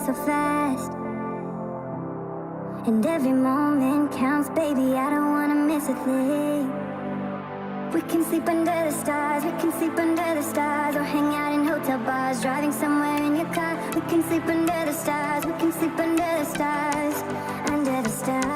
so fast. And every moment counts, baby, I don't wanna miss a thing. We can sleep under the stars, we can sleep under the stars, or hang out in hotel bars, driving somewhere in your car. We can sleep under the stars, we can sleep under the stars, under the stars.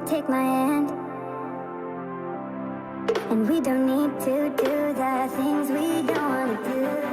Take my hand, and we don't need to do the things we don't want to do.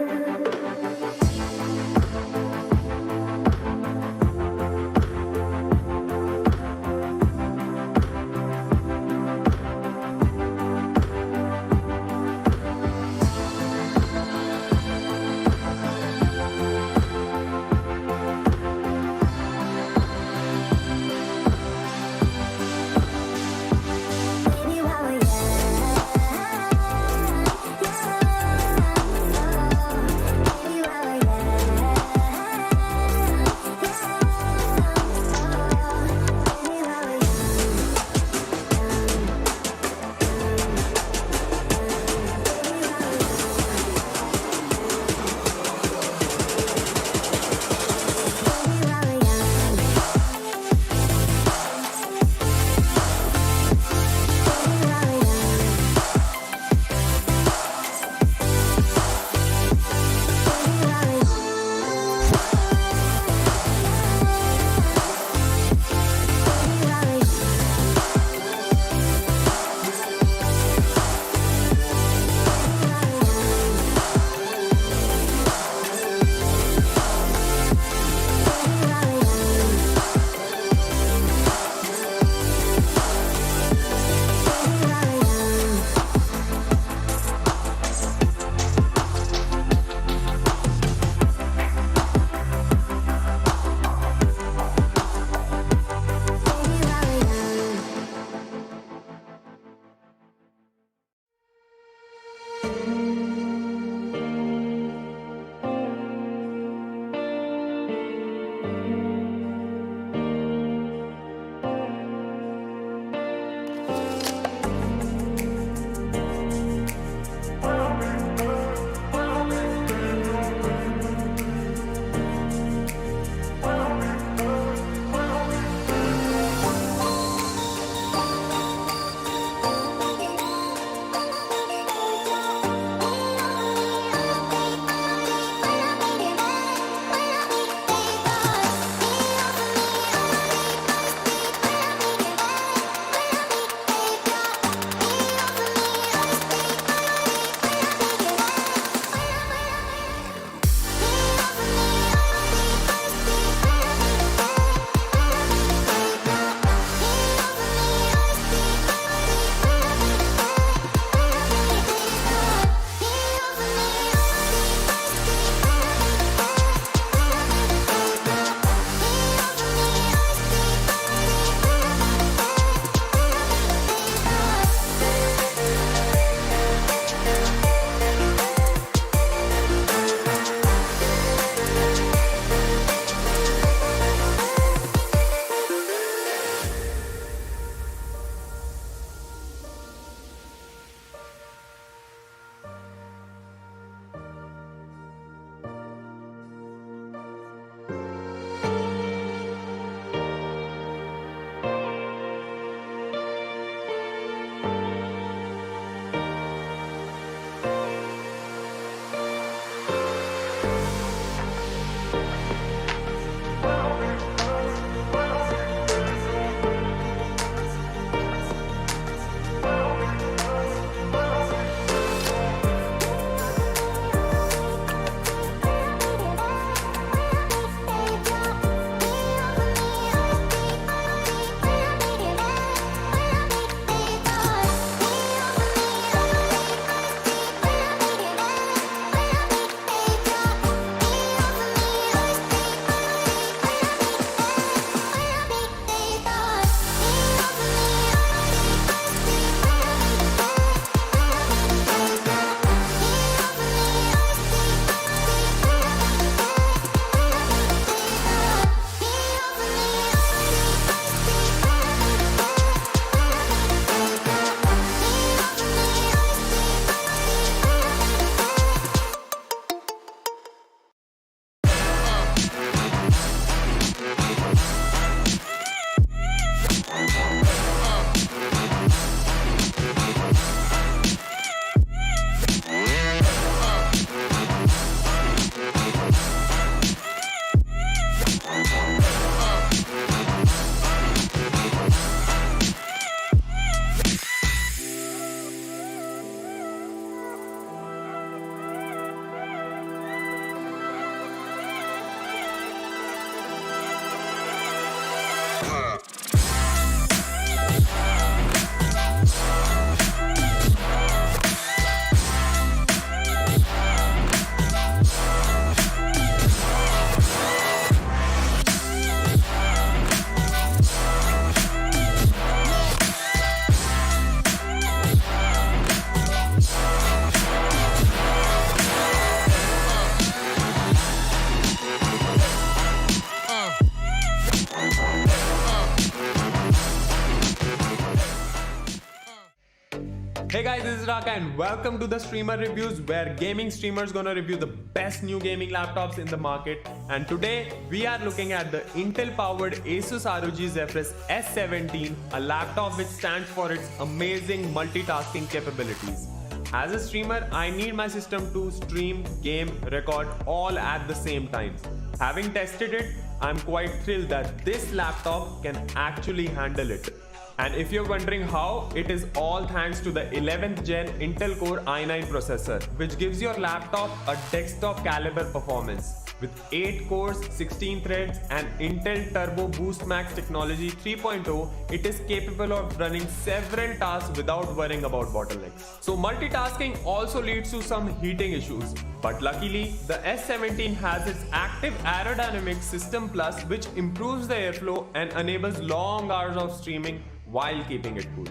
Hey guys, this is Raka and welcome to the Streamer Reviews, where gaming streamers gonna review the best new gaming laptops in the market. And today we are looking at the Intel powered Asus ROG Zephyrus S17, a laptop which stands for its amazing multitasking capabilities. As a streamer, I need my system to stream, game, record all at the same time. Having tested it, I'm quite thrilled that this laptop can actually handle it. And if you're wondering how, it is all thanks to the 11th gen Intel Core i9 processor, which gives your laptop a desktop caliber performance. With 8 cores, 16 threads and Intel Turbo Boost Max technology 3.0, it is capable of running several tasks without worrying about bottlenecks. So multitasking also leads to some heating issues, but luckily the S17 has its active aerodynamic system plus, which improves the airflow and enables long hours of streaming while keeping it cool.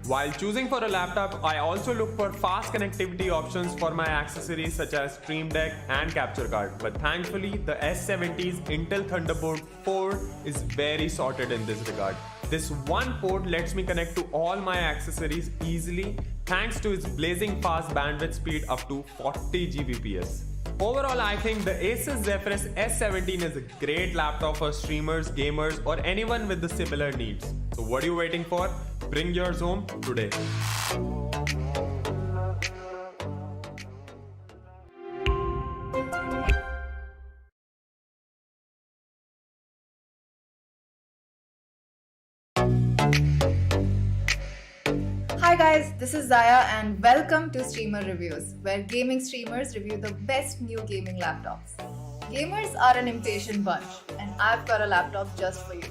While choosing for a laptop, I also look for fast connectivity options for my accessories such as Stream Deck and capture card. But thankfully, the S70's Intel Thunderbolt 4 is very sorted in this regard. This one port lets me connect to all my accessories easily thanks to its blazing fast bandwidth speed up to 40 Gbps. Overall, I think the Asus Zephyrus S17 is a great laptop for streamers, gamers, or anyone with the similar needs. So what are you waiting for? Bring yours home today. Hi guys, this is Zaya and welcome to Streamer Reviews, where gaming streamers review the best new gaming laptops. Gamers are an impatient bunch, and I've got a laptop just for you.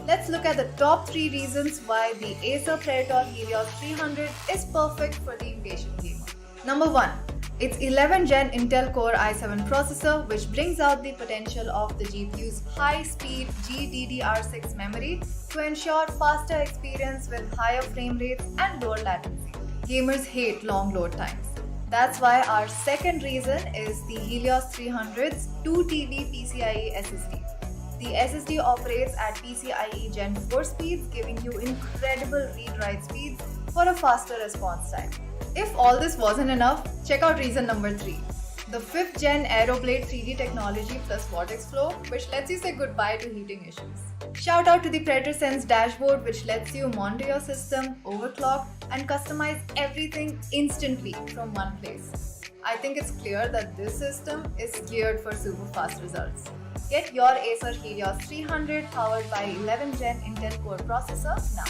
Let's look at the top 3 reasons why the Acer Predator Helios 300 is perfect for the impatient gamer. Number 1. Its 11th gen Intel Core i7 processor, which brings out the potential of the GPU's high-speed GDDR6 memory to ensure faster experience with higher frame rates and lower latency. Gamers hate long load times. That's why our second reason is the Helios 300's 2TB PCIe SSD. The SSD operates at PCIe Gen 4 speeds, giving you incredible read-write speeds for a faster response time. If all this wasn't enough, check out reason number 3. The 5th gen Aeroblade 3D technology plus Vortex Flow, which lets you say goodbye to heating issues. Shout out to the Predator Sense dashboard, which lets you monitor your system, overclock, and customize everything instantly from one place. I think it's clear that this system is geared for super fast results. Get your Acer Helios 300 powered by 11th gen Intel Core processor now.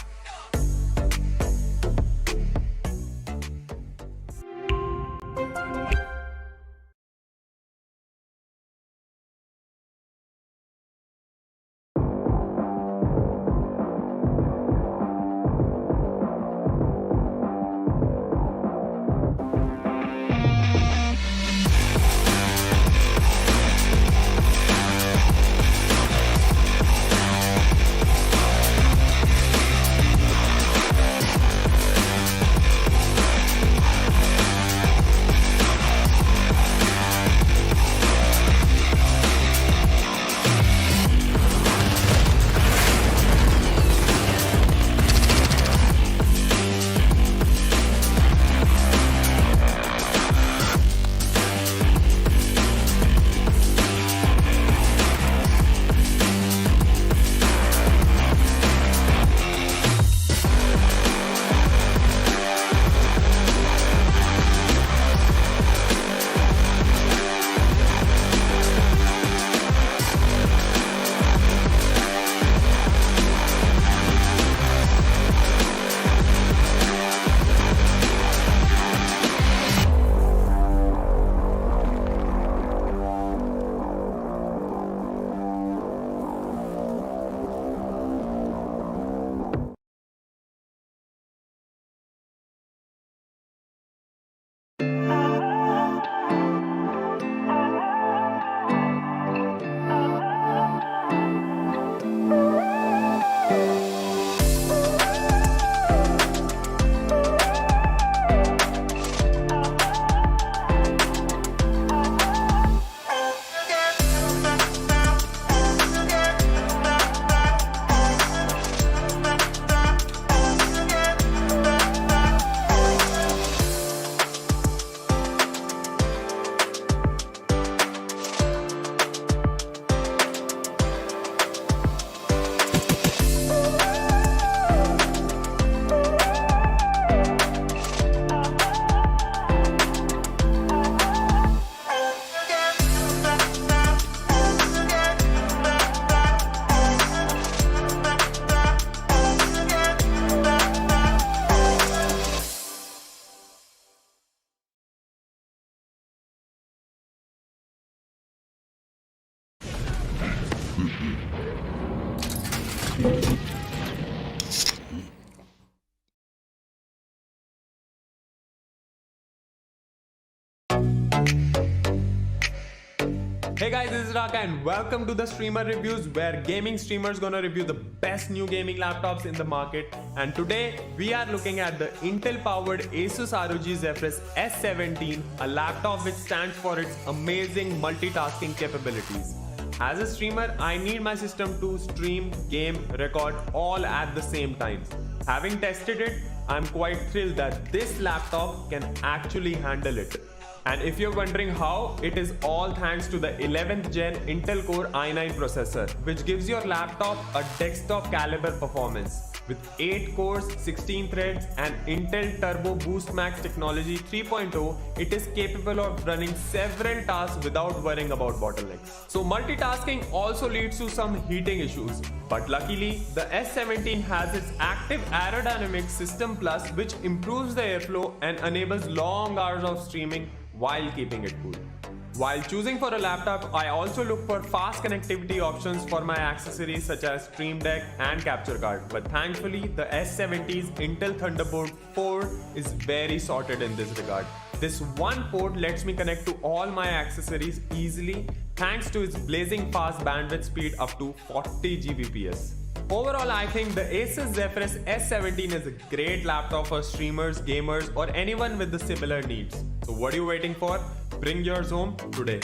Hey guys, this is Raka and welcome to the Streamer Reviews, where gaming streamers gonna review the best new gaming laptops in the market. And today we are looking at the Intel powered Asus ROG Zephyrus S17, a laptop which stands for its amazing multitasking capabilities. As a streamer, I need my system to stream, game, record all at the same time. Having tested it, I'm quite thrilled that this laptop can actually handle it. And if you're wondering how, it is all thanks to the 11th gen Intel Core i9 processor, which gives your laptop a desktop caliber performance. With 8 cores, 16 threads and Intel Turbo Boost Max technology 3.0, it is capable of running several tasks without worrying about bottlenecks. So multitasking also leads to some heating issues, but luckily the S17 has its active aerodynamic system plus, which improves the airflow and enables long hours of streaming while keeping it cool. While choosing for a laptop, I also look for fast connectivity options for my accessories such as Stream Deck and capture card. But thankfully, the S70's Intel Thunderbolt 4 is very sorted in this regard. This one port lets me connect to all my accessories easily thanks to its blazing fast bandwidth speed up to 40 Gbps. Overall, I think the Asus Zephyrus S17 is a great laptop for streamers, gamers, or anyone with the similar needs. So what are you waiting for? Bring yours home today.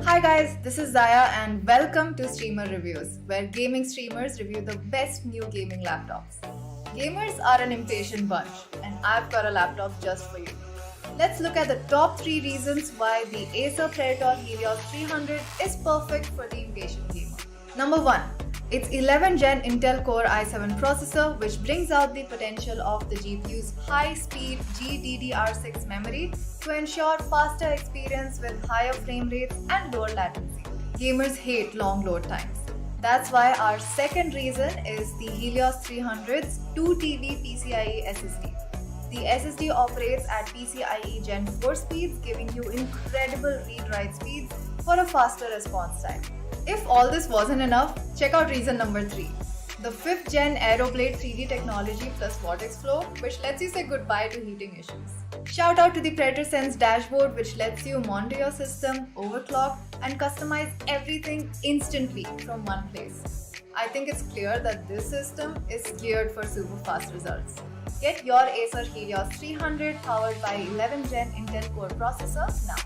Hi guys, this is Zaya and welcome to Streamer Reviews, where gaming streamers review the best new gaming laptops. Gamers are an impatient bunch and I've got a laptop just for you. Let's look at the top 3 reasons why the Acer Predator Helios 300 is perfect for the impatient gamer. Number 1. Its 11th gen Intel Core i7 processor, which brings out the potential of the GPU's high-speed GDDR6 memory to ensure faster experience with higher frame rates and lower latency. Gamers hate long load times. That's why our second reason is the Helios 300's 2TB PCIe SSD. The SSD operates at PCIe Gen 4 speeds, giving you incredible read-write speeds for a faster response time. If all this wasn't enough, check out reason number 3. The 5th gen Aeroblade 3D technology plus Vortex Flow, which lets you say goodbye to heating issues. Shout out to the Predator Sense dashboard, which lets you monitor your system, overclock, and customize everything instantly from one place. I think it's clear that this system is geared for super fast results. Get your Acer Helios 300 powered by 11th gen Intel Core processor now.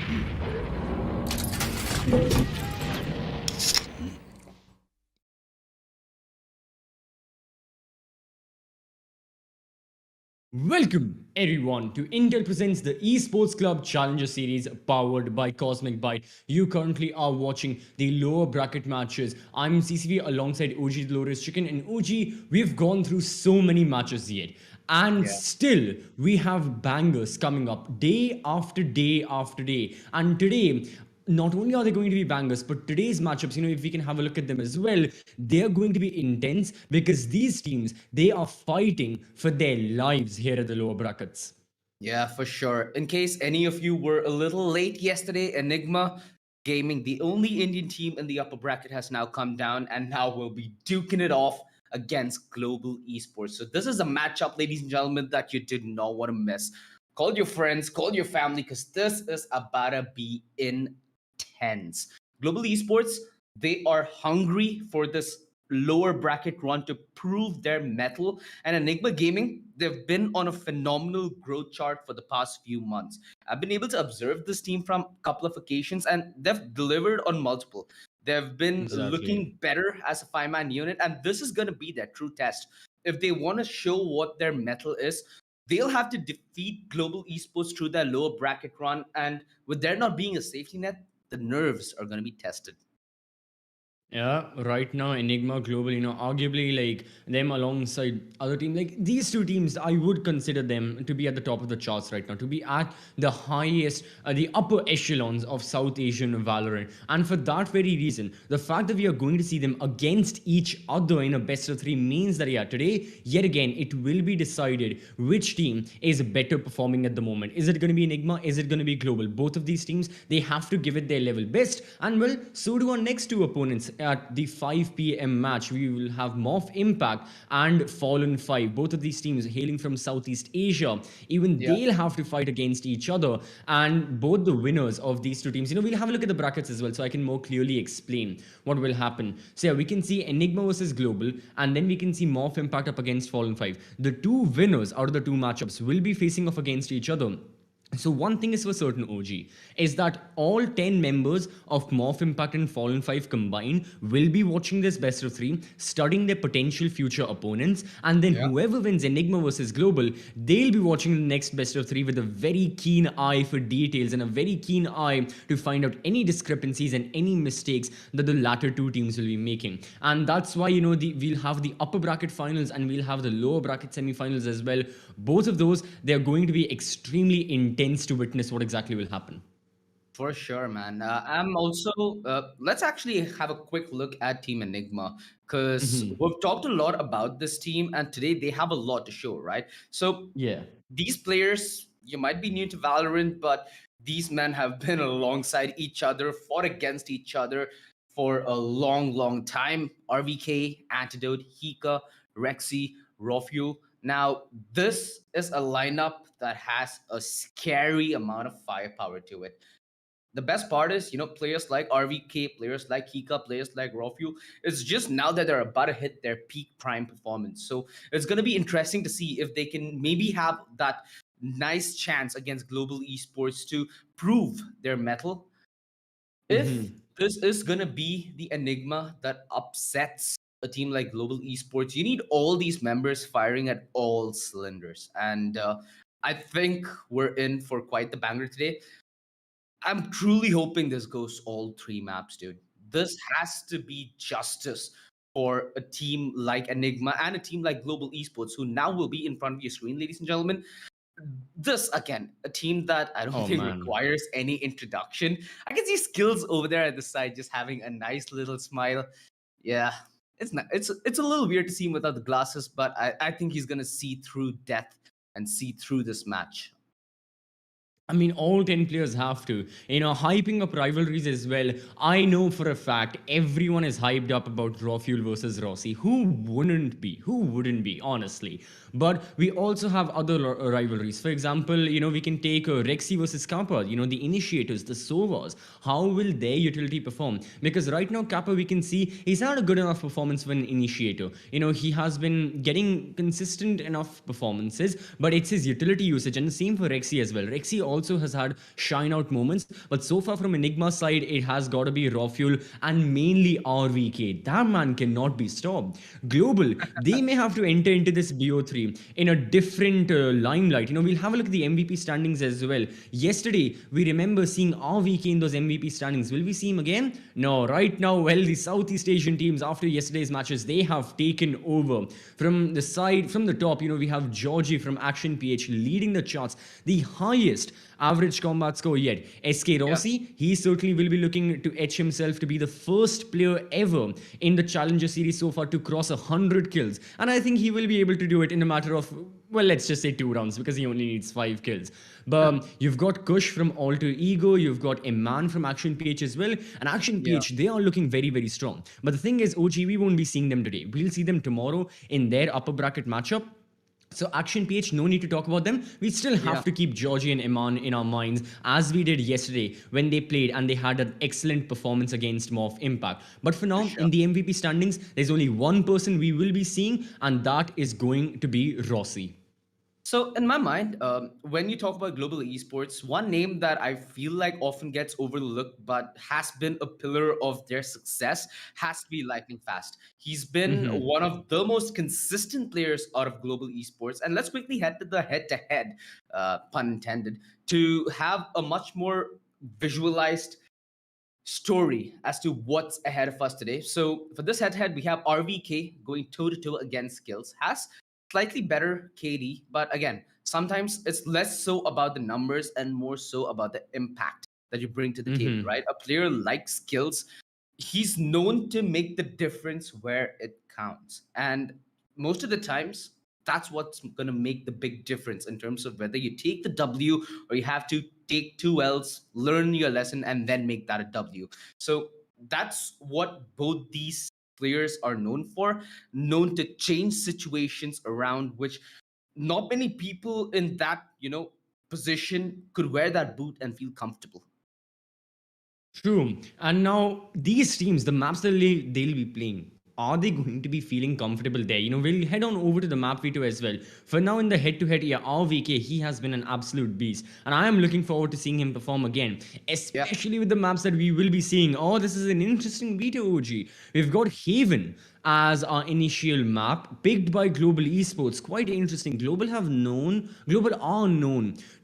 Welcome everyone to Intel presents the Esports Club Challenger Series powered by Cosmic Byte. You currently are watching the lower bracket matches. I'm CCV alongside OG Dolores Chicken, and OG, we've gone through so many matches yet. And still, we have bangers coming up day after day after day. And today, not only are they going to be bangers, but today's matchups, if we can have a look at them as well, they're going to be intense because these teams, they are fighting for their lives here at the lower brackets. Yeah, for sure. In case any of you were a little late yesterday, Enigma Gaming, the only Indian team in the upper bracket, has now come down and now will be duking it off against Global Esports. So this is a matchup, ladies and gentlemen, that you did not want to miss. Call your friends, call your family, because this is about to be intense. Global Esports, they are hungry for this lower bracket run to prove their mettle. And Enigma Gaming, they've been on a phenomenal growth chart for the past few months. I've been able to observe this team from a couple of occasions, and they've delivered on multiple. They've been looking better as a five-man unit, and this is going to be their true test. If they want to show what their mettle is, they'll have to defeat Global Esports through their lower bracket run, and with there not being a safety net, the nerves are going to be tested. Yeah, right now Enigma Global, arguably like them alongside other teams, like these two teams, I would consider them to be at the top of the charts right now, to be at the highest, the upper echelons of South Asian Valorant. And for that very reason, the fact that we are going to see them against each other in a best of three means that, yeah, today, yet again, it will be decided which team is better performing at the moment. Is it going to be Enigma? Is it going to be Global? Both of these teams, they have to give it their level best. And well, so do our next two opponents. At the 5 p.m. match, we will have Morph Impact and Fallen 5. Both of these teams hailing from Southeast Asia. Even they'll have to fight against each other. And both the winners of these two teams, we'll have a look at the brackets as well so I can more clearly explain what will happen. So yeah, we can see Enigma versus Global, and then we can see Morph Impact up against Fallen 5. The two winners out of the two matchups will be facing off against each other. So one thing is for certain, OG, is that all 10 members of Morph Impact and Fallen 5 combined will be watching this best of 3, studying their potential future opponents, and then whoever wins Enigma versus Global, they'll be watching the next best of 3 with a very keen eye for details and a very keen eye to find out any discrepancies and any mistakes that the latter two teams will be making. And that's why, we'll have the upper bracket finals and we'll have the lower bracket semifinals as well. Both of those, they're going to be extremely intense to witness what exactly will happen. For sure, man. I'm also, let's actually have a quick look at Team Enigma, because we've talked a lot about this team, and today they have a lot to show, right? So, yeah, these players, you might be new to Valorant, but these men have been alongside each other, fought against each other for a long, long time. RVK, Antidote, Hika, Rexy, Rofuel. Now, this is a lineup that has a scary amount of firepower to it. The best part is, players like RVK, players like Hika, players like Rofuel, it's just now that they're about to hit their peak prime performance. So it's going to be interesting to see if they can maybe have that nice chance against Global Esports to prove their mettle. If this is going to be the Enigma that upsets a team like Global Esports, you need all these members firing at all cylinders. And I think we're in for quite the banger today. I'm truly hoping this goes all 3 maps, dude. This has to be justice for a team like Enigma and a team like Global Esports, who now will be in front of your screen, ladies and gentlemen. This, again, a team that I don't think requires any introduction. I can see Skills over there at the side just having a nice little smile. Yeah, it's not, it's a little weird to see him without the glasses, but I think he's going to see through death and see through this match. I mean, all 10 players have to. Hyping up rivalries as well. I know for a fact everyone is hyped up about Raw Fuel versus Rossi. Who wouldn't be? Who wouldn't be, honestly? But we also have other rivalries. For example, we can take Rexy versus Kappa, the Initiators, the Sovas. How will their utility perform? Because right now, Kappa, we can see he's had a good enough performance for an Initiator. He has been getting consistent enough performances, but it's his utility usage. And the same for Rexy as well. Rexy also has had shine out moments. But so far from Enigma's side, it has got to be Raw Fuel and mainly RVK. That man cannot be stopped. Global, they may have to enter into this BO3 in a different limelight. We'll have a look at the MVP standings as well. Yesterday, we remember seeing RVK in those MVP standings. Will we see him again? No, right now, well, the Southeast Asian teams, after yesterday's matches, they have taken over. From the side, from the top, we have Georgie from Action PH leading the charts, the highest average combat score yet. SK Rossi, he certainly will be looking to etch himself to be the first player ever in the Challenger Series so far to cross 100 kills. And I think he will be able to do it in a matter of, well, let's just say 2 rounds because he only needs 5 kills. But you've got Kush from Alter Ego, you've got Iman from Action PH as well. And Action PH, they are looking very, very strong. But the thing is, OG, we won't be seeing them today. We'll see them tomorrow in their upper bracket matchup. So Action PH, no need to talk about them. We still have to keep Georgie and Iman in our minds as we did yesterday when they played and they had an excellent performance against Morph Impact. But for now, in the MVP standings, there's only one person we will be seeing, and that is going to be Rossi. So, in my mind, when you talk about global esports, one name that I feel like often gets overlooked but has been a pillar of their success has to be Lightning Fast. He's been one of the most consistent players out of global esports. And let's quickly head to the head to head, pun intended, to have a much more visualized story as to what's ahead of us today. So for this head-to-head, we have RVK going toe-to-toe against Skills. Has slightly better KD, but again, sometimes it's less so about the numbers and more so about the impact that you bring to the table, right? A player like Skills, he's known to make the difference where it counts. And most of the times, that's what's going to make the big difference in terms of whether you take the W or you have to take 2 L's, learn your lesson, and then make that a W. So that's what both these players are known for, known to change situations around which not many people in that, position could wear that boot and feel comfortable. True. And now these teams, the maps that they'll be playing, are they going to be feeling comfortable there? We'll head on over to the map V2 as well. For now, in the head-to-head, RVK, he has been an absolute beast. And I am looking forward to seeing him perform again, especially with the maps that we will be seeing. Oh, this is an interesting V2, OG. We've got Haven as our initial map, picked by Global Esports. Quite interesting. Global are known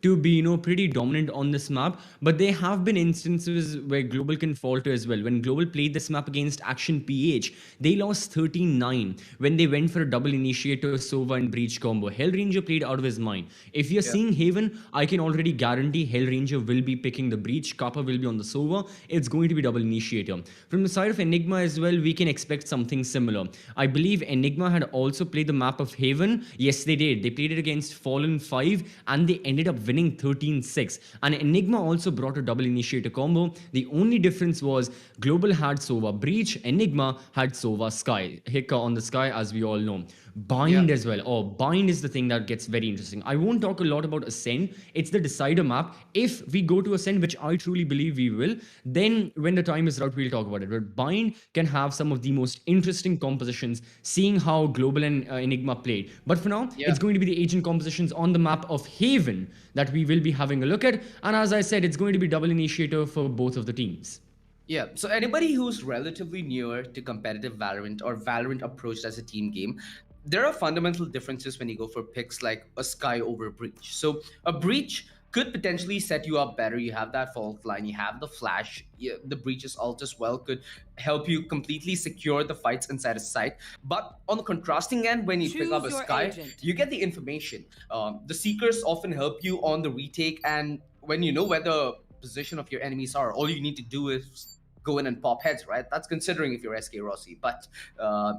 to be, pretty dominant on this map, but there have been instances where Global can falter as well. When Global played this map against Action PH, they lost 13-9 when they went for a double initiator, Sova and Breach combo. Hellranger played out of his mind. If you're seeing Haven, I can already guarantee Hellranger will be picking the Breach, Kappa will be on the Sova. It's going to be double initiator. From the side of Enigma as well, we can expect something similar. I believe Enigma had also played the map of Haven. Yes, they did. They played it against Fallen 5 and they ended up winning 13-6. And Enigma also brought a double initiator combo. The only difference was Global had Sova Breach, Enigma had Sova Sky. Hicka on the Sky, as we all know. Bind as well. Oh, Bind is the thing that gets very interesting. I won't talk a lot about Ascend. It's the decider map. If we go to Ascend, which I truly believe we will, then when the time is right, we'll talk about it. But Bind can have some of the most interesting compositions, seeing how Global and Enigma played. But for now, it's going to be the agent compositions on the map of Haven that we will be having a look at. And as I said, it's going to be double initiator for both of the teams. Yeah, so anybody who's relatively newer to competitive Valorant or Valorant approached as a team game, there are fundamental differences when you go for picks like a Sky over a Breach. So a Breach could potentially set you up better. You have that fault line, you have the flash, the Breach's ult as well could help you completely secure the fights inside a site. But on the contrasting end, when you pick up a Sky, you get the information. The Seekers often help you on the retake, and when you know where the position of your enemies are, all you need to do is go in and pop heads, right? That's considering if you're SK Rossi, but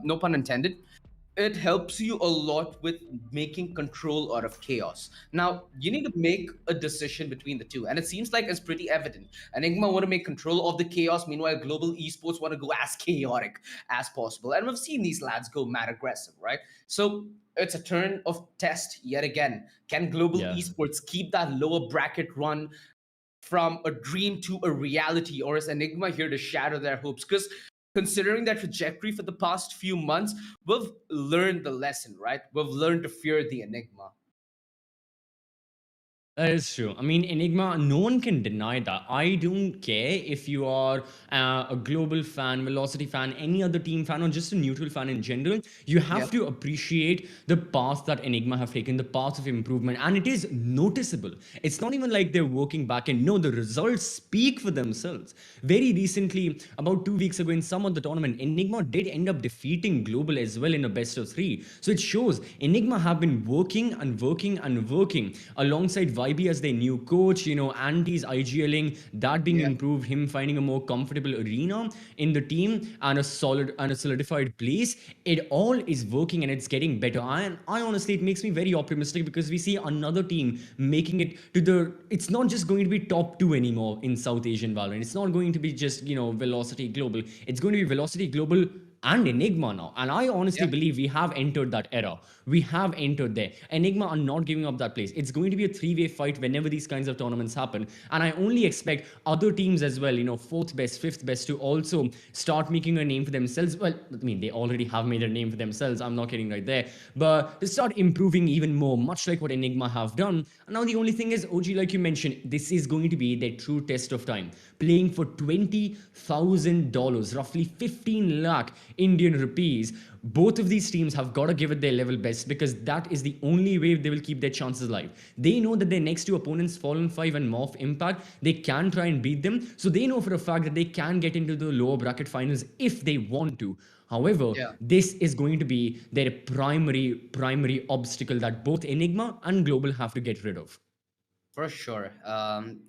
no pun intended. It helps you a lot with making control out of chaos. Now, you need to make a decision between the two, and it seems like it's pretty evident. Enigma want to make control of the chaos, meanwhile, Global Esports want to go as chaotic as possible. And we've seen these lads go mad aggressive, right? So it's a turn of test yet again. Can Global Esports keep that lower bracket run from a dream to a reality, or is Enigma here to shatter their hopes? Because considering their trajectory for the past few months, we've learned the lesson, right? We've learned to fear the Enigma. That is true. I mean, Enigma, no one can deny that. I don't care if you are a global fan, Velocity fan, any other team fan, or just a neutral fan in general. You Yeah. have to appreciate the path that Enigma have taken, the path of improvement, and it is noticeable. It's not even like they're working back and no, the results speak for themselves. Very recently, about 2 weeks ago in some of the tournament, Enigma did end up defeating Global as well in a best of three. So it shows Enigma have been working and working and working alongside Vibe as their new coach, Andy's IGLing, that being Yeah. improved, him finding a more comfortable arena in the team and a solid and a solidified place. It all is working and it's getting better. And I honestly, it makes me very optimistic because we see another team making it to it's not just going to be top two anymore in South Asian Valorant. It's not going to be just, Velocity Global. It's going to be Velocity Global and Enigma now. And I honestly Yeah. believe we have entered that era. We have entered there. Enigma are not giving up that place. It's going to be a three-way fight whenever these kinds of tournaments happen. And I only expect other teams as well, fourth best, fifth best, to also start making a name for themselves. Well, I mean, they already have made a name for themselves. I'm not kidding right there. But to start improving even more, much like what Enigma have done. And now the only thing is, OG, like you mentioned, this is going to be their true test of time. Playing for $20,000, roughly 15 lakh Indian rupees. Both of these teams have got to give it their level best because that is the only way they will keep their chances alive. They know that their next two opponents, Fallen 5 and Morph Impact, they can try and beat them. So they know for a fact that they can get into the lower bracket finals if they want to. However, Yeah. this is going to be their primary obstacle that both Enigma and Global have to get rid of. For sure.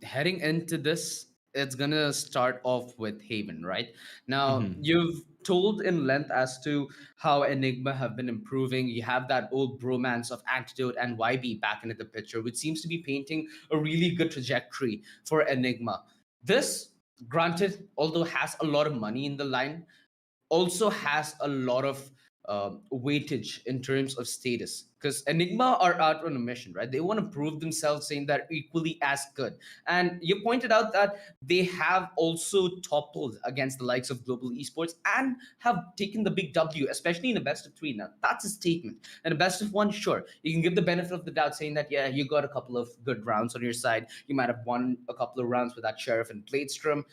Heading into this, it's gonna start off with Haven, right? Now, Mhm. you've told in length as to how Enigma have been improving. You have that old bromance of Antidote and YB back into the picture, which seems to be painting a really good trajectory for Enigma. This, granted, although has a lot of money in the line, also has a lot of weightage in terms of status because Enigma are out on a mission, right? They want to prove themselves, saying they're equally as good. And you pointed out that they have also toppled against the likes of Global Esports and have taken the big W, especially in a best of three. Now, that's a statement. And a best of one, sure, you can give the benefit of the doubt, saying that, yeah, you got a couple of good rounds on your side. You might have won a couple of rounds with that Sheriff and Pladestrom.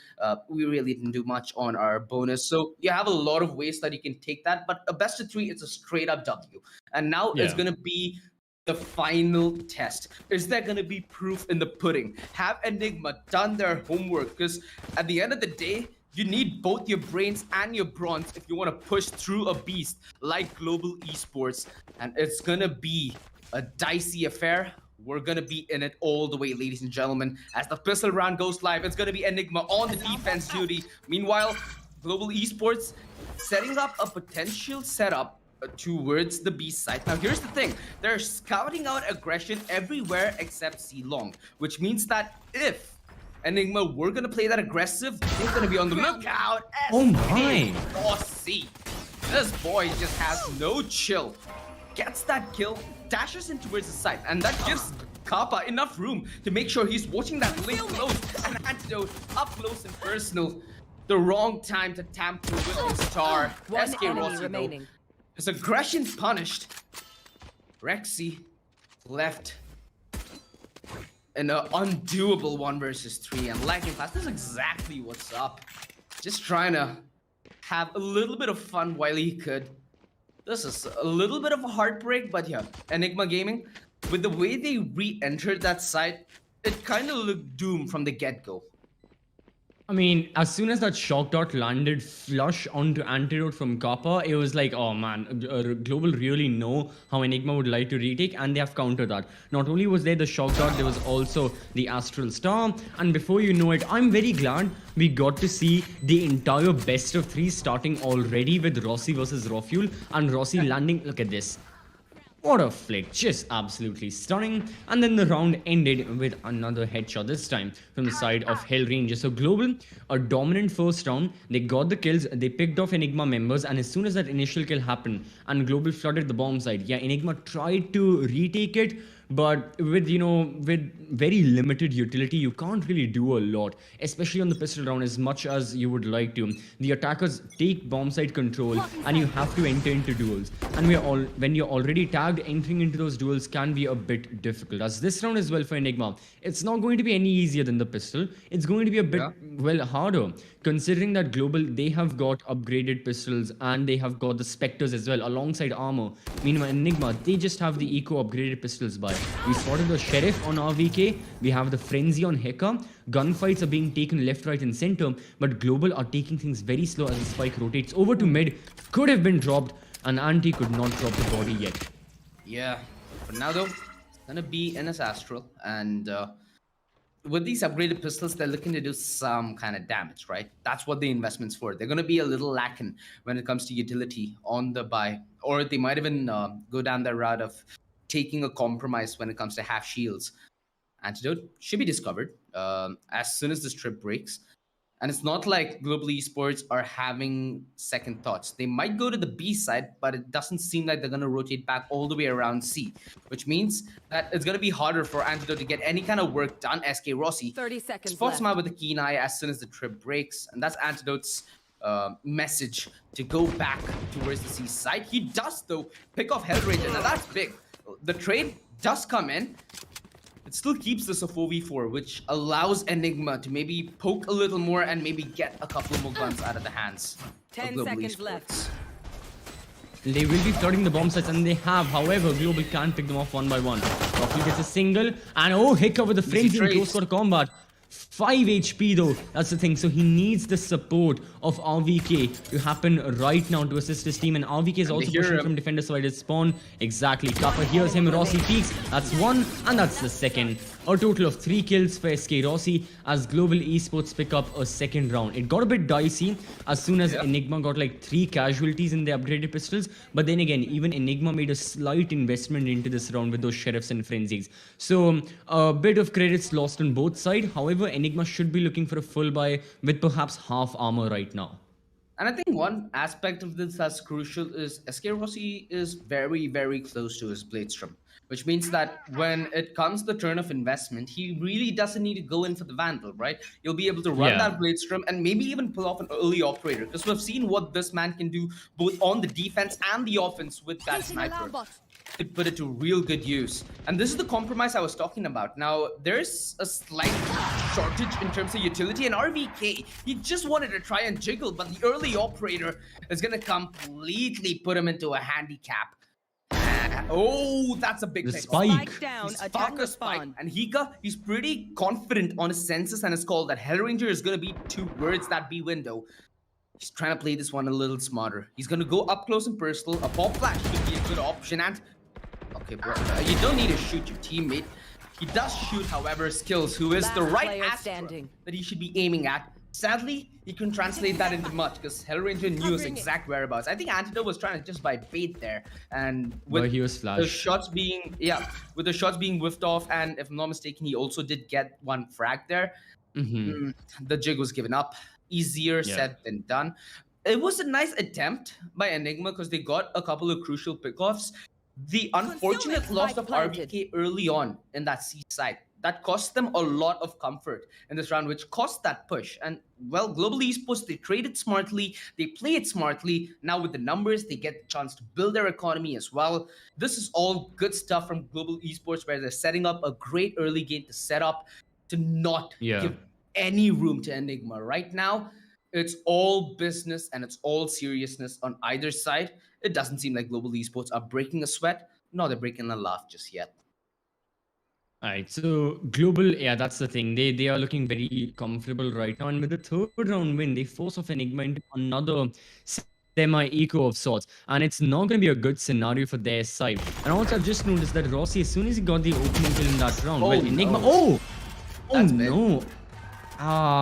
We really didn't do much on our bonus. So you have a lot of ways that you can take that. But a best of three, it's a straight up W. And now it's Yeah. going to be the final test. Is there going to be proof in the pudding? Have Enigma done their homework? Because at the end of the day, you need both your brains and your bronze if you want to push through a beast like Global Esports. And it's going to be a dicey affair. We're gonna be in it all the way, ladies and gentlemen. As the pistol round goes live, it's gonna be Enigma on the defense duty. Meanwhile, Global Esports setting up a potential setup towards the B side. Now, here's the thing: they're scouting out aggression everywhere except C long, which means that if Enigma were gonna play that aggressive, they're gonna be on the lookout. Oh my. SK4C. This boy just has no chill. Gets that kill, dashes in towards the side, and that gives Kappa enough room to make sure he's watching that link close and Antidote up close and personal. The wrong time to tamper with his star. One SK enemy Rossi, though, remaining. his aggression's punished. Rexy left in an undoable 1 versus 3, and lagging fast. This is exactly what's up. Just trying to have a little bit of fun while he could. This is a little bit of a heartbreak, but yeah, Enigma Gaming, with the way they re-entered that site, it kind of looked doomed from the get-go. I mean, as soon as that shock dot landed flush onto Antidote from Kappa, it was like, oh man, Global really know how Enigma would like to retake, and they have countered that. Not only was there the shock dot, there was also the Astral Star, and before you know it, I'm very glad we got to see the entire best of three starting already with Rossi versus Rofuel, and Rossi landing, look at this. What a flick, just absolutely stunning. And then the round ended with another headshot, this time from the side of Hell Ranger. So Global, a dominant first round, they got the kills, they picked off Enigma members, and as soon as that initial kill happened and Global flooded the bomb side, yeah, Enigma tried to retake it, but with very limited utility, you can't really do a lot, especially on the pistol round as much as you would like to. The attackers take bomb site control, and you have to enter into duels. And when you're already tagged, entering into those duels can be a bit difficult. As this round as well for Enigma, it's not going to be any easier than the pistol. It's going to be a bit harder, considering that Global, they have got upgraded pistols and they have got the Spectres as well alongside armor. Meanwhile, Enigma, they just have the eco upgraded pistols by. We spotted the Sheriff on RVK, we have the Frenzy on Heka. Gunfights are being taken left, right and center, but Global are taking things very slow as the spike rotates over to mid. Could have been dropped, and Anti could not drop the body yet. Yeah, for now though, it's gonna be NS Astral, and with these upgraded pistols, they're looking to do some kind of damage, right? That's what the investment's for. They're gonna be a little lacking when it comes to utility on the buy, or they might even go down the route of taking a compromise when it comes to half shields. Antidote should be discovered as soon as this trip breaks. And it's not like Global Esports are having second thoughts. They might go to the B side, but it doesn't seem like they're going to rotate back all the way around C, which means that it's going to be harder for Antidote to get any kind of work done. SK Rossi 30 seconds spots him out left. with a keen eye as soon as the trip breaks. And that's Antidote's message to go back towards the C side. He does, though, pick off Hellraiser. Now that's big. The trade does come in. It still keeps this a 4v4, which allows Enigma to maybe poke a little more and maybe get a couple more guns out of the hands of 10 Global seconds Esports. left. They will be flooding the bomb sites, and they have. However, Global can't pick them off one by one. Rocky gets a single, and Hiccup with the frenzy in close quarter combat. 5 HP though, that's the thing. So he needs the support of RVK to happen right now to assist his team. And RVK is also pushing from defender side at spawn. Exactly. Kappa hears him. Rossi peeks. That's one, and that's the second. A total of 3 kills for SK Rossi as Global Esports pick up a second round. It got a bit dicey as soon as Enigma got like 3 casualties in the upgraded pistols. But then again, even Enigma made a slight investment into this round with those Sheriffs and Frenzies. So a bit of credits lost on both sides. However, Enigma should be looking for a full buy with perhaps half armor right now. And I think one aspect of this that's crucial is SK Rossi is very, very close to his Bladestrom, which means that when it comes the turn of investment, he really doesn't need to go in for the Vandal, right? You'll be able to run that Bladestrom and maybe even pull off an early operator, because we've seen what this man can do both on the defense and the offense with that sniper. Could put it to real good use. And this is the compromise I was talking about. Now, there's a slight shortage in terms of utility, and RVK, he just wanted to try and jiggle, but the early operator is going to completely put him into a handicap. Oh, that's a big The pick. spike. Down, He's attack fuck the a spike. spawn. And Hika, he's pretty confident on his senses and his call that Hellranger is going to be towards that B window. He's trying to play this one a little smarter. He's going to go up close and personal. A pop flash could be a good option. And okay, bro, you don't need to shoot your teammate. He does shoot, however, Skills, who is the Last right player Astra standing. that he should be aiming at. Sadly, he couldn't translate that into much because Hellranger knew his exact whereabouts. I think Antidote was trying to just buy bait there, and with But he was the flashed. shots being with the shots being whiffed off, and if I'm not mistaken, he also did get one frag there. The jig was given up. Easier said than done. It was a nice attempt by Enigma because they got a couple of crucial pickoffs. The unfortunate loss of RVK early on in that C side, that cost them a lot of comfort in this round, which cost that push. And well, Global Esports, they traded smartly, they played smartly. Now with the numbers, they get the chance to build their economy as well. This is all good stuff from Global Esports, where they're setting up a great early game to set up to not give any room to Enigma. Right now, it's all business and it's all seriousness on either side. It doesn't seem like Global Esports are breaking a sweat, nor they're breaking a laugh just yet. Alright, so Global, that's the thing. They are looking very comfortable right now. And with the third round win, they force off Enigma into another semi-eco of sorts. And it's not going to be a good scenario for their side. And also, I've just noticed that Rossi, as soon as he got the opening kill in that round, Enigma... No. Oh no!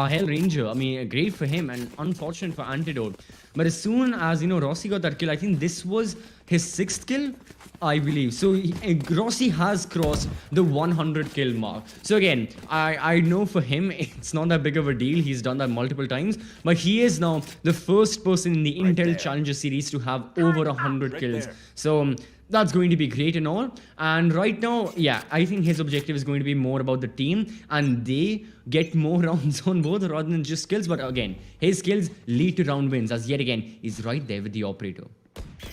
Hellranger. I mean, great for him and unfortunate for Antidote. But as soon as, Rossi got that kill, I think this was his 6th kill, I believe. So Rossi has crossed the 100 kill mark. So again, I know for him, it's not that big of a deal. He's done that multiple times. But he is now the first person in the Intel Challenger Series to have over 100 kills. So that's going to be great and all. And right now, yeah, I think his objective is going to be more about the team and they get more rounds on board rather than just skills. But again, his skills lead to round wins, as yet again, he's right there with the operator.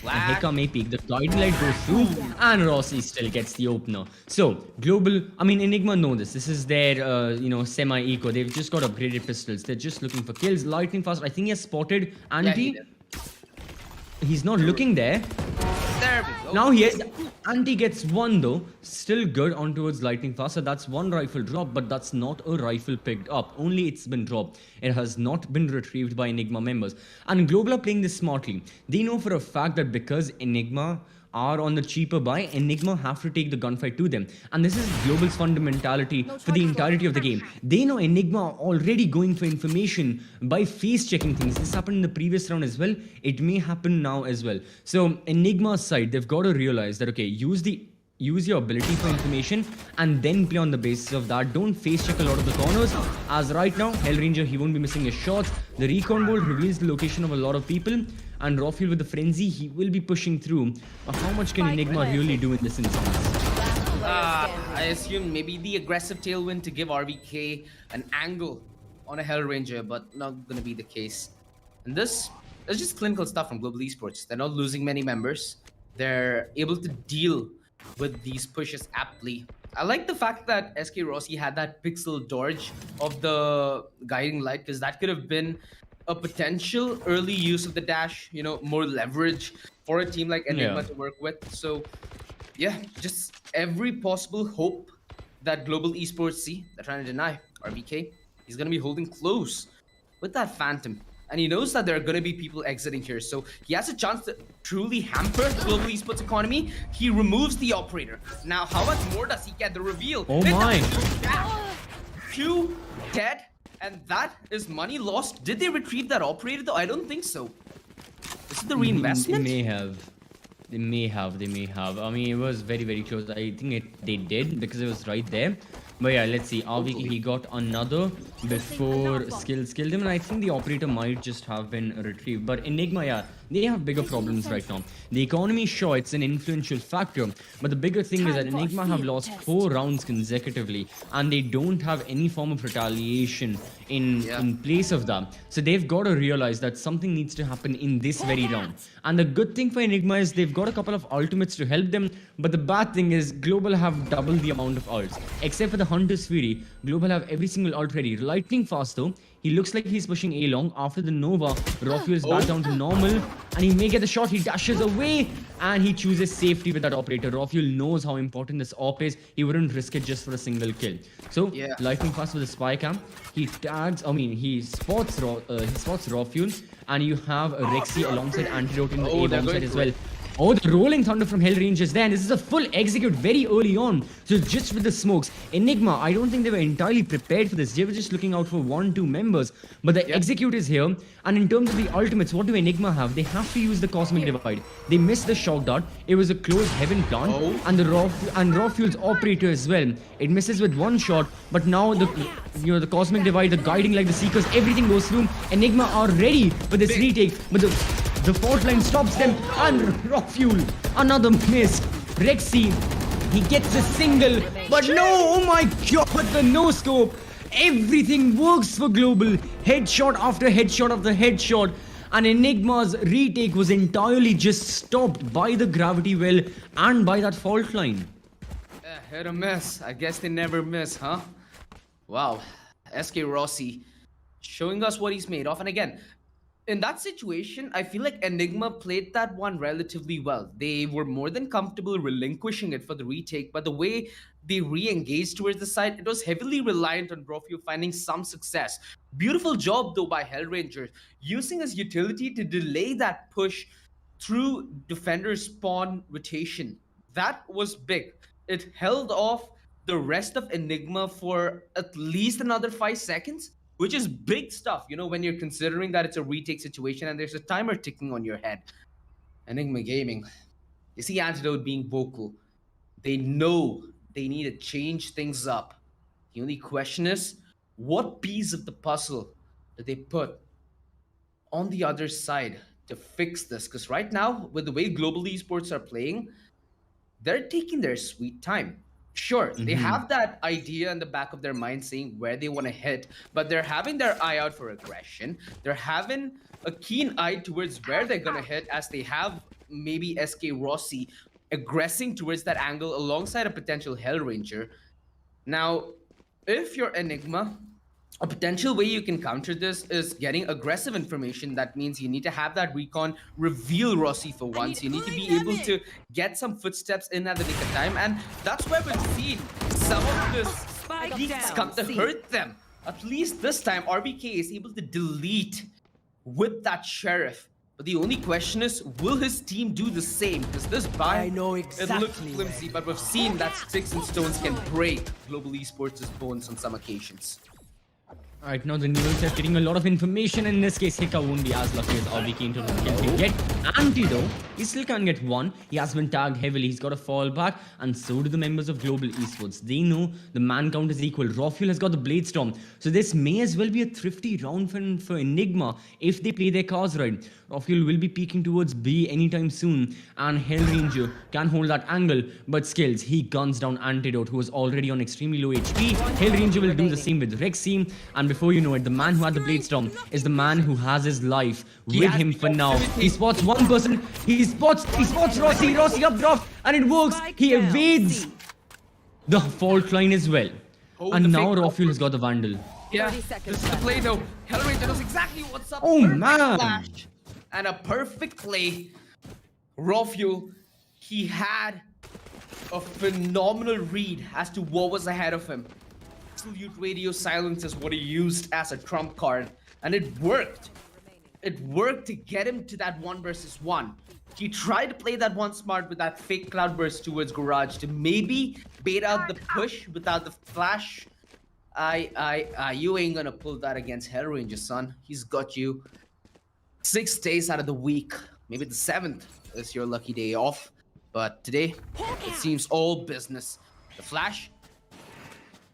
And Heka may peek, the guiding light goes through, and Rossi still gets the opener. So, Global, I mean, Enigma know this. This is their, semi-eco. They've just got upgraded pistols. They're just looking for kills. Lightning fast. I think he has spotted Yeah, he Anti. did. He's not looking there. There we go. Now he has Anti gets one though, still good on towards Lightning Fast. So that's one rifle drop, but that's not a rifle picked up. Only it's been dropped. It has not been retrieved by Enigma members. And Global are playing this smartly. They know for a fact that because Enigma are on the cheaper buy, Enigma have to take the gunfight to them. And this is Global's fundamentality for the entirety of the game. They know Enigma are already going for information by face checking things. This happened in the previous round as well. It may happen now as well. So Enigma's side, they've got to realize that, okay, use your ability for information and then play on the basis of that. Don't face check a lot of the corners. As right now, Hellranger, he won't be missing his shots. The recon bolt reveals the location of a lot of people. And Rafiel with the frenzy, he will be pushing through. But how much can Enigma really do in this instance? I assume maybe the aggressive tailwind to give RVK an angle on a Hellranger, but not gonna be the case. And this is just clinical stuff from Global Esports. They're not losing many members. They're able to deal with these pushes aptly. I like the fact that SK Rossi had that pixel dodge of the guiding light, because that could have been a potential early use of the dash, more leverage for a team like Enigma to work with. So yeah, just every possible hope that Global Esports see, they're trying to deny. RVK, he's going to be holding close with that Phantom. And he knows that there are going to be people exiting here. So he has a chance to truly hamper Global Esports economy. He removes the operator. Now, how much more does he get? The reveal. Oh my. 2 dead. And that is money lost. Did they retrieve that operator though? I don't think so. This is the reinvestment? They may have. I mean, it was very, very close. I think they did because it was right there. But yeah, let's see. RVK, he got another before skills killed him. And I think the operator might just have been retrieved. But Enigma, yeah, they have bigger problems right now. The economy, sure, it's an influential factor. But the bigger thing is that Enigma have lost 4 rounds consecutively. And they don't have any form of retaliation in place of that. So they've got to realize that something needs to happen in this very round. And the good thing for Enigma is they've got a couple of ultimates to help them. But the bad thing is Global have double the amount of ults. Except for the Hunter's Fury, Global have every single ult ready. Lightning fast though. He looks like he's pushing A long. After the Nova, Rafiel is back down to normal. And he may get the shot. He dashes away. And he chooses safety with that operator. Rafiel knows how important this op is. He wouldn't risk it just for a single kill. So, Lightning fast with the spy cam. He spots Rafiel. And you have Rexy alongside Antidote in the A bomb side as well. Oh, the rolling thunder from Hellranger is there, and this is a full execute very early on. So just with the smokes, Enigma, I don't think they were entirely prepared for this. They were just looking out for 1-2 members. But the execute is here, and in terms of the ultimates, what do Enigma have? They have to use the Cosmic Divide. They missed the shock dart. It was a closed heaven plant, and the Rafiel's operator as well. It misses with one shot, but now the Cosmic Divide, the guiding like the Seekers, everything goes through. Enigma are ready for this retake, but the fault line stops them, and Rafiel, another miss. Rexy, he gets a single, but no, oh my god, the no scope. Everything works for Global. Headshot after headshot after headshot. And Enigma's retake was entirely just stopped by the gravity well and by that fault line. Hit or miss. I guess they never miss, huh? Wow. SK Rossi showing us what he's made of. And again, in that situation, I feel like Enigma played that one relatively well. They were more than comfortable relinquishing it for the retake, but the way they re-engaged towards the side, it was heavily reliant on Rafiel finding some success. Beautiful job, though, by Hellranger, using his utility to delay that push through defender spawn rotation. That was big. It held off the rest of Enigma for at least another 5 seconds. Which is big stuff, when you're considering that it's a retake situation and there's a timer ticking on your head. Enigma Gaming, you see Antidote being vocal. They know they need to change things up. The only question is, what piece of the puzzle did they put on the other side to fix this? Because right now, with the way Global Esports are playing, they're taking their sweet time. Sure, they have that idea in the back of their mind saying where they want to hit, but they're having their eye out for aggression. They're having a keen eye towards where they're going to hit, as they have maybe SK Rossi aggressing towards that angle alongside a potential Hell Ranger. Now, if you're Enigma, a potential way you can counter this is getting aggressive information. That means you need to have that recon reveal Rossi for once. You need to be able to get some footsteps in at the nick of time, and that's where we've seen some of this peaks come to hurt them. At least this time, RBK is able to delete with that sheriff. But the only question is, will his team do the same? Because this buy, it looks flimsy, but we've seen that sticks and stones can break Global Esports' bones on some occasions. Right now, the Newells are getting a lot of information. In this case, Hika won't be as lucky as RBK in terms of get antidote. He still can't get one. He has been tagged heavily. He's got to fall back, and so do the members of Global Esports. They know the man count is equal. Rafuel has got the Blade Storm, so this may as well be a thrifty round for Enigma if they play their cards right. Rafuel will be peeking towards B anytime soon, and Hell Ranger can hold that angle, but skills, he guns down Antidote, who is already on extremely low HP. Hell Ranger will do the same with Rexy, and before you know it, the man who had the Blade Storm is the man who has his life with him for now. He spots one person, he spots Rossi up drop, and it works. He evades the fault line as well. And now Rafuel has got the Vandal. Yeah, this is the play though. Hell Ranger knows exactly what's up. Oh, Perfect man. flash and a perfect play. Rafuel, he had a phenomenal read as to what was ahead of him. Absolute radio silence is what he used as a trump card, and it worked. It worked to get him to that 1 versus 1. He tried to play that one smart with that fake cloud burst towards Garage to maybe bait out the push without the flash. You ain't gonna pull that against Hell Ranger, son. He's got you 6 days out of the week. Maybe the 7th is your lucky day off. But today, it seems all business. The flash,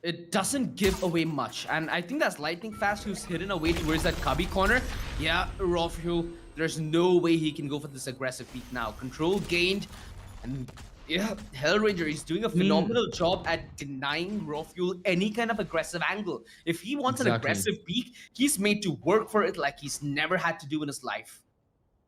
it doesn't give away much. And I think that's Lightning Fast who's hidden away towards that cubby corner. Yeah, Rafuel, there's no way he can go for this aggressive peek now. Control gained. And yeah, Hell Ranger is doing a phenomenal job at denying Rafuel any kind of aggressive angle. If he wants an aggressive peek, he's made to work for it like he's never had to do in his life.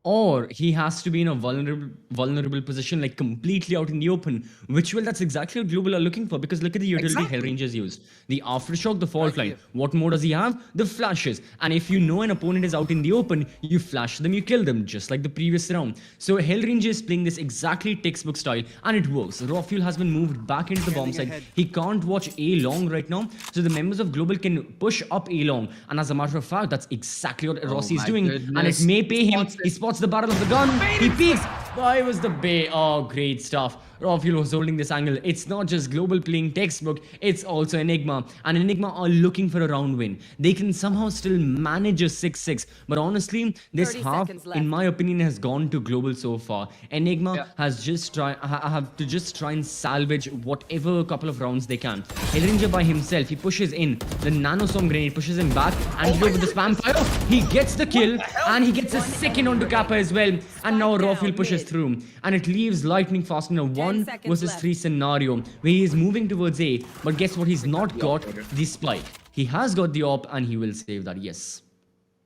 Or he has to be in a vulnerable position, like completely out in the open, which, well, that's exactly what Global are looking for, because look at the utility Hell Rangers use. The Aftershock, the fault line. What more does he have? The flashes. And if you know an opponent is out in the open, you flash them, you kill them, just like the previous round. So Hell Ranger is playing this exactly textbook style, and it works. Rafuel has been moved back into the bomb site. He can't watch A long right now, so the members of Global can push up A long. And as a matter of fact, that's exactly what Rossi is doing. And it may pay him. He spots the barrel of the gun. He peeks. Why was the bay? Oh, great stuff. Rafuel was holding this angle. It's not just Global playing textbook, it's also Enigma. And Enigma are looking for a round win. They can somehow still manage a 6-6. But honestly, this half, in my opinion, has gone to Global so far. Enigma has just have to just try and salvage whatever couple of rounds they can. Hellranger by himself, he pushes in. The Nanostorm grenade pushes him back. And with the spam fire, he gets the kill. And he gets a second onto Kappa as well. And now Rafuel pushes through. And it leaves Lightning Fast in a 1 versus 3 scenario where he is moving towards A, but guess what? He's not got the spike. He has got the op, and he will save that. Yes.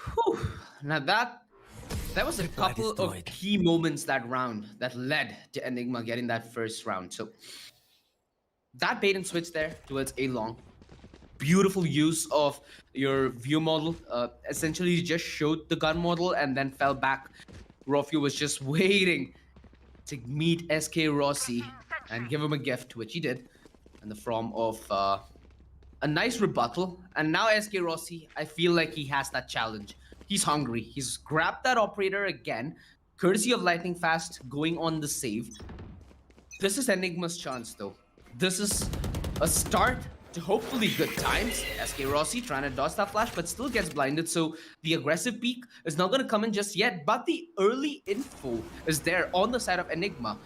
Whew. Now that was a couple of key moments that round that led to Enigma getting that first round. So that bait and switch there towards A long. Beautiful use of your view model. Essentially, you just showed the gun model and then fell back. Rafuel was just waiting to meet SK Rossi and give him a gift, which he did, in the form of a nice rebuttal. And now SK Rossi, I feel like he has that challenge. He's hungry. He's grabbed that operator again, courtesy of Lightning Fast going on the save. This is Enigma's chance, though. This is a start to hopefully good times. SK Rossi trying to dodge that flash, but still gets blinded. So the aggressive peak is not going to come in just yet, but the early info is there on the side of Enigma.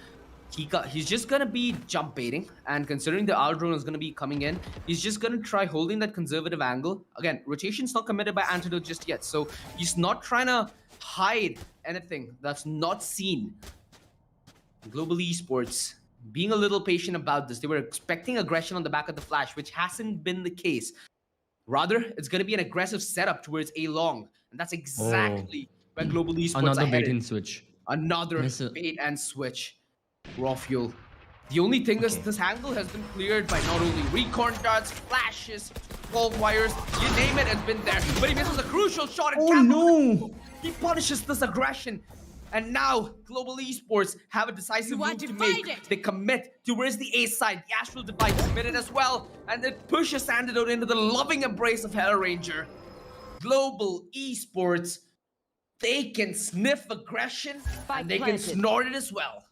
He's just going to be jump baiting, and considering the R drone is going to be coming in, he's just going to try holding that conservative angle. Again, rotation's not committed by Antidote just yet, so he's not trying to hide anything that's not seen. Global Esports being a little patient about this. They were expecting aggression on the back of the flash, which hasn't been the case. Rather, it's going to be an aggressive setup towards A long. And that's exactly where Global Esports Another are bait headed. and switch. Another Miss it. bait and switch. Raw fuel. The only thing is this angle has been cleared by not only recon darts, flashes, cold wires, you name it, it's been there. But he misses a crucial shot. Oh no! He punishes this aggression. And now Global Esports have a decisive move to make. They commit towards the A side. The Astral Divide committed as well. And it pushes Antidote into the loving embrace of Hell Ranger. Global Esports, they can sniff aggression and they can snort it as well.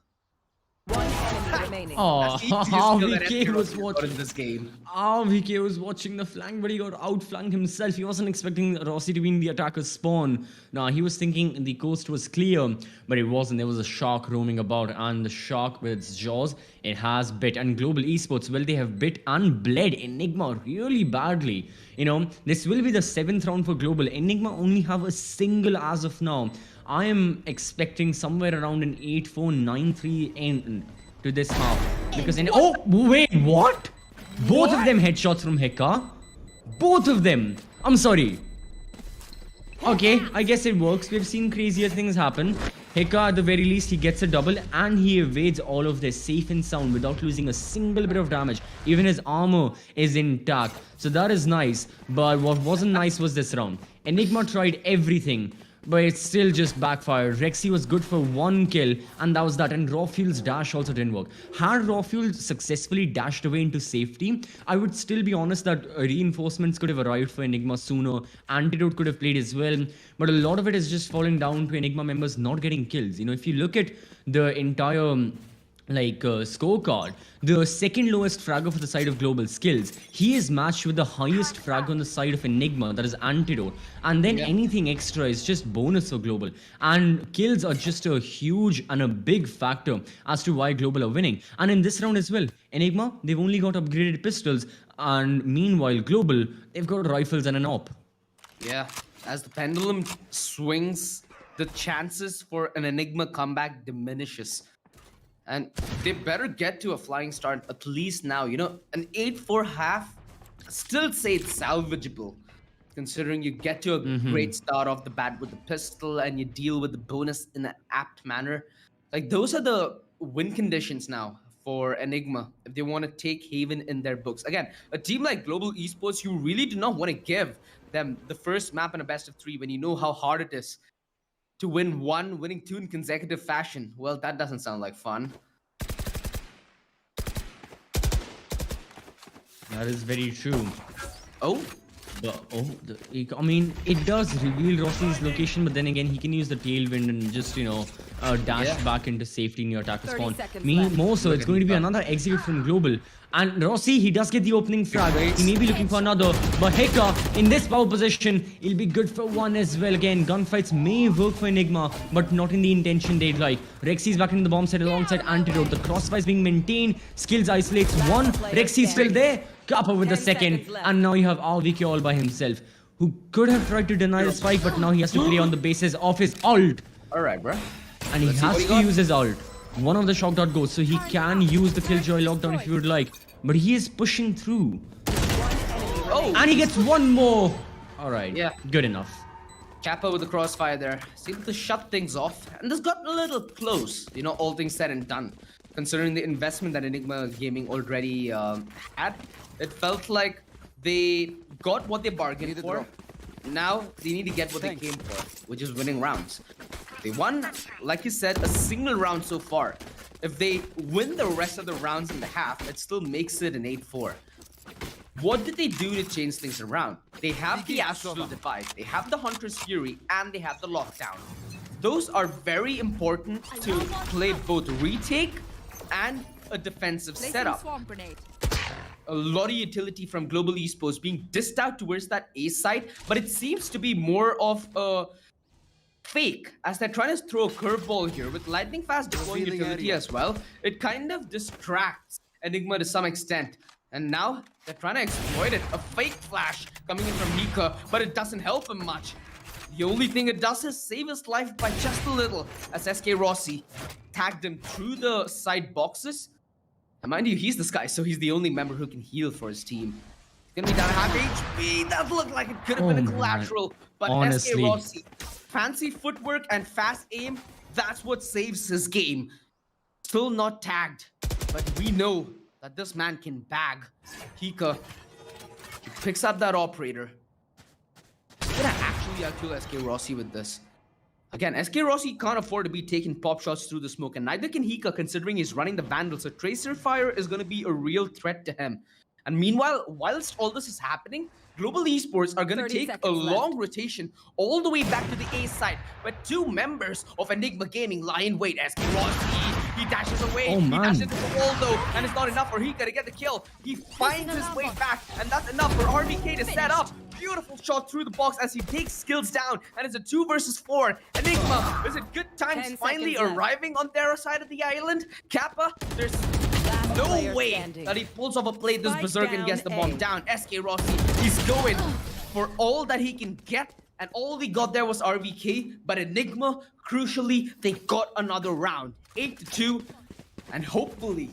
One enemy remaining. Oh, That's the easiest skill that VK anyone was has got watching in this game. VK was watching the flank, but he got outflanked himself. He wasn't expecting Rossi to be in the attacker's spawn. Nah, he was thinking the coast was clear, but it wasn't. There was a shark roaming about, and the shark with its jaws, it has bit. And Global Esports, well, they have bit and bled Enigma really badly. You know, this will be the 7th round for Global. Enigma only have a single as of now. I am expecting somewhere around an 8-4, 9-3 end to this half. Because oh, wait, what? Both of them headshots from Heka. Both of them. I'm sorry. Okay, I guess it works. We've seen crazier things happen. Heka, at the very least, he gets a double and he evades all of this safe and sound without losing a single bit of damage. Even his armor is intact. So that is nice. But what wasn't nice was this round. Enigma tried everything, but it still just backfired. Rexy was good for 1 kill, and that was that. And Raw Fuel's dash also didn't work. Had Raw Fuel successfully dashed away into safety, I would still be honest that reinforcements could have arrived for Enigma sooner. Antidote could have played as well. But a lot of it is just falling down to Enigma members not getting kills. You know, if you look at the entire scorecard, the second lowest fragger for the side of Global Skills, he is matched with the highest frag on the side of Enigma, that is Antidote, and then anything extra is just bonus for Global. And kills are just a huge and a big factor as to why Global are winning. And in this round as well, Enigma, they've only got upgraded pistols, and meanwhile Global, they've got rifles and an AWP. Yeah, as the pendulum swings, the chances for an Enigma comeback diminishes. And they better get to a flying start at least now. You know, an 8-4 half, still say it's salvageable. Considering you get to a great start off the bat with the pistol and you deal with the bonus in an apt manner. Like, those are the win conditions now for Enigma if they want to take Haven in their books. Again, a team like Global Esports, you really do not want to give them the first map in a best of 3 when you know how hard it is to win 1, winning 2 in consecutive fashion. Well, that doesn't sound like fun. That is very true. Oh, I mean, it does reveal Rossi's location, but then again, he can use the tailwind and just, you know, dash back into safety in your attacker 30 spawn. seconds left. More so, it's going to be another execute from Global. And Rossi, he does get the opening frag. He may be looking for another, but Heka, in this power position, he'll be good for 1 as well. Again, gunfights may work for Enigma, but not in the intention they'd like. Rexy's back into the bomb site alongside Antidote. The crossfire is being maintained. Skills isolates 1. Rexy's still there. Kappa with the 10 second. seconds left. And now you have RVK all by himself, who could have tried to deny this fight, but now he has to play on the basis of his ult. all right, bro. And he Let's see what has he to got. use his ult. One of the shock dot goes, so he can use the Killjoy lockdown if he would like. But he is pushing through. Oh, And he gets 1 more. Alright, Yeah. good enough. Kappa with the crossfire there. Seemed to shut things off. And this got a little close, you know, all things said and done. Considering the investment that Enigma Gaming already had, it felt like they got what they bargained for. Now they need to get what they came for, which is winning rounds. They won, like you said, a single round so far. If they win the rest of the rounds in the half, it still makes it an 8-4. What did they do to change things around? They have the Astral Divide, they have the Hunter's Fury, and they have the Lockdown. Those are very important to play both retake and a defensive setup. A lot of utility from Global Esports being dissed out towards that A side, but it seems to be more of a fake as they're trying to throw a curveball here with lightning fast deploying utility as well. It kind of distracts Enigma to some extent. And now they're trying to exploit it. A fake flash coming in from Heka, but it doesn't help him much. The only thing it does is save his life by just a little as SK Rossi tagged him through the side boxes. And mind you, he's this guy, so he's the only member who can heal for his team. He's gonna be down at half HP. That looked like it could have been a collateral, but SK Honestly. Rossi, fancy footwork and fast aim, that's what saves his game. Still not tagged, but we know that this man can bag. Hika picks up that operator. He's gonna actually outkill SK Rossi with this. Again, SK Rossi can't afford to be taking pop shots through the smoke, and neither can Hika considering he's running the Vandal, so Tracer Fire is going to be a real threat to him. And meanwhile, whilst all this is happening, Global Esports are going to 30 take a seconds left. long rotation all the way back to the A side, where two members of Enigma Gaming lie in wait. SK Rossi, he dashes away, Oh, he man. dashes into the wall though, and it's not enough for Hika to get the kill. He finds his way back, and that's enough for RVK to set up. Beautiful shot through the box as he takes skills down, and it's a 2 versus 4. Enigma, is it good times 10 finally seconds left. arriving on their side of the island? Kappa, there's Last no player way standing. that he pulls off a play this Spike berserk and gets the bomb down down. SK Rossi, he's going for all that he can get, and all he got there was RVK, but Enigma, crucially, they got another round. 8-2, and hopefully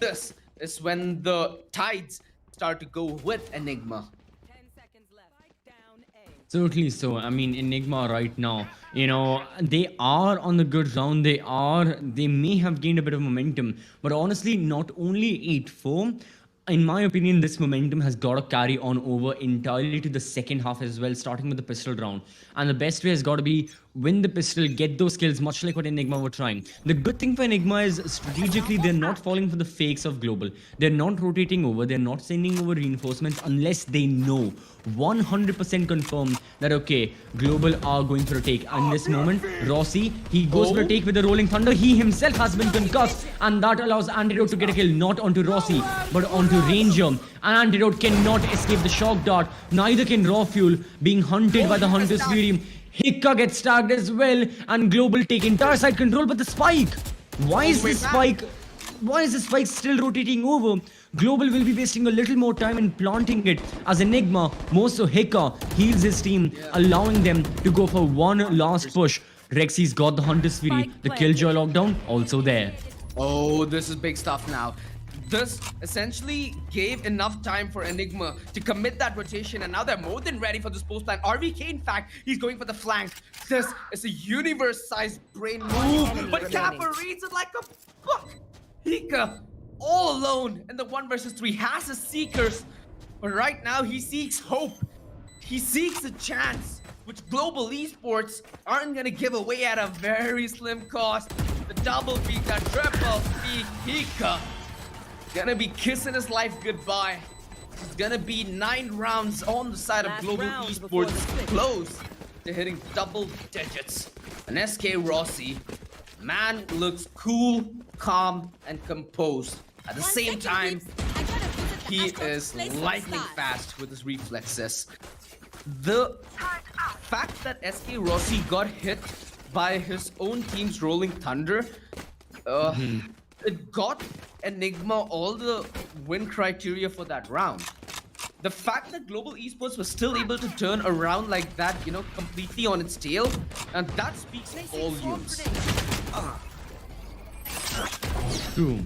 this is when the tides start to go with Enigma. 10 seconds left. Spike down A. Certainly so. I mean, Enigma right now, they are on the good round. They may have gained a bit of momentum, but honestly, not only 8-4. In my opinion, this momentum has got to carry on over entirely to the second half as well, starting with the pistol round. And the best way has got to be win the pistol, get those kills, much like what Enigma were trying. The good thing for Enigma is strategically, they're not falling for the fakes of Global. They're not rotating over, they're not sending over reinforcements unless they know 100% confirmed that, okay, Global are going for a take. And in this moment, Rossi, he goes for a take with the Rolling Thunder. He himself has been concussed, and that allows Antidote to get a kill, not onto Rossi, but onto Ranger. And Antidote cannot escape the shock dart. Neither can Raw Fuel, being hunted by the Hunter's Fury. Hika gets tagged as well, and Global take entire side control, but the spike. Why is the spike still rotating over? Global will be wasting a little more time in planting it, as Enigma, more so Hika, heals his team, allowing them to go for one last push. Rexy's got the Hunter's Fury, the Killjoy lockdown also there. Oh, this is big stuff now. This essentially gave enough time for Enigma to commit that rotation, and now they're more than ready for this post plan. RVK, in fact, he's going for the flank. This is a universe-sized brain move, but Kappa reads it like a book. Hika, all alone in the 1 versus 3, has his seekers, but right now he seeks hope. He seeks a chance, which Global Esports aren't gonna give away at a very slim cost. The double peak, that triple peak, Hika gonna be kissing his life goodbye. It's gonna be 9 rounds on the side of Last Global round before the Esports, split. close to hitting double digits. And SK Rossi, man, looks cool, calm, and composed. At the same time, he is lightning fast with his reflexes. The fact that SK Rossi got hit by his own team's Rolling Thunder, it got Enigma all the win criteria for that round. The fact that Global Esports was still able to turn around like that, completely on its tail, and that speaks volumes. True.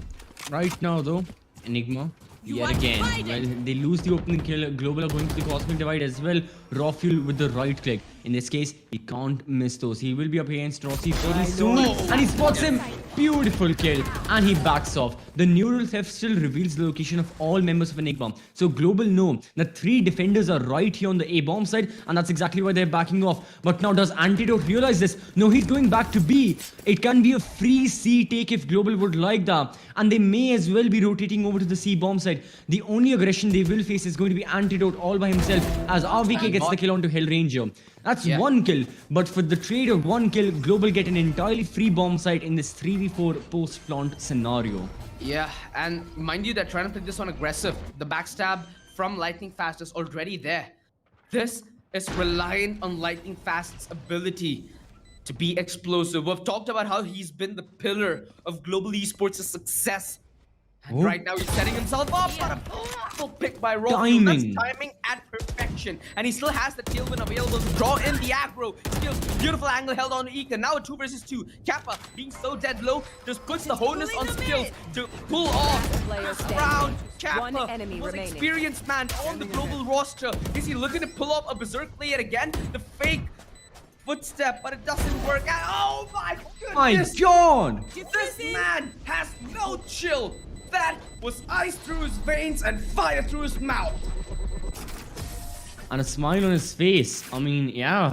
Right now, though, Enigma, yet again, well, they lose the opening kill. Global are going to the Cosmic Divide as well. Raw Fuel with the right click. In this case, he can't miss those. He will be up against Rossi very soon. And he spots him. Beautiful kill. And he backs off. The neural theft still reveals the location of all members of Enigma. So Global know that 3 defenders are right here on the A bomb side, and that's exactly why they're backing off. But now does Antidote realize this? No, he's going back to B. It can be a free C take if Global would like that. And they may as well be rotating over to the C bomb side. The only aggression they will face is going to be Antidote all by himself, as RVK gets the kill onto Hell Ranger. That's 1 kill, but for the trade of 1 kill, Global get an entirely free bomb site in this 3v4 post-plant scenario. Yeah, and mind you, they're trying to play this on aggressive. The backstab from Lightning Fast is already there. This is reliant on Lightning Fast's ability to be explosive. We've talked about how he's been the pillar of Global Esports' success. And right now he's setting himself up, but a powerful pick by Raw. Timing. That's timing at perfection. situation, and he still has the tailwind available to draw in the aggro. Skills, beautiful angle held on to Ika. Now a 2 versus 2. Kappa being so dead low just puts the onus on skills to pull off Player this standing. round. One Kappa, enemy most remaining. experienced man on the global roster. Is he looking to pull off a berserk play yet again? The fake footstep, but it doesn't work out. Oh my My goodness! God! This man has no chill. That was ice through his veins and fire through his mouth. And a smile on his face. I mean, yeah,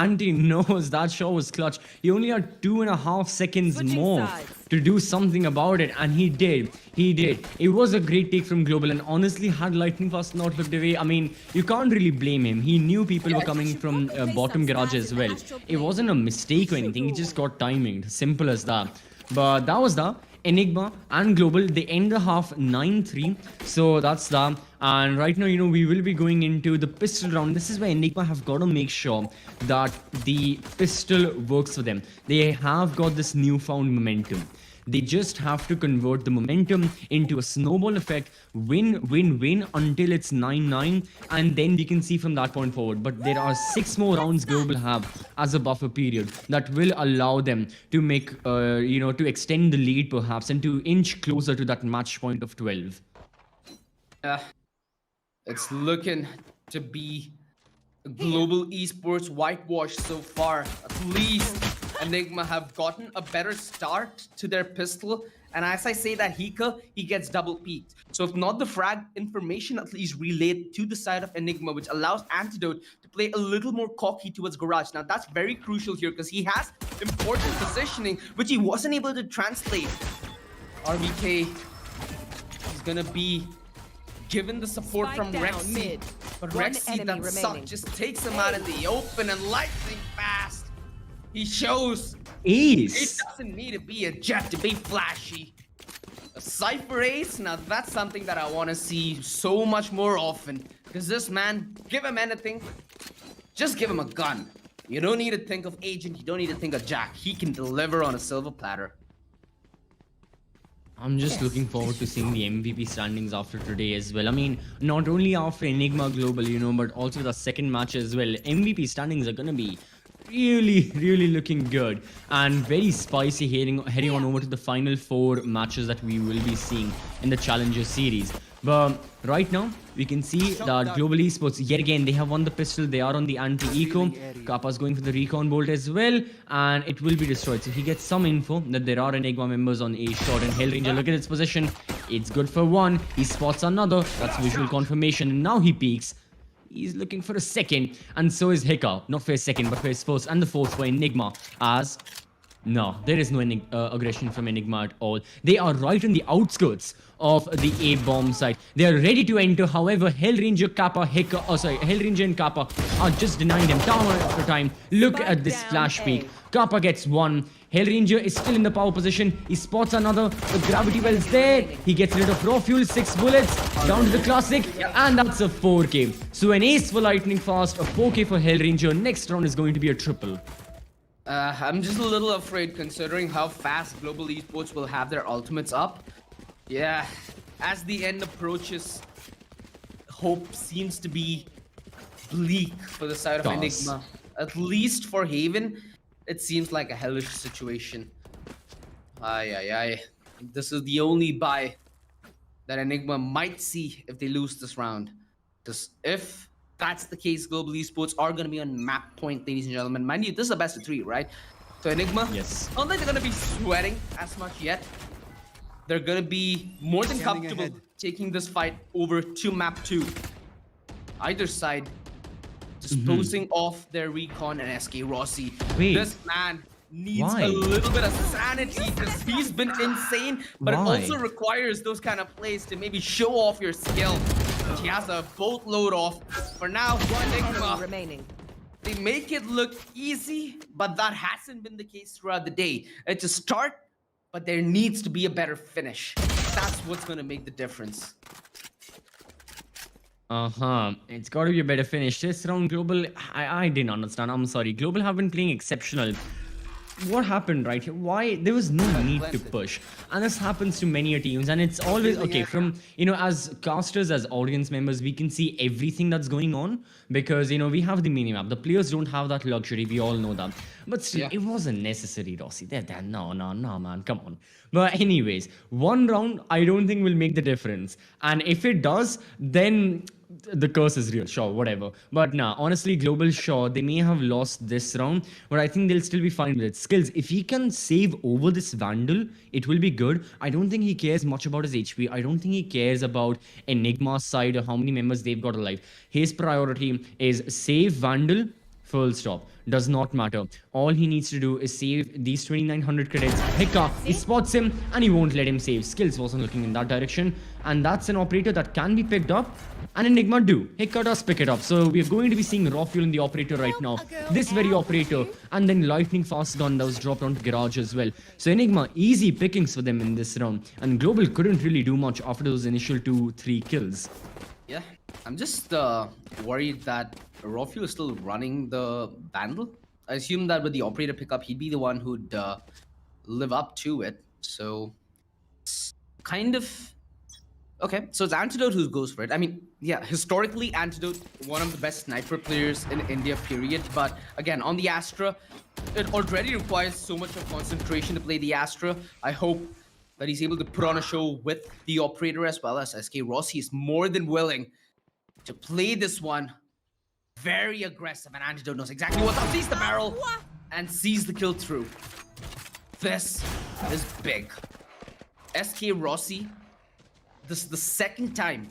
Andy knows that shot was clutch. He only had 2.5 seconds Switching more sides. to do something about it, and he did. He did. It was a great take from Global, and honestly, had Lightning Fast not looked away, I mean, you can't really blame him. He knew people were coming from bottom garage as well. It wasn't a mistake or anything. He just got timing. Simple as that. But that was that. Enigma and Global, they end the half 9-3. So that's that. And right now, we will be going into the pistol round. This is where Enigma have got to make sure that the pistol works for them. They have got this newfound momentum. They just have to convert the momentum into a snowball effect, win, win, win until it's 9-9, and then we can see from that point forward. But there are 6 more rounds Global have as a buffer period that will allow them to make, to extend the lead perhaps and to inch closer to that match point of 12. It's looking to be a global esports whitewash so far. At least Enigma have gotten a better start to their pistol. And as I say that Hika, he gets double peaked. So if not the frag, information at least relayed to the side of Enigma, which allows Antidote to play a little more cocky towards Garage. Now that's very crucial here because he has important positioning, which he wasn't able to translate. RVK is gonna be given the support Spike from down Rexy. mid. But One Rexy, enemy that suck, remaining. just takes him out in the open and lightning fast. He shows Ace! it doesn't need to be a jet to be flashy. A Cypher Ace, now that's something that I want to see so much more often. Because this man, give him anything, just give him a gun. You don't need to think of Agent, you don't need to think of Jack. He can deliver on a silver platter. I'm just looking forward to seeing the MVP standings after today as well. I mean, not only after Enigma Global, but also the second match as well. MVP standings are gonna be really looking good and very spicy heading on over to the final 4 matches that we will be seeing in the Challenger Series. But right now, we can see that Global Esports, yet again, they have won the pistol. They are on the anti-eco. Kappa's going for the recon bolt as well, and it will be destroyed. So he gets some info that there are Enigma members on A shot, and Hellranger, look at its position. It's good for 1. He spots another. That's visual confirmation. And now he peeks. He's looking for a second, and so is Hika. Not for a second, but for his first and the fourth for Enigma. As no, there is no aggression from Enigma at all. They are right on the outskirts of the A bomb site. They are ready to enter. However, Hellranger, Hellranger and Kappa are just denying them time after time. Look Spike at this down flash A. peek. Kappa gets 1. Hellranger is still in the power position. He spots another. The gravity well is there. He gets rid of raw fuel. 6 bullets. Down to the classic. And that's a 4K. So an ace for Lightning Fast. A 4K for Hellranger. Next round is going to be a triple. I'm just a little afraid considering how fast Global Esports will have their ultimates up. Yeah, as the end approaches, hope seems to be bleak for the side of Does. Enigma. At least for Haven, it seems like a hellish situation. Ay. This is the only buy that Enigma might see if they lose this round. Because if that's the case, Global Esports are going to be on map point, ladies and gentlemen. Mind you, this is a best of 3, right? So Enigma, Yes. I don't think they're going to be sweating as much yet. They're going to be more than comfortable taking this fight over to map 2. Either side disposing of their recon and SK Rossi. Wait. This man needs Why? a little bit of sanity because he's been insane, but Why? it also requires those kind of plays to maybe show off your skill. But he has a boatload off. For now, Enemy Enigma, remaining. they make it look easy, but that hasn't been the case throughout the day. It's a start, but there needs to be a better finish. That's what's going to make the difference. It's got to be a better finish. This round, Global, I didn't understand. I'm sorry. Global have been playing exceptional. what happened, right? Why there was no need to push, and this happens to many teams, and it's always okay. From as casters, as audience members, we can see everything that's going on because we have the minimap. The players don't have that luxury. We all know that, but still, it wasn't necessary, Rossi. No, man, come on. But anyways, one round I don't think will make the difference, and if it does, then the curse is real, sure, whatever. But nah, honestly, Global, sure, they may have lost this round, but I think they'll still be fine with it. Skills, if he can save over this Vandal, it will be good. I don't think he cares much about his HP. I don't think he cares about Enigma's side or how many members they've got alive. His priority is save Vandal, full stop. Does not matter. All he needs to do is save these 2900 credits. Hika, he spots him and he won't let him save. Skills wasn't looking in that direction. And that's an operator that can be picked up. And Enigma do. Hika does pick it up. So we're going to be seeing raw fuel in the operator right now. This very operator. And then lightning fast gun that was dropped onto Garage as well. So Enigma, easy pickings for them in this round. And Global couldn't really do much after those initial 2-3 kills. Yeah, I'm just worried that Raw is still running the Vandal. I assume that with the operator pickup, he'd be the one who'd live up to it. So, it's kind of... Okay, so it's Antidote who goes for it. I mean, yeah, historically, Antidote, one of the best sniper players in India, period. But again, on the Astra, it already requires so much of concentration to play the Astra. I hope that he's able to put on a show with the operator as well as SK Rossi is more than willing to play this one very aggressive, and Antidote knows exactly what's up, sees the barrel and sees the kill through. This is big. SK Rossi, this is the second time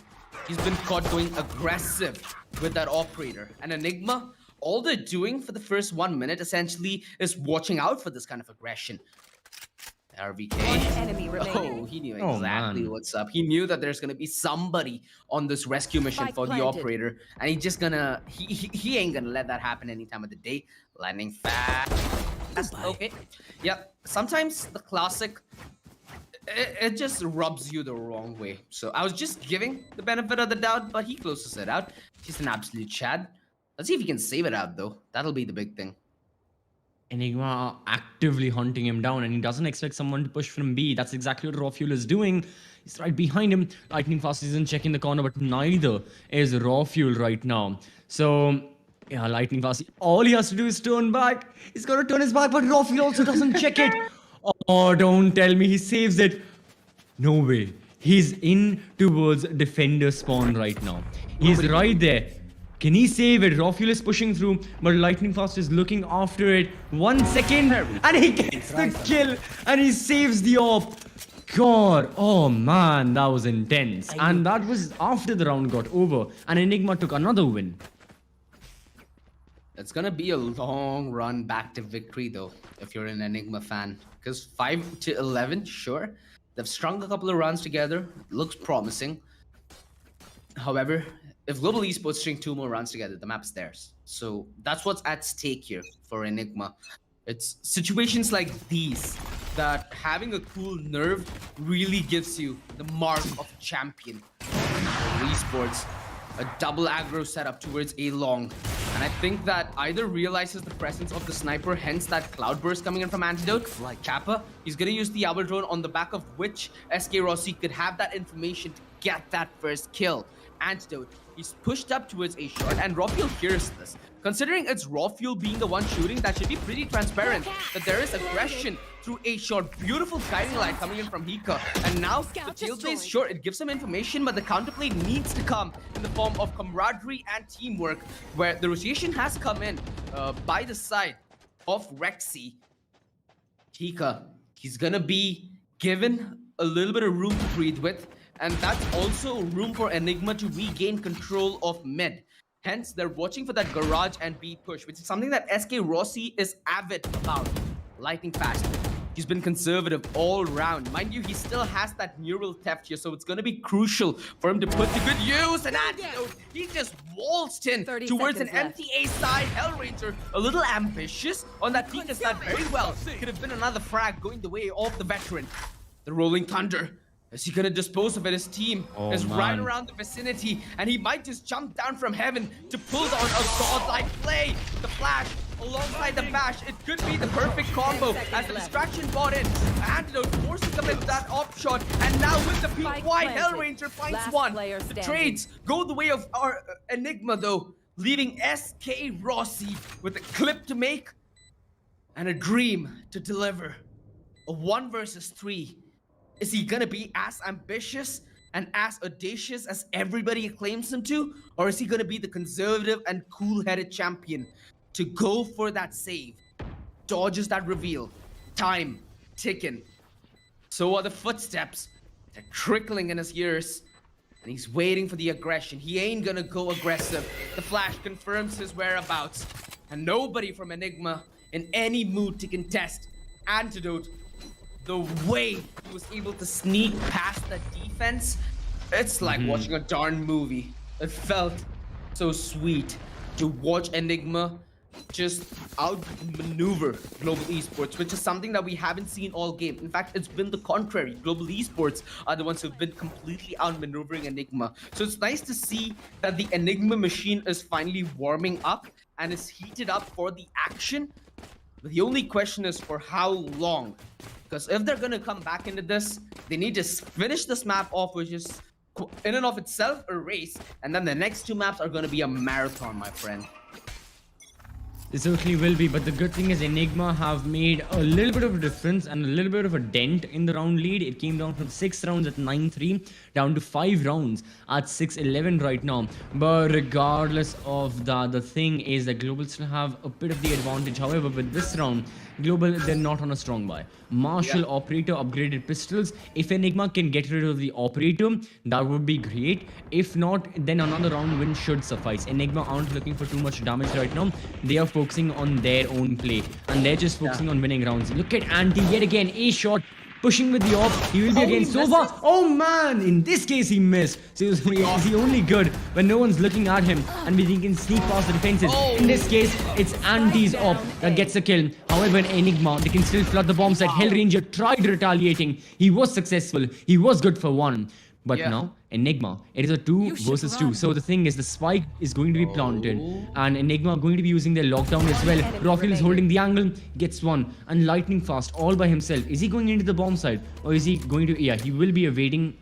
he's been caught going aggressive with that operator. And Enigma, all they're doing for the first 1 minute essentially is watching out for this kind of aggression. RVK. Enemy remaining. Oh, he knew exactly what's up. He knew that there's gonna be somebody on this rescue mission for the operator, and he's just gonna he ain't gonna let that happen any time of the day. Landing fast. Okay. Yeah. Sometimes the classic it just rubs you the wrong way. So I was just giving the benefit of the doubt, but he closes it out. He's an absolute Chad. Let's see if he can save it out though. That'll be the big thing. Enigma actively hunting him down, and he doesn't expect someone to push from B. That's exactly what Raw Fuel is doing. He's right behind him. Lightning Fast isn't checking the corner, but neither is Raw Fuel right now. So, yeah, Lightning Fast, all he has to do is turn back. He's got to turn his back, but Raw Fuel also doesn't check it. Oh, don't tell me he saves it. No way. He's in towards defender spawn right now. He's right there. Can he save it? Raw Fuel is pushing through, but Lightning Fast is looking after it. 1 second, and he gets the kill, and he saves the op. God, oh man, that was intense. And that was after the round got over, and Enigma took another win. It's gonna be a long run back to victory though, if you're an Enigma fan. Because 5-11, sure. They've strung a couple of runs together. Looks promising. However, if Global Esports string 2 more runs together, the map's theirs. So that's what's at stake here for Enigma. It's situations like these that having a cool nerve really gives you the mark of a champion. Esports, a double aggro setup towards A long. And I think that either realizes the presence of the sniper, hence that cloudburst coming in from Antidote. Like Kappa, he's gonna use the Owl drone on the back of which SK Rossi could have that information to get that first kill. Antidote, he's pushed up towards A shot, and Raw Fuel hears this. Considering it's Raw Fuel being the one shooting, that should be pretty transparent that there is aggression through A shot. Beautiful guiding light coming in from Hika. And now the tailblaze, sure, it gives some information, but the counterplay needs to come in the form of camaraderie and teamwork, where the rotation has come in by the side of Rexy. Hika, he's gonna be given a little bit of room to breathe with. And that's also room for Enigma to regain control of mid. Hence, they're watching for that garage and B push, which is something that SK Rossi is avid about. Lightning fast. He's been conservative all round. Mind you, he still has that neural theft here, so it's going to be crucial for him to put to good use. And Antidote, he just waltzed in towards an empty A side. Hellraiser, a little ambitious on that Pika side. Very well. Could have been another frag going the way of the veteran. The Rolling Thunder. Is he gonna dispose of it? His team is right around the vicinity, and he might just jump down from heaven to pull down a godlike play. The flash alongside the bash. It could be the perfect combo as the distraction bought in. Antidote forces them into that op shot, and now with the peak Spike wide, planted. Hellranger finds Last one. player The standing. trades go the way of our Enigma though, leaving SK Rossi with a clip to make and a dream to deliver. A 1 versus 3. Is he gonna be as ambitious and as audacious as everybody acclaims him to? Or is he gonna be the conservative and cool-headed champion to go for that save? Dodges that reveal. Time ticking. So are the footsteps. They're trickling in his ears. And he's waiting for the aggression. He ain't gonna go aggressive. The flash confirms his whereabouts. And nobody from Enigma in any mood to contest. Antidote, the way he was able to sneak past the defense, it's like watching a darn movie. It felt so sweet to watch Enigma just outmaneuver Global Esports, which is something that we haven't seen all game. In fact, it's been the contrary. Global Esports are the ones who've been completely outmaneuvering Enigma. So it's nice to see that the Enigma machine is finally warming up and is heated up for the action. But the only question is for how long? Because if they're gonna come back into this, they need to finish this map off, which is in and of itself a race, and then the next 2 maps are gonna be a marathon, my friend. It certainly will be, but the good thing is Enigma have made a little bit of a difference and a little bit of a dent in the round lead. It came down from 6 rounds at 9-3 down to 5 rounds at 6-11 right now. But regardless of that, the thing is that Global still have a bit of the advantage. However, with this round, Global, they're not on a strong buy. Marshall Operator upgraded pistols. If Enigma can get rid of the Operator, that would be great. If not, then another round win should suffice. Enigma aren't looking for too much damage right now. They are focusing on their own play. And they're just focusing on winning rounds. Look at Anti yet again. A shot. Pushing with the op, he will be against Sova. Oh man, in this case he missed. So is he only good when no one's looking at him and he can sneak past the defenses. In this case, it's Anti's op that gets a kill. However, in Enigma, they can still flood the bomb site. Hellranger tried retaliating. He was successful. He was good for 1. But now, Enigma, it is a 2 versus 2. So the thing is, the spike is going to be planted. And Enigma are going to be using their lockdown as well. Rafael is holding the angle, gets 1. And lightning fast, all by himself. Is he going into the bomb site? Or is he going to... Yeah, he will be evading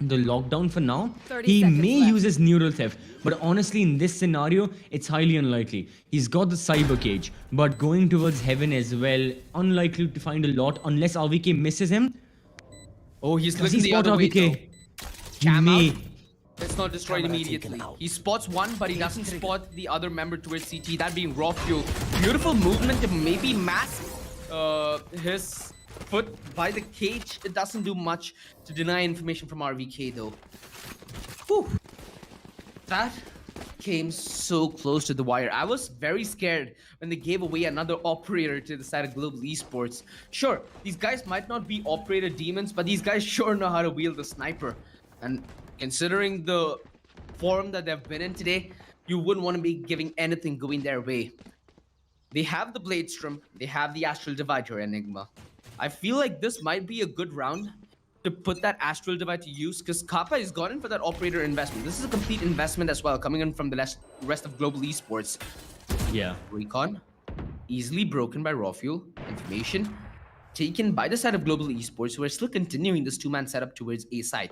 the lockdown for now. 30 He seconds may left. use his neural theft. But honestly, in this scenario, it's highly unlikely. He's got the cyber cage. But going towards heaven as well, unlikely to find a lot unless RVK misses him. Oh, he's Does looking he the spot other way RVK? though. He Cam may. out. It's not destroyed immediately. He spots one, but he doesn't spot the other member towards CT, that being Raw Fuel. Beautiful movement to maybe mask his foot by the cage. It doesn't do much to deny information from RVK though. Whew. That came so close to the wire. I was very scared when they gave away another operator to the side of Global Esports. Sure, these guys might not be operator demons, but these guys sure know how to wield the sniper. And considering the form that they've been in today, you wouldn't want to be giving anything going their way. They have the Bladestrom, they have the Astral Divider Enigma. I feel like this might be a good round to put that Astral Divide to use, because Kappa has gone in for that operator investment. This is a complete investment as well, coming in from the rest of Global Esports. Yeah. Recon, easily broken by Raw Fuel. Information taken by the side of Global Esports, who are still continuing this 2-man setup towards A side.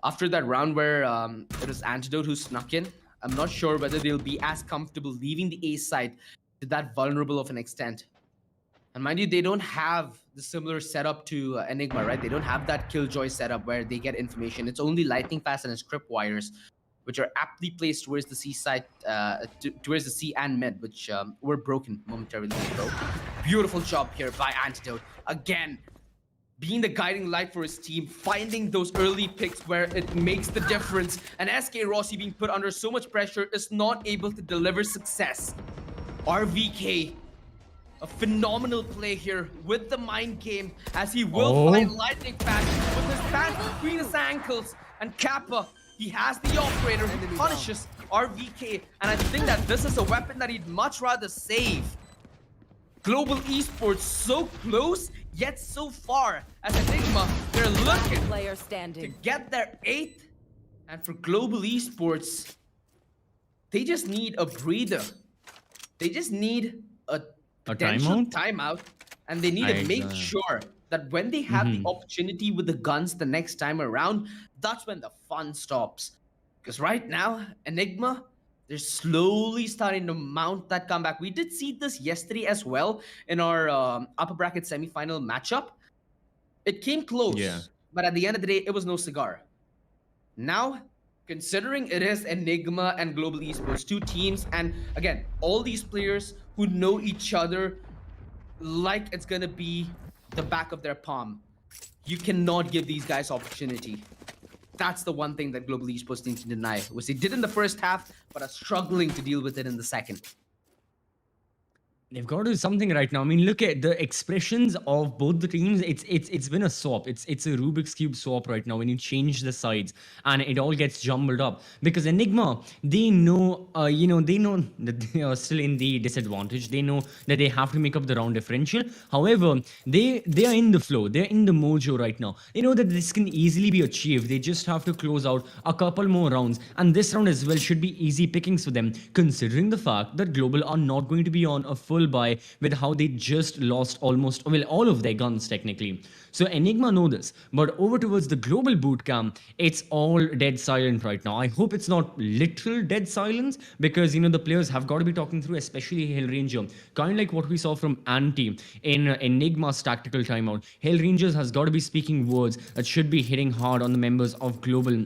After that round where it was Antidote who snuck in, I'm not sure whether they'll be as comfortable leaving the A side to that vulnerable of an extent. And mind you, they don't have the similar setup to Enigma, right? They don't have that Killjoy setup where they get information. It's only lightning fast and script wires, which are aptly placed towards the C side, towards the C and mid, which were broken momentarily ago. Beautiful job here by Antidote. Again, being the guiding light for his team, finding those early picks where it makes the difference. And SK Rossi being put under so much pressure is not able to deliver success. RVK, a phenomenal play here with the mind game, as he will find lightning fast with his pants between his ankles. And Kappa, he has the operator who punishes RVK. And I think that this is a weapon that he'd much rather save. Global Esports so close, yet so far. As Enigma, they're looking Player to standing. get their 8th. And for Global Esports, they just need a breather. They just need a A potential timeout? timeout, and they need to make Exactly. sure that when they have the opportunity with the guns the next time around, that's when the fun stops. Because right now, Enigma, they're slowly starting to mount that comeback. We did see this yesterday as well in our upper bracket semifinal matchup. It came Yeah. close, but at the end of the day, it was no cigar. Now, considering it is Enigma and Global Esports, two teams, and again, all these players who know each other like it's gonna be the back of their palm, you cannot give these guys opportunity. That's the one thing that Global Esports needs to deny, which they did in the first half, but are struggling to deal with it in the second. They've got to do something right now. I mean, look at the expressions of both the teams. It's been a swap. It's a Rubik's cube swap right now when you change the sides and it all gets jumbled up. Because Enigma, they know, they know that they are still in the disadvantage. They know that they have to make up the round differential. However, they are in the flow. They're in the mojo right now. They know that this can easily be achieved. They just have to close out a couple more rounds, and this round as well should be easy pickings for them, considering the fact that Global are not going to be on a full buy with how they just lost almost, well, all of their guns technically. So Enigma know this, but over towards the Global bootcamp, it's all dead silent right now. I hope it's not literal dead silence, because the players have got to be talking through, especially Hellranger, kind of like what we saw from Anti in Enigma's tactical timeout. Hellrangers has got to be speaking words that should be hitting hard on the members of Global,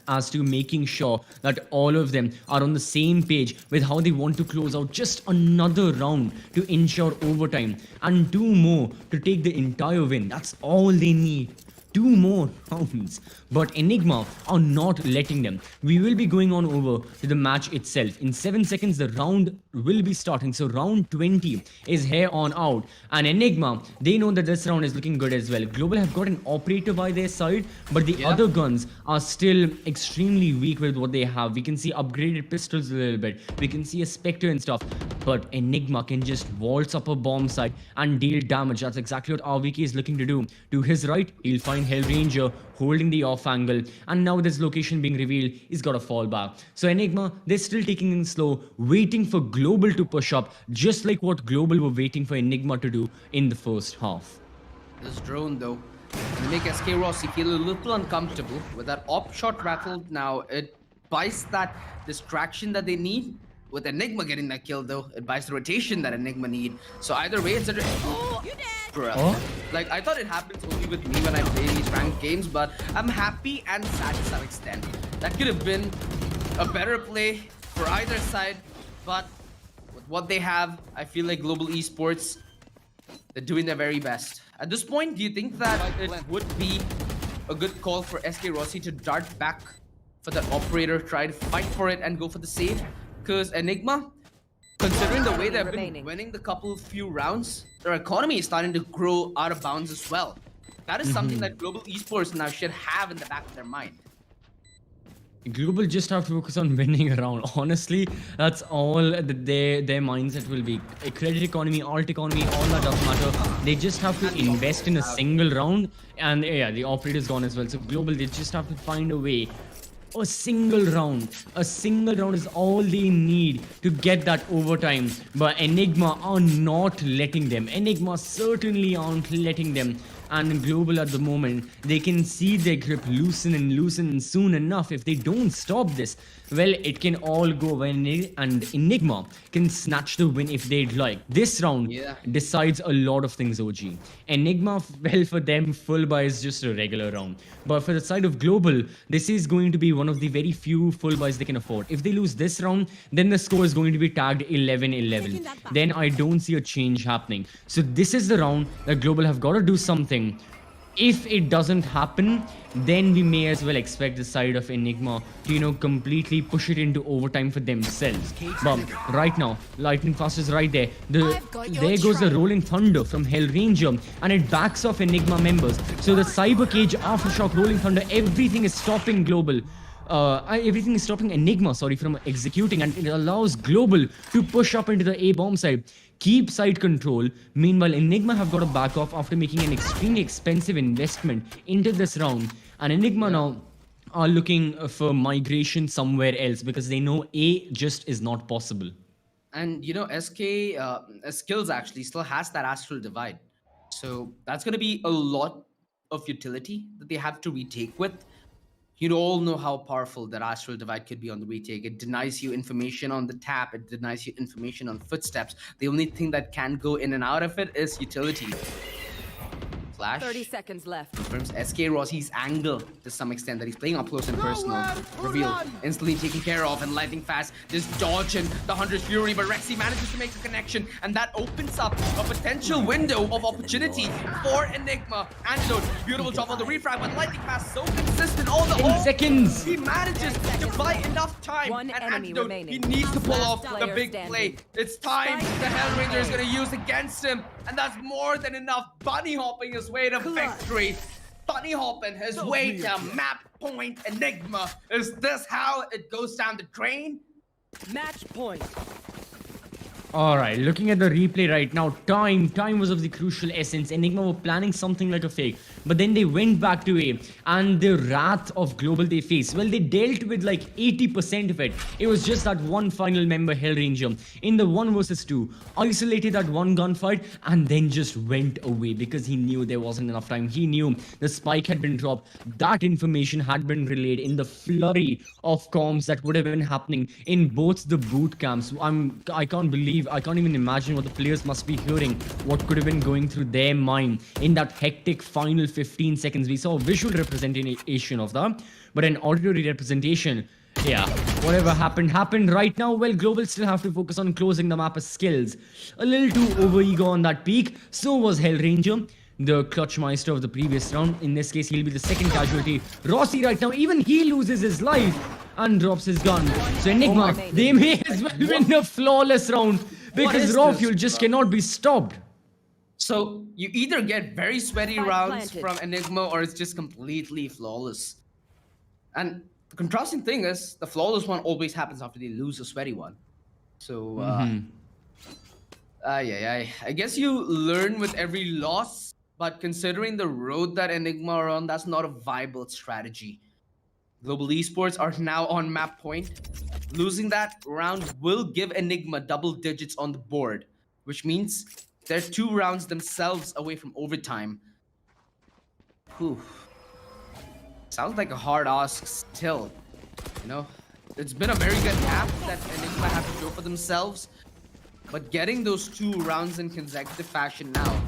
as to making sure that all of them are on the same page with how they want to close out just another round to ensure overtime, and 2 more to take the entire win. That's all they need. 2 more rounds. But Enigma are not letting them. We will be going on over to the match itself. In 7 seconds, the round will be starting. So round 20 is here on out. And Enigma, they know that this round is looking good as well. Global have got an operator by their side, but the other guns are still extremely weak with what they have. We can see upgraded pistols a little bit. We can see a Spectre and stuff. But Enigma can just waltz up a bomb site and deal damage. That's exactly what RVK is looking to do. To his right, he'll find Hellranger holding the off angle, and now this location being revealed, he's got to fall back. So Enigma, they're still taking it slow, waiting for Global to push up, just like what Global were waiting for Enigma to do in the first half. This drone, though, will make SK Rossi feel a little uncomfortable with that op shot rattled. Now, it buys that distraction that they need. With Enigma getting that kill, though, it buys the rotation that Enigma need. So either way, it's a... Oh, You dead. bruh. Oh. Like, I thought it happens only with me when I play these ranked games, but I'm happy and sad to some extent. That could have been a better play for either side, but with what they have, I feel like Global Esports, they're doing their very best. At this point, do you think that it would be a good call for SK Rossi to dart back for the operator, try to fight for it and go for the save? Because Enigma, considering the way they've been Remaining. winning the few rounds, their economy is starting to grow out of bounds as well. That is something that Global Esports now should have in the back of their mind. Global just have to focus on winning around. Honestly, that's all that their mindset will be. A credit economy, alt economy, all that doesn't matter. They just have to invest in a single round, and yeah, the operator's gone as well. So Global, they just have to find a way. A single round is all they need to get that overtime. But Enigma are not letting them. Enigma certainly aren't letting them. And Global at the moment, they can see their grip loosen and soon enough. If they don't stop this, well, it can all go away, and Enigma can snatch the win if they'd like. This round decides a lot of things, OG. Enigma, well, for them, full buy is just a regular round. But for the side of Global, this is going to be one of the very few full buys they can afford. If they lose this round, then the score is going to be tagged 11-11. Then I don't see a change happening. So this is the round that Global have got to do something. If it doesn't happen, then we may as well expect the side of Enigma to, completely push it into overtime for themselves. But right now, Lightning Fast is right there. There goes the Rolling Thunder from Hellranger, and it backs off Enigma members. So the Cyber Cage, Aftershock, Rolling Thunder, everything is stopping Global. Everything is stopping Enigma, from executing, and it allows Global to push up into the A bomb side, keep side control. Meanwhile, Enigma have got to back off after making an extremely expensive investment into this round, and Enigma now are looking for migration somewhere else because they know A just is not possible. And SK skills actually still has that astral divide, so that's going to be a lot of utility that they have to retake with. You all know how powerful that astral divide could be on the retake. It denies you information on the tap, it denies you information on footsteps. The only thing that can go in and out of it is utility. Flash 30 seconds left. confirms SK Rossi's angle to some extent that he's playing up close and personal. Reveal instantly taken care of and lightning fast. Just dodging the Hunter's Fury, but Rexy manages to make the connection, and that opens up a potential window of opportunity for Enigma. Antidote, beautiful job on the refrag, but lightning fast so consistent all the 10 seconds. He manages to buy enough time. One and enemy Antidote, remaining. he needs to pull off Last the player big standing. play. It's time Spike the Hellraiser is down. going to use against him, and that's more than enough. Bunny hopping his way to victory. Bunny hopping his way to map point Enigma. Is this how it goes down the drain? Match point. All right, looking at the replay right now, time was of the crucial essence. Enigma were planning something like a fake, but then they went back to A, and the wrath of Global they faced, well, they dealt with like 80% of it. It was just that one final member, Hellranger, in the 1 versus 2, isolated that one gunfight, and then just went away because he knew there wasn't enough time. He knew the spike had been dropped. That information had been relayed in the flurry of comms that would have been happening in both the boot camps. I can't even imagine what the players must be hearing, what could have been going through their mind in that hectic final 15 seconds. We saw a visual representation of that, but an auditory representation, yeah, whatever happened right now. Well, Global still have to focus on closing the map as skills. A little too overego on that peak, so was Hellranger, the clutch meister of the previous round. In this case, he'll be the second casualty. Rossi right now, even he loses his life and drops his gun. So Enigma, they may as well win a flawless round because raw fuel just cannot be stopped. So you either get very sweaty Spike rounds planted. from Enigma, or it's just completely flawless. And the contrasting thing is, the flawless one always happens after they lose a sweaty one. So, I guess you learn with every loss, but considering the road that Enigma are on, that's not a viable strategy. Global Esports are now on map point. Losing that round will give Enigma double digits on the board, which means they're 2 rounds themselves away from overtime. Whew. Sounds like a hard ask still. It's been a very good map that Enigma have to show for themselves, but getting those 2 rounds in consecutive fashion now,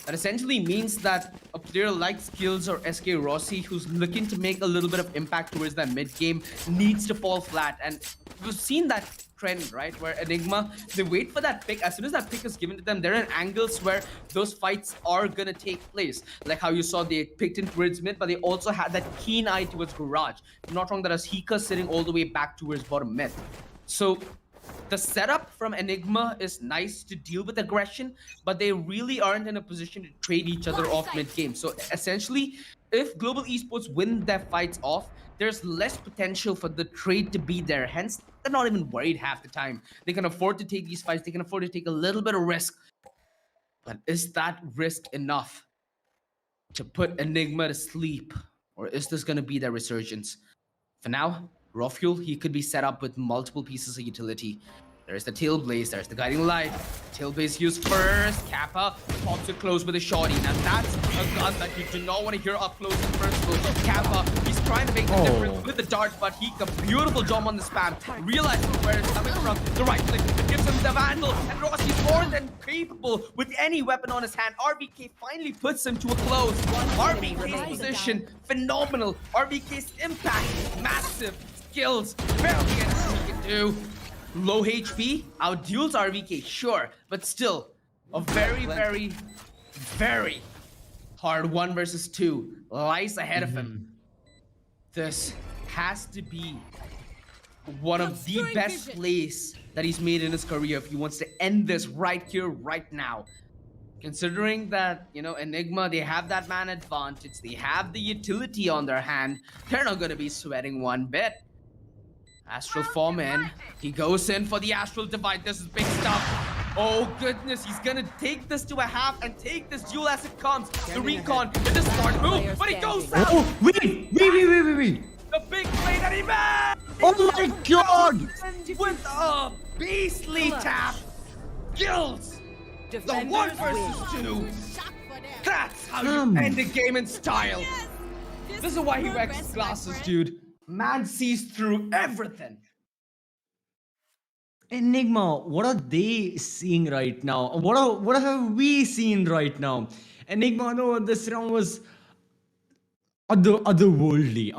that essentially means that a player like Skills or SK Rossi, who's looking to make a little bit of impact towards that mid game, needs to fall flat. And we've seen that trend, right? Where Enigma, they wait for that pick. As soon as that pick is given to them, they're in angles where those fights are gonna take place. Like how you saw they picked in towards mid, but they also had that keen eye towards garage. If I'm not wrong, that was Hika sitting all the way back towards bottom mid. So the setup from Enigma is nice to deal with aggression, but they really aren't in a position to trade each other off mid-game. So essentially, if Global Esports win their fights off, there's less potential for the trade to be there. Hence, they're not even worried half the time. They can afford to take these fights. They can afford to take a little bit of risk. But is that risk enough to put Enigma to sleep? Or is this going to be their resurgence? For now, Raw Fuel, he could be set up with multiple pieces of utility. There's the Tail Blaze, there's the Guiding Light. Tail Blaze used first. Kappa pops it close with a shotty. Now that's a gun that you do not want to hear up close and personal. Kappa, he's trying to make the difference with the dart, but he a beautiful job on the spam. Realizes where it's coming from. The right click gives him the vandal, and Rossi's more than capable with any weapon on his hand. RBK finally puts him to a close. RBK's position, phenomenal. RBK's impact, massive. Skills, barely anything he can do. Low HP, outduels RVK, sure, but still a very, very, very hard 1 versus 2 lies ahead of him. This has to be one of the best plays that he's made in his career if he wants to end this right here, right now. Considering that, Enigma, they have that man advantage, they have the utility on their hand, they're not going to be sweating one bit. Astral form in. He goes in for the Astral Divide. This is big stuff. Oh goodness, he's gonna take this to a half and take this duel as it comes. The recon, it's a smart move, but he goes out. Oh, wait. The big play that he made! Oh my god! With a beastly Clutch. tap. Kills. The Defenders 1 win. versus 2. That's how you Um. end the game in style. This is why he wears glasses, dude. Man sees through everything. Enigma, what are they seeing right now? What have we seen right now? Enigma, no, this round was otherworldly.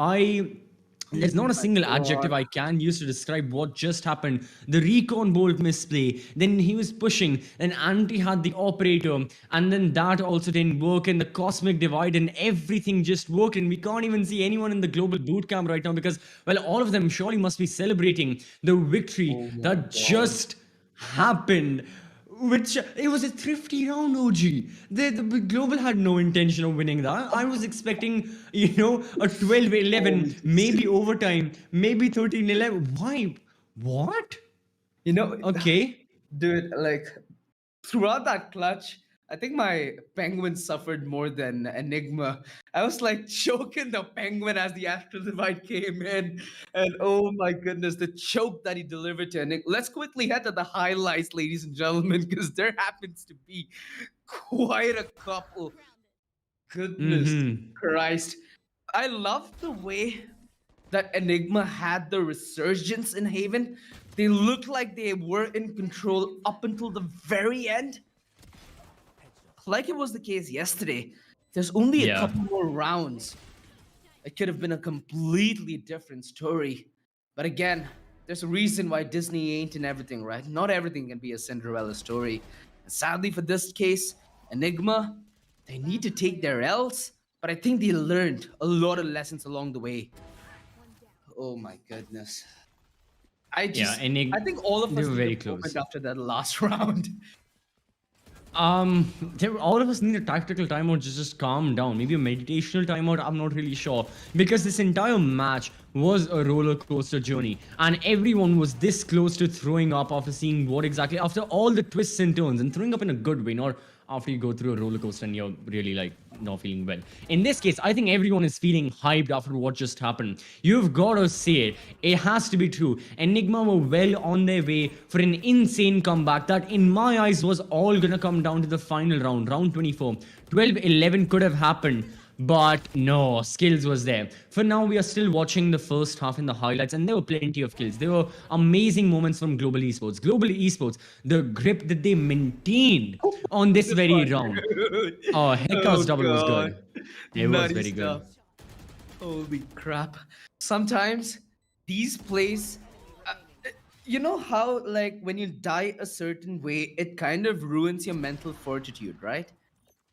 There's not a My single God. adjective I can use to describe what just happened. The recon bolt misplay, then he was pushing, then Anti had the operator, and then that also didn't work, and the cosmic divide and everything just worked, and we can't even see anyone in the global boot camp right now because, well, all of them surely must be celebrating the victory Oh my that God. just happened. Which it was a thrifty round, OG. The global had no intention of winning that. I was expecting, a 12-11, maybe overtime, maybe 13-11. Why? What? You know, Okay. dude, like throughout that clutch, I think my penguin suffered more than Enigma. I was like choking the penguin as the astral divide came in, and oh my goodness, the choke that he delivered to Enigma. Let's quickly head to the highlights, ladies and gentlemen, because there happens to be quite a couple. Goodness Mm-hmm. Christ. I love the way that Enigma had the resurgence in Haven. They looked like they were in control up until the very end, like it was the case yesterday. There's only a Yeah. couple more rounds. It could have been a completely different story. But again, there's a reason why Disney ain't in everything, right? Not everything can be a Cinderella story. And sadly, for this case, Enigma, they need to take their L's, but I think they learned a lot of lessons along the way. Oh my goodness. Yeah, I think all of they us were need very a moment close. after that last round. All of us need a tactical timeout to just calm down. Maybe a meditational timeout. I'm not really sure because this entire match was a roller coaster journey, and everyone was this close to throwing up after seeing what exactly after all the twists and turns, and throwing up in a good way, not after you go through a roller coaster and you're really like not feeling well. In this case, I think everyone is feeling hyped after what just happened. You've got to say it. It has to be true. Enigma were well on their way for an insane comeback that, in my eyes, was all gonna come down to the final round, round 24. 12-11 could have happened. But no, skills was there. For now, we are still watching the first half in the highlights, and there were plenty of kills. There were amazing moments from Global Esports. Global Esports, the grip that they maintained on this This very one, round. dude. Oh, Heka's Oh double was god. good. It was Nutty very stuff. good. Holy crap. Sometimes these plays, uh, uh, you know how, like, when you die a certain way, it kind of ruins your mental fortitude, right?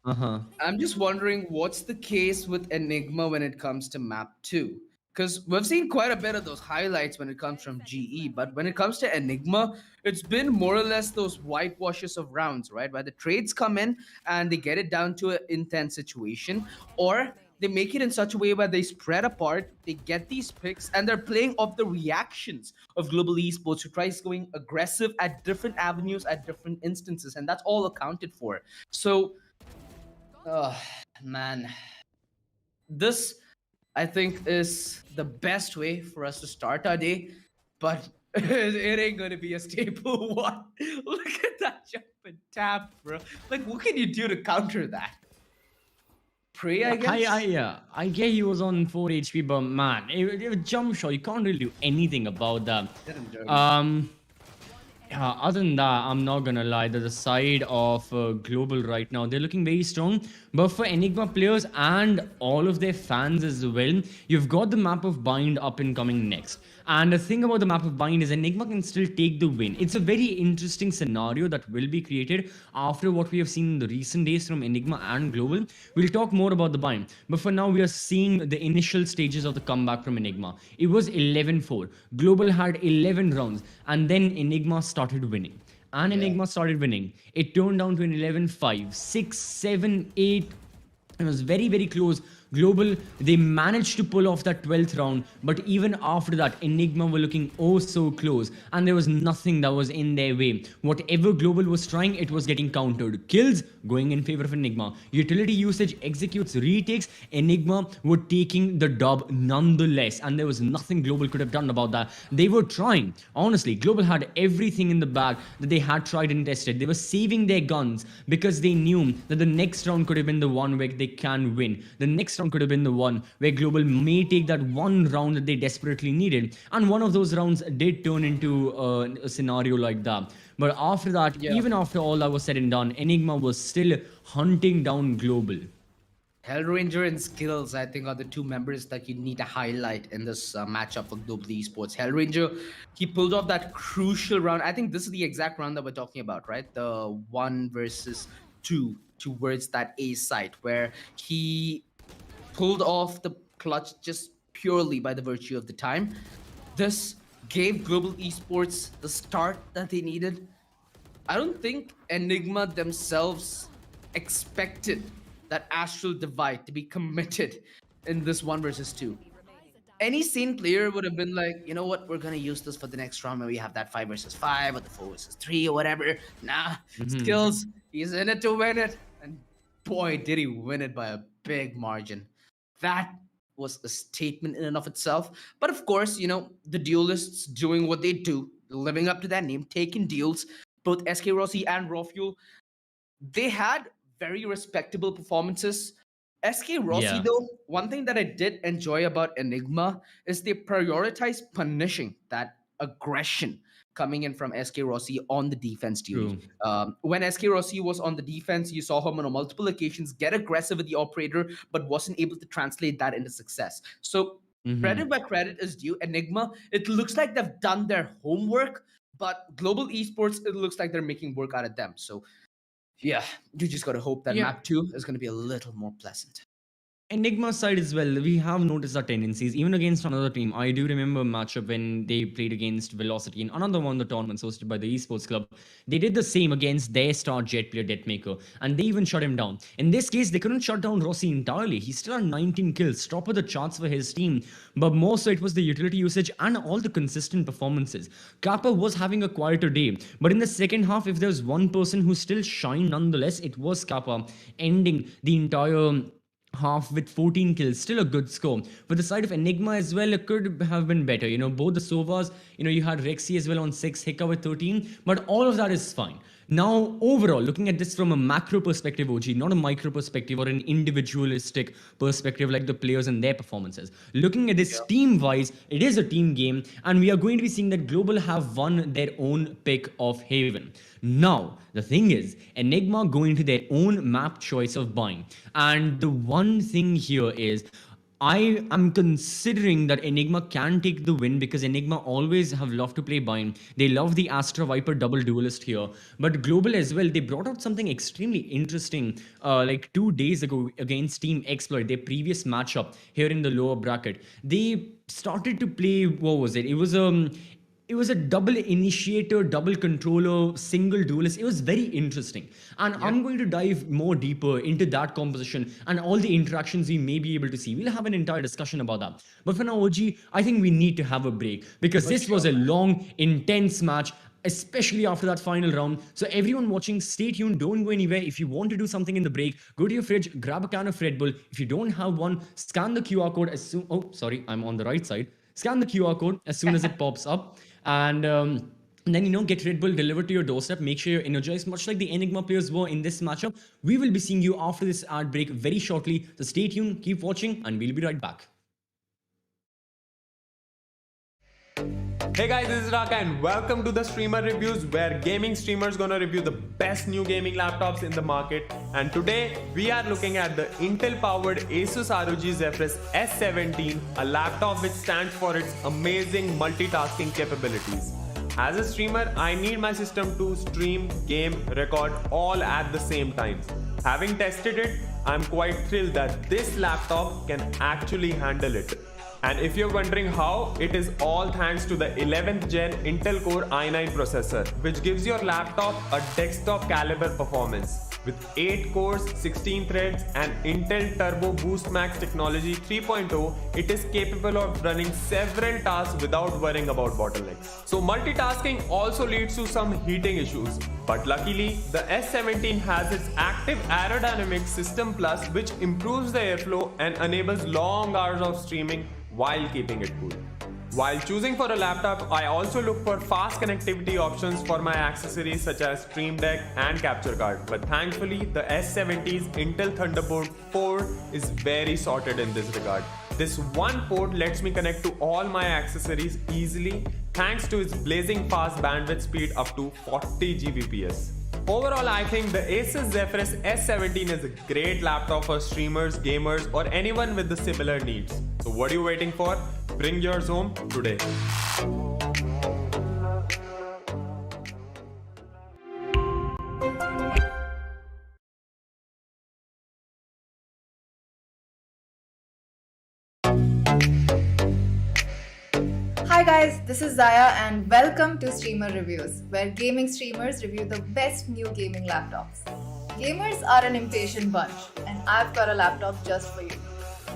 Uh-huh. I'm just wondering what's the case with Enigma when it comes to map 2? Because we've seen quite a bit of those highlights when it comes from GE, but when it comes to Enigma, it's been more or less those whitewashes of rounds, right? Where the trades come in and they get it down to an intense situation, or they make it in such a way where they spread apart, they get these picks, and they're playing off the reactions of global esports who tries going aggressive at different avenues at different instances, and that's all accounted for. So, oh, man. This, I think, is the best way for us to start our day, but it ain't gonna be a staple one. Look at that jump and tap, bro. Like, what can you do to counter that? Pray, I guess? Yeah, I get he was on 4 HP, but man, it was jump shot. You can't really do anything about that. Didn't do it. Yeah, other than that, I'm not gonna lie. The side of Global right now, they're looking very strong. But for Enigma players and all of their fans as well, you've got the map of Bind up and coming next. And the thing about the map of Bind is Enigma can still take the win. It's a very interesting scenario that will be created after what we have seen in the recent days from Enigma and Global. We'll talk more about the Bind. But for now, we are seeing the initial stages of the comeback from Enigma. It was 11-4. Global had 11 rounds, and then Enigma started winning. And Yeah. Enigma started winning. It turned down to an 11-5, 6, 7, 8. It was very, very close Global, they managed to pull off that 12th round, but even after that, Enigma were looking oh so close, and there was nothing that was in their way. Whatever Global was trying, it was getting countered. Kills going in favor of Enigma. Utility usage executes retakes. Enigma were taking the dub nonetheless, and there was nothing Global could have done about that. They were trying. Honestly, Global had everything in the bag that they had tried and tested. They were saving their guns because they knew that the next round could have been the one where they can win. The next round could have been the one where Global may take that one round that they desperately needed. And one of those rounds did turn into a scenario like that. But after that, even after all that was said and done, Enigma was still hunting down Global. Hellranger and Skills, I think, are the two members that you need to highlight in this matchup for Global Esports. Hellranger, he pulled off that crucial round. I think this is the exact round that we're talking about, right? The 1 versus 2 towards that A site, where he pulled off the clutch just purely by the virtue of the time. This gave Global Esports the start that they needed. I don't think Enigma themselves expected that Astral Divide to be committed in this 1 versus 2. Any sane player would have been like, you know what, we're gonna use this for the next round when we have that 5 versus 5 or the 4 versus 3 or whatever. Nah, Skills, he's in it to win it. And boy, did he win it by a big margin. That was a statement in and of itself. But of course, you know, the duelists doing what they do, living up to that name, taking deals. Both SK Rossi and Raw Fuel, they had very respectable performances. SK Rossi, though, one thing that I did enjoy about Enigma is they prioritize punishing that aggression coming in from SK Rossi on the defense duty. When SK Rossi was on the defense, you saw him on multiple occasions get aggressive with the operator, but wasn't able to translate that into success. So credit where credit is due. Enigma, it looks like they've done their homework, but Global Esports, it looks like they're making work out of them. So yeah, you just got to hope that map 2 is going to be a little more pleasant. Enigma side as well, we have noticed our tendencies, even against another team. I do remember a matchup when they played against Velocity in another one of the tournaments hosted by the Esports Club. They did the same against their star jet player, Deathmaker, and they even shut him down. In this case, they couldn't shut down Rossi entirely. He still had 19 kills, top of the charts for his team, but more so it was the utility usage and all the consistent performances. Kappa was having a quieter day, but in the second half, if there was one person who still shined nonetheless, it was Kappa, ending the entire half with 14 kills. Still a good score. For the side of Enigma as well, it could have been better. You know, both the Sovas, you know, you had Rexy as well on 6, Hika with 13, but all of that is fine. Now, overall, looking at this from a macro perspective, OG, not a micro perspective or an individualistic perspective like the players and their performances. Looking at this team-wise, it is a team game, and we are going to be seeing that Global have won their own pick of Haven. Now, the thing is, Enigma going to their own map choice of buying. And the one thing here is, I am considering that Enigma can take the win because Enigma always have loved to play bind. They love the Astra Viper double duelist here. But Global as well, they brought out something extremely interesting like 2 days ago against Team Exploit, their previous matchup here in the lower bracket. They started to play, what was it? It was a double initiator, double controller, single duelist. It was very interesting. And I'm going to dive more deeper into that composition and all the interactions we may be able to see. We'll have an entire discussion about that. But for now, OG, I think we need to have a break because this was a long, intense match, especially after that final round. So everyone watching, stay tuned. Don't go anywhere. If you want to do something in the break, go to your fridge, grab a can of Red Bull. If you don't have one, scan the QR code as soon... Oh, sorry, I'm on the right side. Scan the QR code as soon as it pops up. And then, you know, get Red Bull delivered to your doorstep. Make sure you're energized, much like the Enigma players were in this matchup. We will be seeing you after this ad break very shortly. So stay tuned, keep watching, and we'll be right back. Hey guys, this is Raka and welcome to the Streamer Reviews, where gaming streamers gonna review the best new gaming laptops in the market. And today we are looking at the Intel powered Asus ROG Zephyrus S17, a laptop which stands for its amazing multitasking capabilities. As a streamer, I need my system to stream, game, record all at the same time. Having tested it, I'm quite thrilled that this laptop can actually handle it. And if you're wondering how, it is all thanks to the 11th gen Intel Core i9 processor, which gives your laptop a desktop caliber performance. With 8 cores, 16 threads and Intel Turbo Boost Max technology 3.0, it is capable of running several tasks without worrying about bottlenecks. So multitasking also leads to some heating issues, but luckily the S17 has its active aerodynamic system plus, which improves the airflow and enables long hours of streaming while keeping it cool. While choosing for a laptop, I also look for fast connectivity options for my accessories such as Stream Deck and capture card. But thankfully, the S70's Intel Thunderbolt 4 is very sorted in this regard. This one port lets me connect to all my accessories easily thanks to its blazing fast bandwidth speed up to 40 Gbps. Overall, I think the Asus Zephyrus S17 is a great laptop for streamers, gamers, or anyone with the similar needs. So what are you waiting for? Bring yours home today. Hi guys, this is Zaya and welcome to Streamer Reviews, where gaming streamers review the best new gaming laptops. Gamers are an impatient bunch, and I've got a laptop just for you.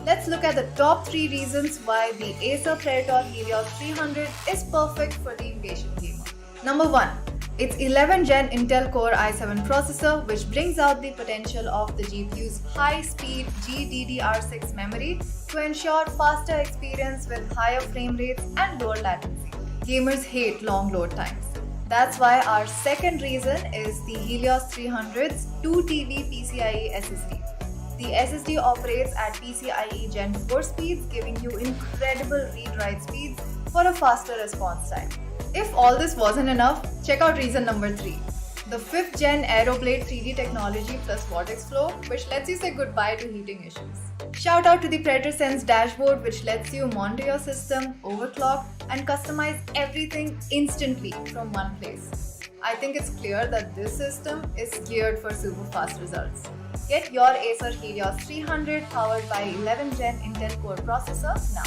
Let's look at the top 3 reasons why the Acer Predator Helios 300 is perfect for the impatient gamer. Number 1. Its 11th Gen Intel Core i7 processor, which brings out the potential of the GPU's high-speed GDDR6 memory to ensure faster experience with higher frame rates and lower latency. Gamers hate long load times. That's why our second reason is the Helios 300's 2TB PCIe SSD. The SSD operates at PCIe Gen 4 speeds, giving you incredible read-write speeds for a faster response time. If all this wasn't enough, check out reason number 3. The 5th Gen Aeroblade 3D technology plus Vortex Flow, which lets you say goodbye to heating issues. Shout out to the Predator Sense dashboard, which lets you monitor your system, overclock, and customize everything instantly from one place. I think it's clear that this system is geared for super fast results. Get your Acer Helios 300 powered by 11th Gen Intel Core processor now.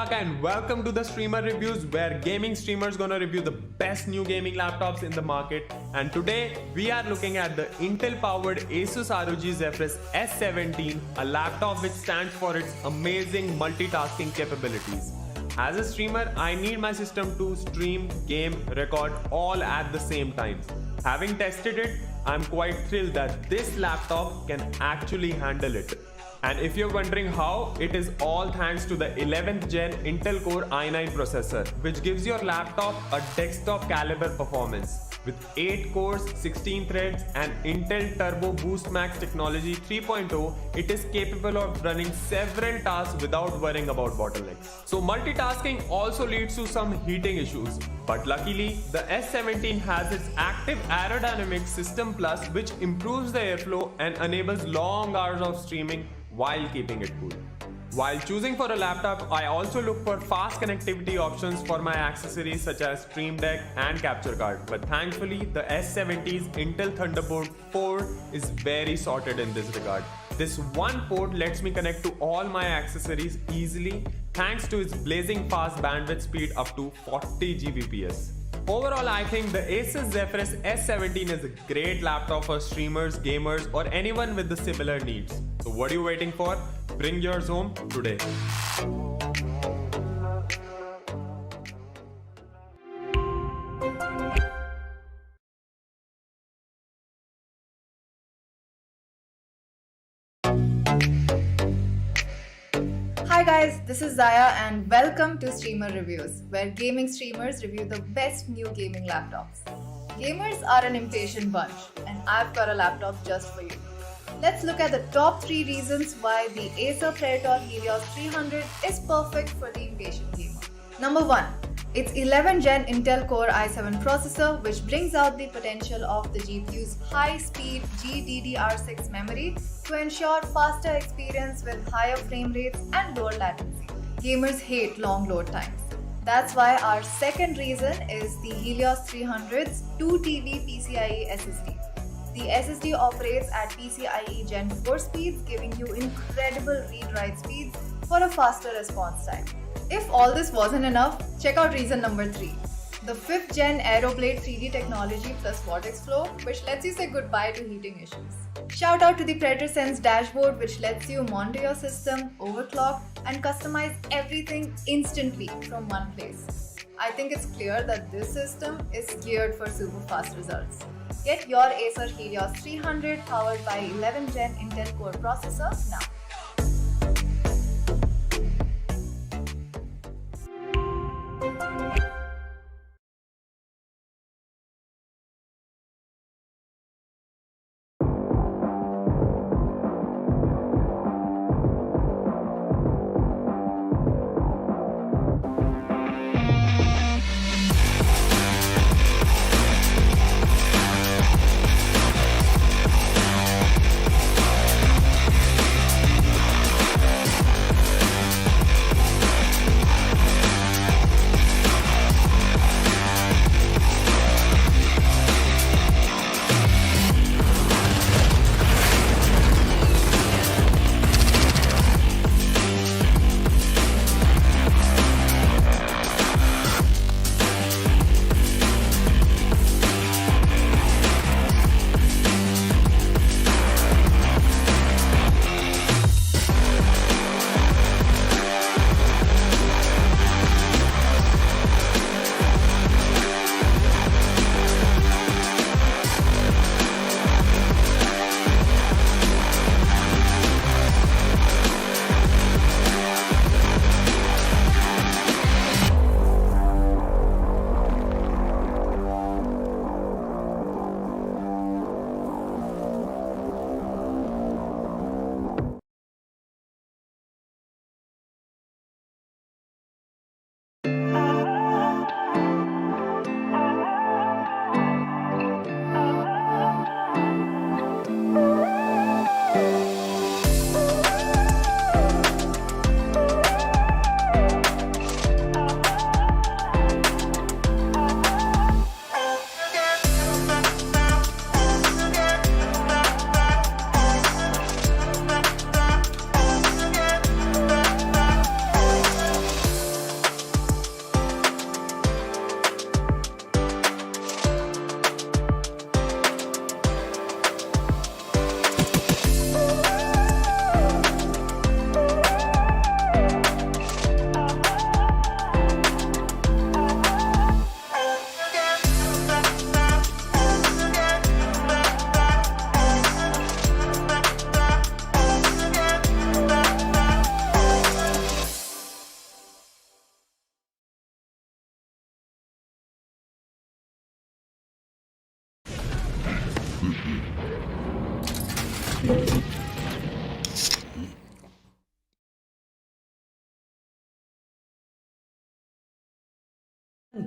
Chaka and welcome to the Streamer Reviews, where gaming streamers gonna review the best new gaming laptops in the market. And today we are looking at the Intel powered Asus ROG Zephyrus S17, a laptop which stands for its amazing multitasking capabilities. As a streamer, I need my system to stream, game, record all at the same time. Having tested it, I'm quite thrilled that this laptop can actually handle it. And if you're wondering how, it is all thanks to the 11th gen Intel Core i9 processor, which gives your laptop a desktop caliber performance. With 8 cores, 16 threads and Intel Turbo Boost Max technology 3.0, it is capable of running several tasks without worrying about bottlenecks. So multitasking also leads to some heating issues, but luckily the S17 has its active aerodynamic system plus, which improves the airflow and enables long hours of streaming while keeping it cool. While choosing for a laptop, I also look for fast connectivity options for my accessories such as Stream Deck and capture card. But thankfully, the S70's Intel Thunderbolt 4 is very sorted in this regard. This one port lets me connect to all my accessories easily thanks to its blazing fast bandwidth speed up to 40 Gbps. Overall, I think the Asus Zephyrus S17 is a great laptop for streamers, gamers, or anyone with the similar needs. So what are you waiting for? Bring yours home today. Hi guys, this is Zaya and welcome to Streamer Reviews, where gaming streamers review the best new gaming laptops. Gamers are an impatient bunch and I've got a laptop just for you. Let's look at the top 3 reasons why the Acer Predator Helios 300 is perfect for the impatient gamer. Number 1. Its 11th gen Intel Core i7 processor, which brings out the potential of the GPU's high-speed GDDR6 memory to ensure faster experience with higher frame rates and lower latency. Gamers hate long load times. That's why our second reason is the Helios 300's 2TB PCIe SSD. The SSD operates at PCIe Gen 4 speeds, giving you incredible read-write speeds for a faster response time. If all this wasn't enough, check out reason number 3. The 5th gen Aeroblade 3D technology plus Vortex Flow, which lets you say goodbye to heating issues. Shout out to the Predator Sense dashboard, which lets you monitor your system, overclock, and customize everything instantly from one place. I think it's clear that this system is geared for super fast results. Get your Acer Helios 300 powered by 11th gen Intel Core processor now.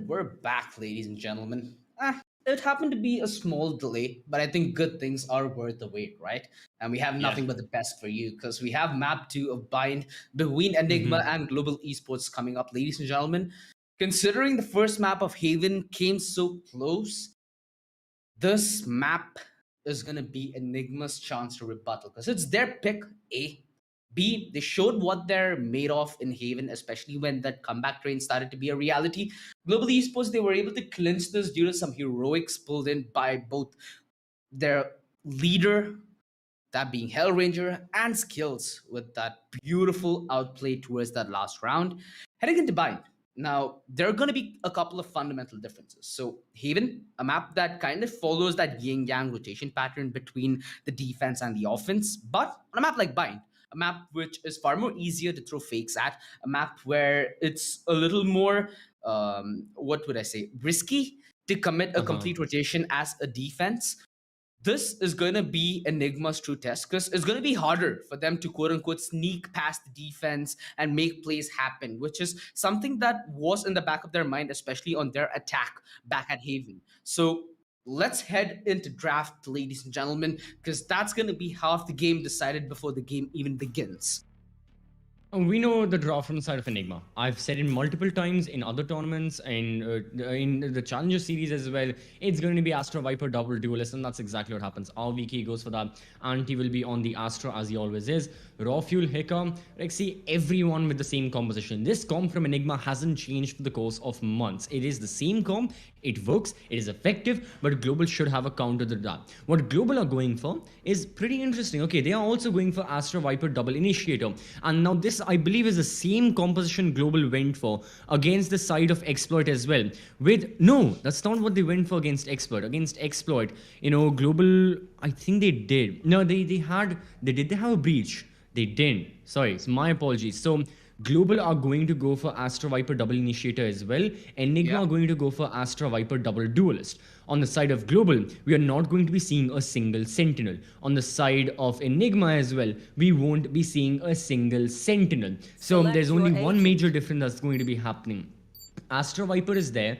We're back, ladies and gentlemen. It happened to be a small delay, but I think good things are worth the wait, right? And we have Yeah. nothing but the best for you because we have map 2 of Bind between Enigma and Global Esports coming up, ladies and gentlemen. Considering the first map of Haven came so close, this map is going to be Enigma's chance to rebuttal because it's their pick, A. B, they showed what they're made of in Haven, especially when that comeback train started to be a reality. Global Esports, they were able to clinch this due to some heroics pulled in by both their leader, that being Hellranger, and skills with that beautiful outplay towards that last round. Heading into Bind. Now, there are going to be a couple of fundamental differences. So, Haven, a map that kind of follows that yin yang rotation pattern between the defense and the offense, but on a map like Bind, a map which is far more easier to throw fakes at, a map where it's a little more, what would I say, risky to commit a complete rotation as a defense. This is going to be Enigma's true test because it's going to be harder for them to quote unquote sneak past the defense and make plays happen, which is something that was in the back of their mind, especially on their attack back at Haven. So let's head into draft, ladies and gentlemen, because that's going to be half the game decided before the game even begins. We know the draw from the side of Enigma. I've said it multiple times in other tournaments and in the Challenger Series as well. It's going to be Astra Viper double duelist, and that's exactly what happens. RVK goes for that. Anti will be on the Astra as he always is. Raw Fuel, Hiccup, Rexy, everyone with the same composition. This comp from Enigma hasn't changed for the course of months. It is the same comp. It works. It is effective, but Global should have a counter to that. What Global are going for is pretty interesting. Okay, they are also going for Astra Viper double initiator, and now this I believe is the same composition Global went for against the side of Exploit as well. No, that's not what they went for against Exploit. Against Exploit, Global, I think they did. No, did they have a breach? They didn't. Sorry, it's my apologies. So Global are going to go for Astra Viper double initiator as well. Enigma are going to go for Astra Viper double duelist. On the side of Global, we are not going to be seeing a single Sentinel. On the side of Enigma as well, we won't be seeing a single Sentinel. So there's only one major difference that's going to be happening. Astra Viper is there.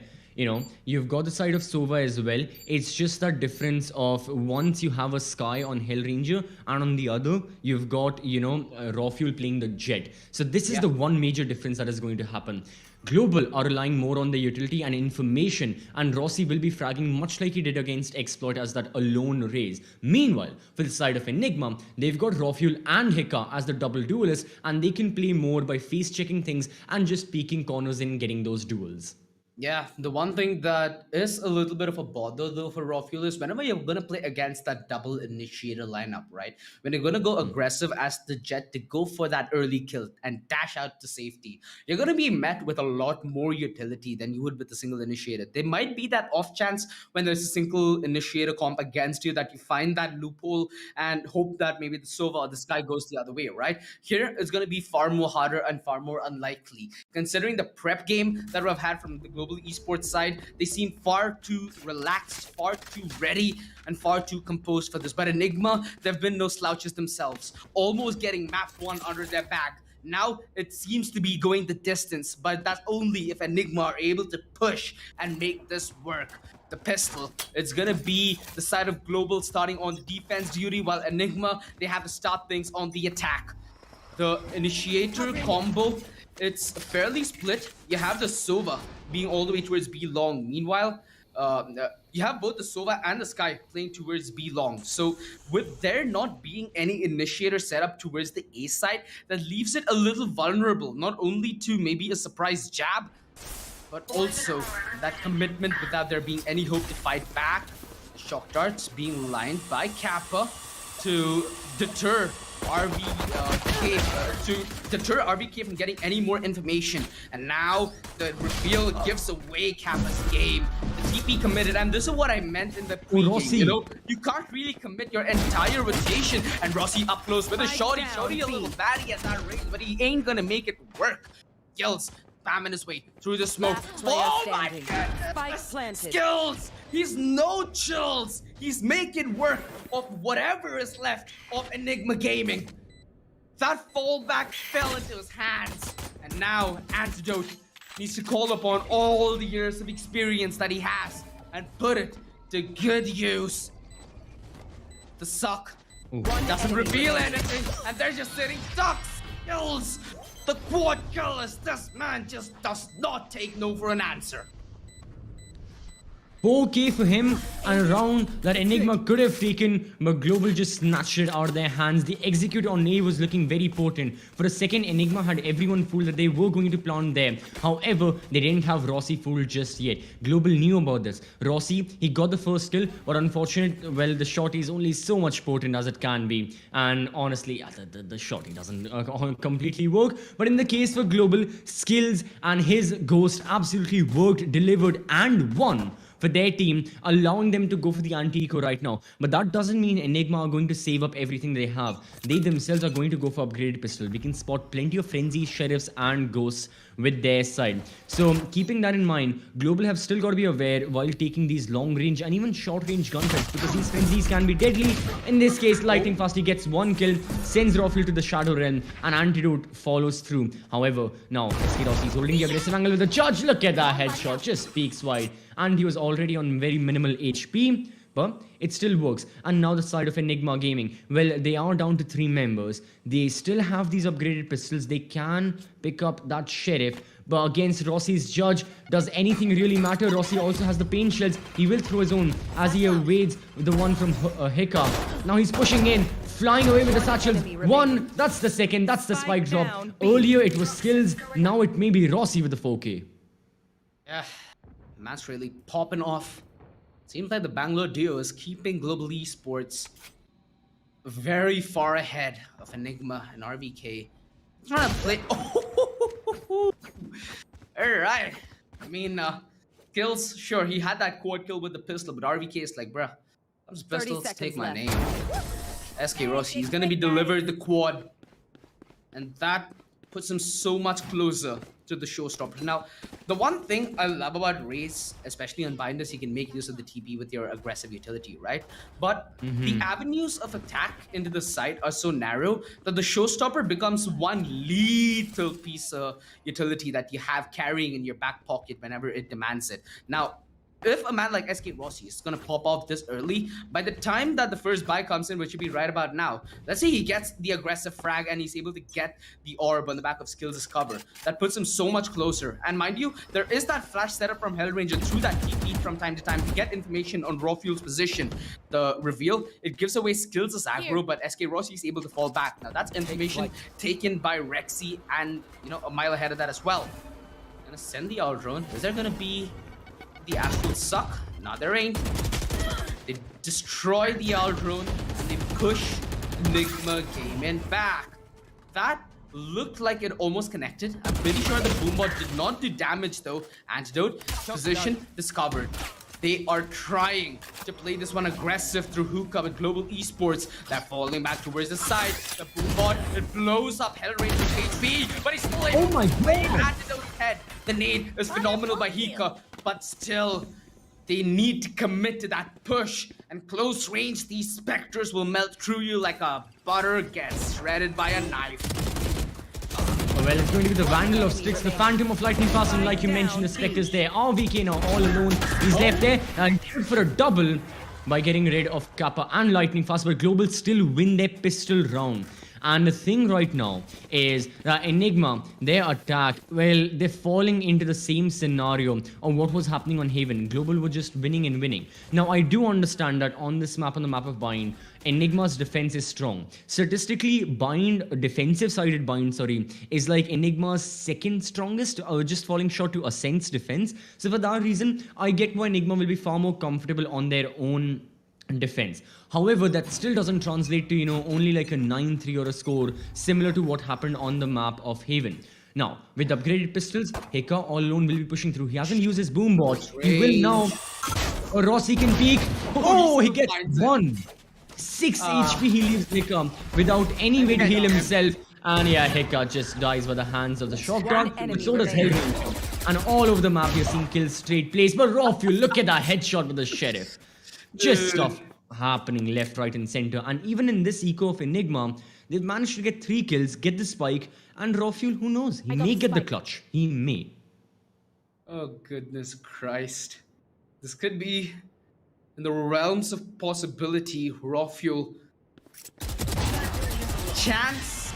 You've got the side of Sova as well. It's just that difference of once you have a Sky on Hellranger and on the other, you've got, Raw Fuel playing the Jet. So this is the one major difference that is going to happen. Global are relying more on the utility and information, and Rossi will be fragging much like he did against Exploit as that alone raise. Meanwhile, for the side of Enigma, they've got Raw Fuel and Hika as the double duelists, and they can play more by face checking things and just peeking corners in getting those duels. Yeah, the one thing that is a little bit of a bother though for Raw Fuel is whenever you're gonna play against that double initiator lineup, right? When you're gonna go aggressive as the Jet to go for that early kill and dash out to safety, you're gonna be met with a lot more utility than you would with a single initiator. There might be that off chance when there's a single initiator comp against you that you find that loophole and hope that maybe the Sova or the Sky goes the other way, right? Here it's gonna be far more harder and far more unlikely. Considering the prep game that we've had from the Global Esports side, they seem far too relaxed, far too ready, and far too composed for this. But Enigma, they've been no slouches themselves, almost getting map 1 under their bag. Now it seems to be going the distance, but that's only if Enigma are able to push and make this work. The pistol, it's gonna be the side of Global starting on defense duty, while Enigma, they have to start things on the attack. The initiator combo, it's fairly split. You have the Sova being all the way towards B long. Meanwhile, you have both the Sova and the Sky playing towards B long. So with there not being any initiator set up towards the A side, that leaves it a little vulnerable, not only to maybe a surprise jab, but also that commitment without there being any hope to fight back. Shock darts being lined by Kappa to deter RVK from getting any more information. And now the reveal gives away Kappa's game. The TP committed, and this is what I meant in the pre-game. You can't really commit your entire rotation, and Rossi up close with a shorty a little baddie at that range, but he ain't gonna make it work. Kills spamming his way through the smoke. Last player Oh my standing. goodness! Spike planted. Skills! He's no chills! He's making work of whatever is left of Enigma Gaming. That fallback fell into his hands. And now Antidote needs to call upon all the years of experience that he has and put it to good use. The suck doesn't reveal anything, and they're just sitting duck skills. The quad killers, this man just does not take no for an answer. 4K for him, and a round that Enigma could have taken, but Global just snatched it out of their hands. The execute on A was looking very potent. For a second, Enigma had everyone fooled that they were going to plant there. However, they didn't have Rossi fooled just yet. Global knew about this. Rossi, he got the first kill, but unfortunately, well, the shot is only so much potent as it can be. And honestly, the shot doesn't completely work. But in the case for Global, skills and his ghost absolutely worked, delivered, and won for their team, allowing them to go for the anti-eco right now. But that doesn't mean Enigma are going to save up everything they have. They themselves are going to go for upgraded pistol. We can spot plenty of frenzy, sheriffs, and ghosts with their side. So keeping that in mind, Global have still got to be aware while taking these long range and even short range gunfights, because these frenzies can be deadly. In this case, Lightning Fast, he gets one kill, sends Raffle to the Shadow Realm, and Antidote follows through. However, now SK Rossi is holding the aggressive angle with the charge. Look at that headshot, just peaks wide. And he was already on very minimal HP, but it still works. And now the side of Enigma Gaming, well, they are down to 3 members. They still have these upgraded pistols. They can pick up that sheriff, but against Rossi's judge, does anything really matter? Rossi also has the pain shells. He will throw his own as he evades the one from Hika. Now he's pushing in, flying away with the satchels. One, that's the second, that's the spike drop. Earlier it was skills, now it may be Rossi with the 4K. Yeah. Man's really popping off. Seems like the Bangalore duo is keeping Global Esports very far ahead of Enigma and RVK. Trying to play. Oh, alright. I mean, kills, sure, he had that quad kill with the pistol, but RVK is like, bruh, those pistols take my name. SK Rossi, he's gonna be delivered the quad. And that puts him so much closer to the showstopper. Now, the one thing I love about Raze, especially on Binders, you can make use of the TP with your aggressive utility, right? But the avenues of attack into the site are so narrow that the showstopper becomes one lethal piece of utility that you have carrying in your back pocket whenever it demands it. Now, if a man like SK Rossi is gonna pop off this early, by the time that the first buy comes in, which should be right about now, let's say he gets the aggressive frag and he's able to get the orb on the back of Skills' cover. That puts him so much closer. And mind you, there is that flash setup from Hellranger through that TP from time to time to get information on Raw Fuel's position. The reveal, it gives away Skills' aggro, but SK Rossi is able to fall back. Now that's information taken by Rexy and, you know, a mile ahead of that as well. Gonna send the out drone. Is there gonna be the actual suck? No, there ain't. They destroy the Aldrone and they push Enigma Gaming back. That looked like it almost connected. I'm pretty sure the boombot did not do damage though. Antidote, position discovered. They are trying to play this one aggressive through hookah with Global Esports. They're falling back towards the side. The boombot, it blows up Hellranger's HP, but he's still able to wave Antidote's head. The nade is phenomenal by Hika, but still, they need to commit to that push. And close range, these specters will melt through you like a butter gets shredded by a knife. Well, it's going to be the Vandal of Sticks, the Phantom of Lightning Fast, and like you mentioned, the Spectres there. RVK now all alone. He's left there and for a double by getting rid of Kappa and Lightning Fast, but Global still win their pistol round. And the thing right now is that Enigma, their attack, well, they're falling into the same scenario of what was happening on Haven. Global were just winning and winning. Now, I do understand that on this map, on the map of Bind, Enigma's defense is strong. Statistically, Bind, defensive-sided Bind, sorry, is like Enigma's second strongest, just falling short to Ascent's defense. So for that reason, I get why Enigma will be far more comfortable on their own defense. However, that still doesn't translate to, you know, only like a 9-3 or a score similar to what happened on the map of Haven. Now, with upgraded pistols, Heka all alone will be pushing through. He hasn't used his boom bot. He will now. Rossi can peek. Oh, he gets one. 6 HP he leaves Heka without any way to heal himself. And yeah, Heka just dies by the hands of the shock dog, but enemy so does remaining. Hellranger. And all over the map, you're seeing kills straight place. But Rafu, look at that headshot with the Sheriff. Just stuff happening left, right, and center. And even in this eco of Enigma, they've managed to get 3 kills, get the spike, and Rafuel, who knows? He may get the clutch. He may. Oh, goodness Christ. This could be in the realms of possibility. Raw fuel. Chance.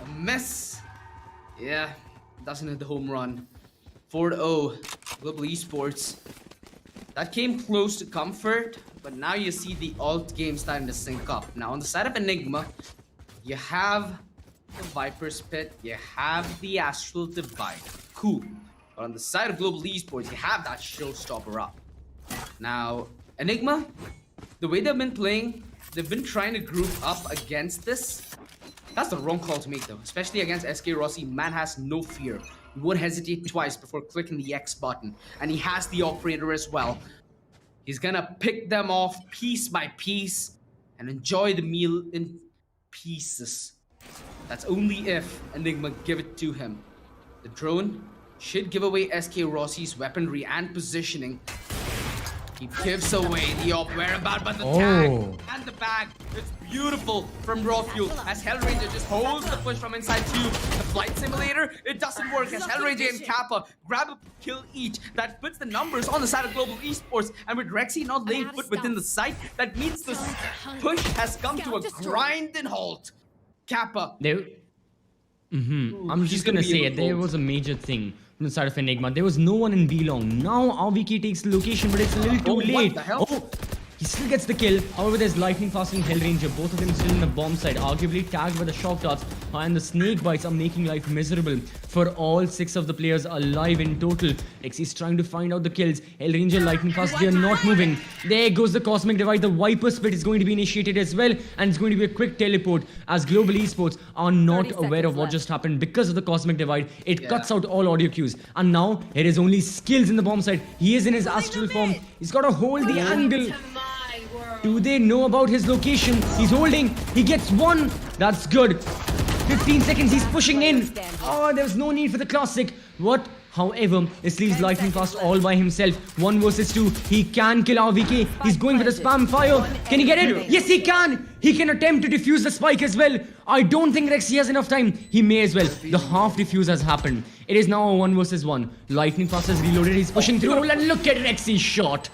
A miss. Yeah, doesn't hit the home run. 4-0. Global Esports. That came close to comfort, but now you see the alt game starting to sync up. Now, on the side of Enigma, you have the Viper's Pit, you have the Astral Divide. Cool. But on the side of Global Esports, you have that showstopper up. Now, Enigma, the way they've been playing, they've been trying to group up against this. That's the wrong call to make, though, especially against SK Rossi. Man has no fear. He won't hesitate twice before clicking the X button. And he has the operator as well. He's gonna pick them off piece by piece and enjoy the meal in pieces. That's only if Enigma give it to him. The drone should give away SK Rossi's weaponry and positioning. He gives away the op whereabout, but the tag and the bag. It's beautiful from Raw Fuel as Hellranger just holds the push from inside too. The flight simulator, it doesn't work as Hellranger and Kappa grab a kill each. That puts the numbers on the side of Global Esports, and with Rexy not laying foot within the site, that means this push has come to a grinding halt. Kappa. I'm just gonna say it. There was a major thing from the side of Enigma. There was no one in B long. Now RVK takes the location, but it's a little too late. What the hell? Oh, he still gets the kill. However, there's Lightning Fast and Hellranger. Both of them still in the bomb side, arguably tagged by the shock darts. And the snake bites are making life miserable for all 6 of the players alive in total. Rexy's trying to find out the kills. Hellranger, Lightning Fast, they are not moving. There goes the Cosmic Divide. The Viper Spit is going to be initiated as well. And it's going to be a quick teleport as Global Esports are not aware of what just happened because of the Cosmic Divide. It cuts out all audio cues. And now it is only skills in the bomb side. He is in his astral form. He's got to hold the angle. Do they know about his location? He's holding. He gets 1. That's good. 15 seconds. He's pushing in. Oh, there's no need for the classic. What? However, this leaves Lightning Fast all by himself. 1 versus 2. He can kill RVK. He's going for the spam fire. Can he get it? Yes, he can. He can attempt to defuse the spike as well. I don't think Rexy has enough time. He may as well. The half defuse has happened. It is now a 1 versus 1. Lightning Fast has reloaded. He's pushing through. And look at Rexy's shot.